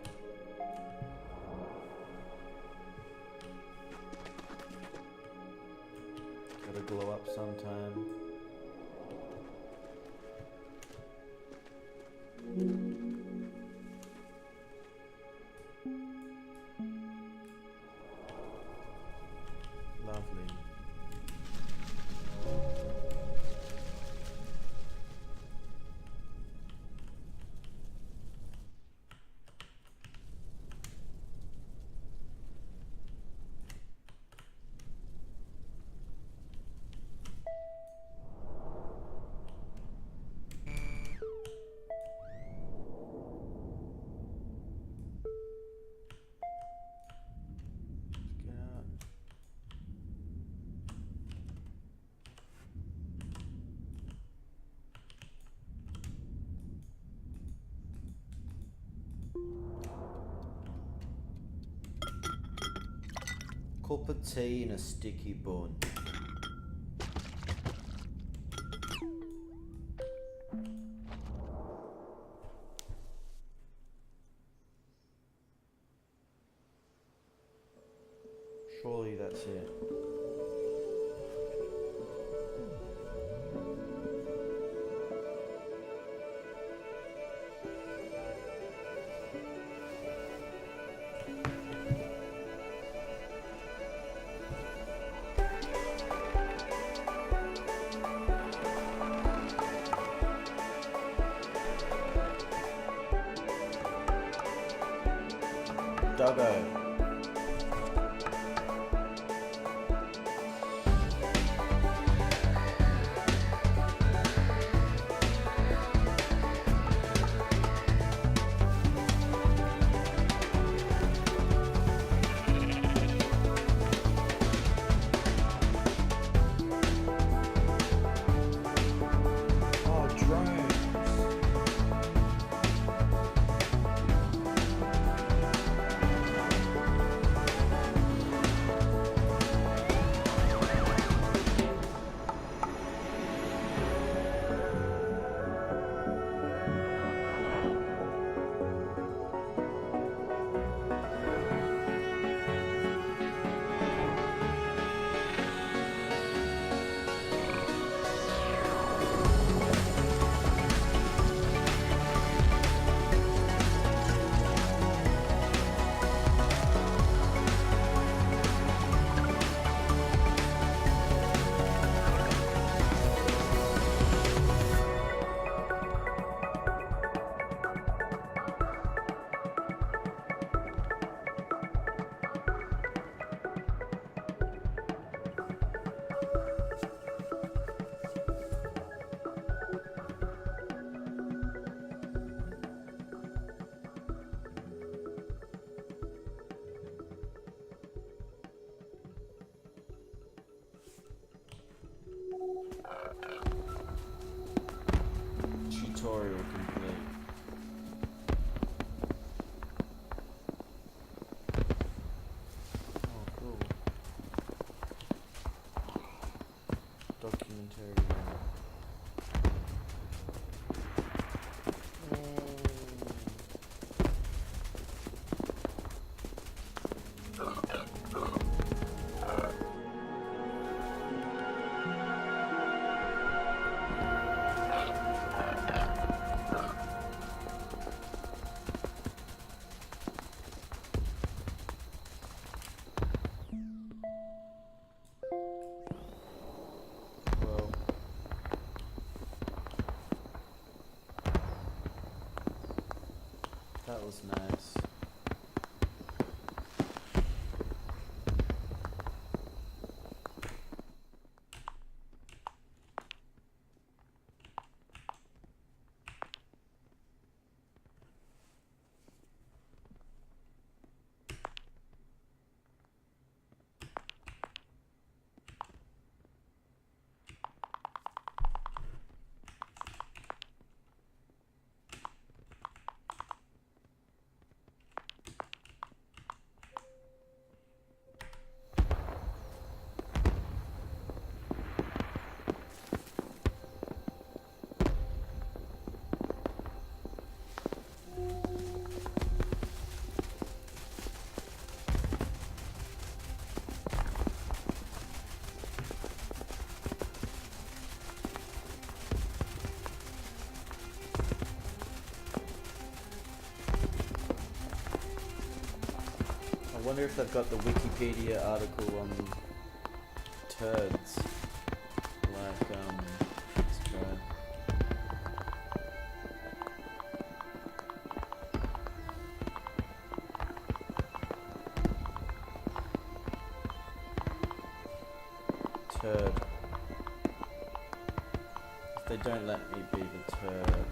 Gotta glow up sometime. Lovely. Cup of tea in a sticky bun. Surely that's it. Doggo. Oh, drones. Tutorial complete. Oh, cool. Documentary. Well, that was nice. I wonder if they've got the Wikipedia article on turds. Like, let's try. Turd. If they don't let me be the turd.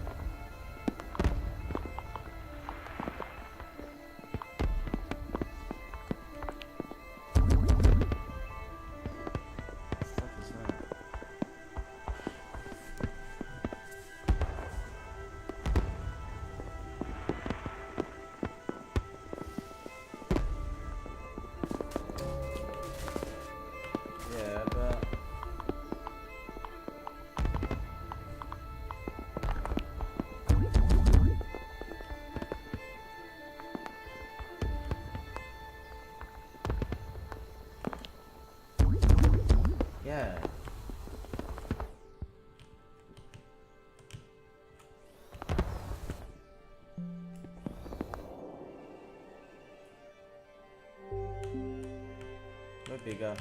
sugar.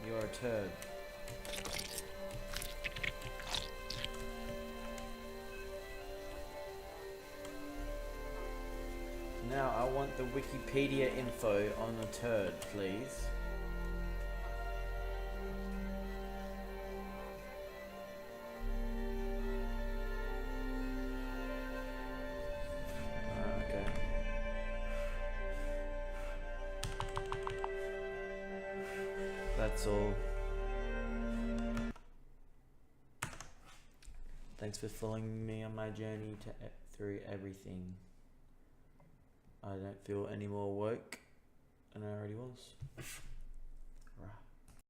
You're a turd. Now I want the Wikipedia info on a turd, please. Okay. That's all. Thanks for following me on my journey through everything. I don't feel any more woke than I already was.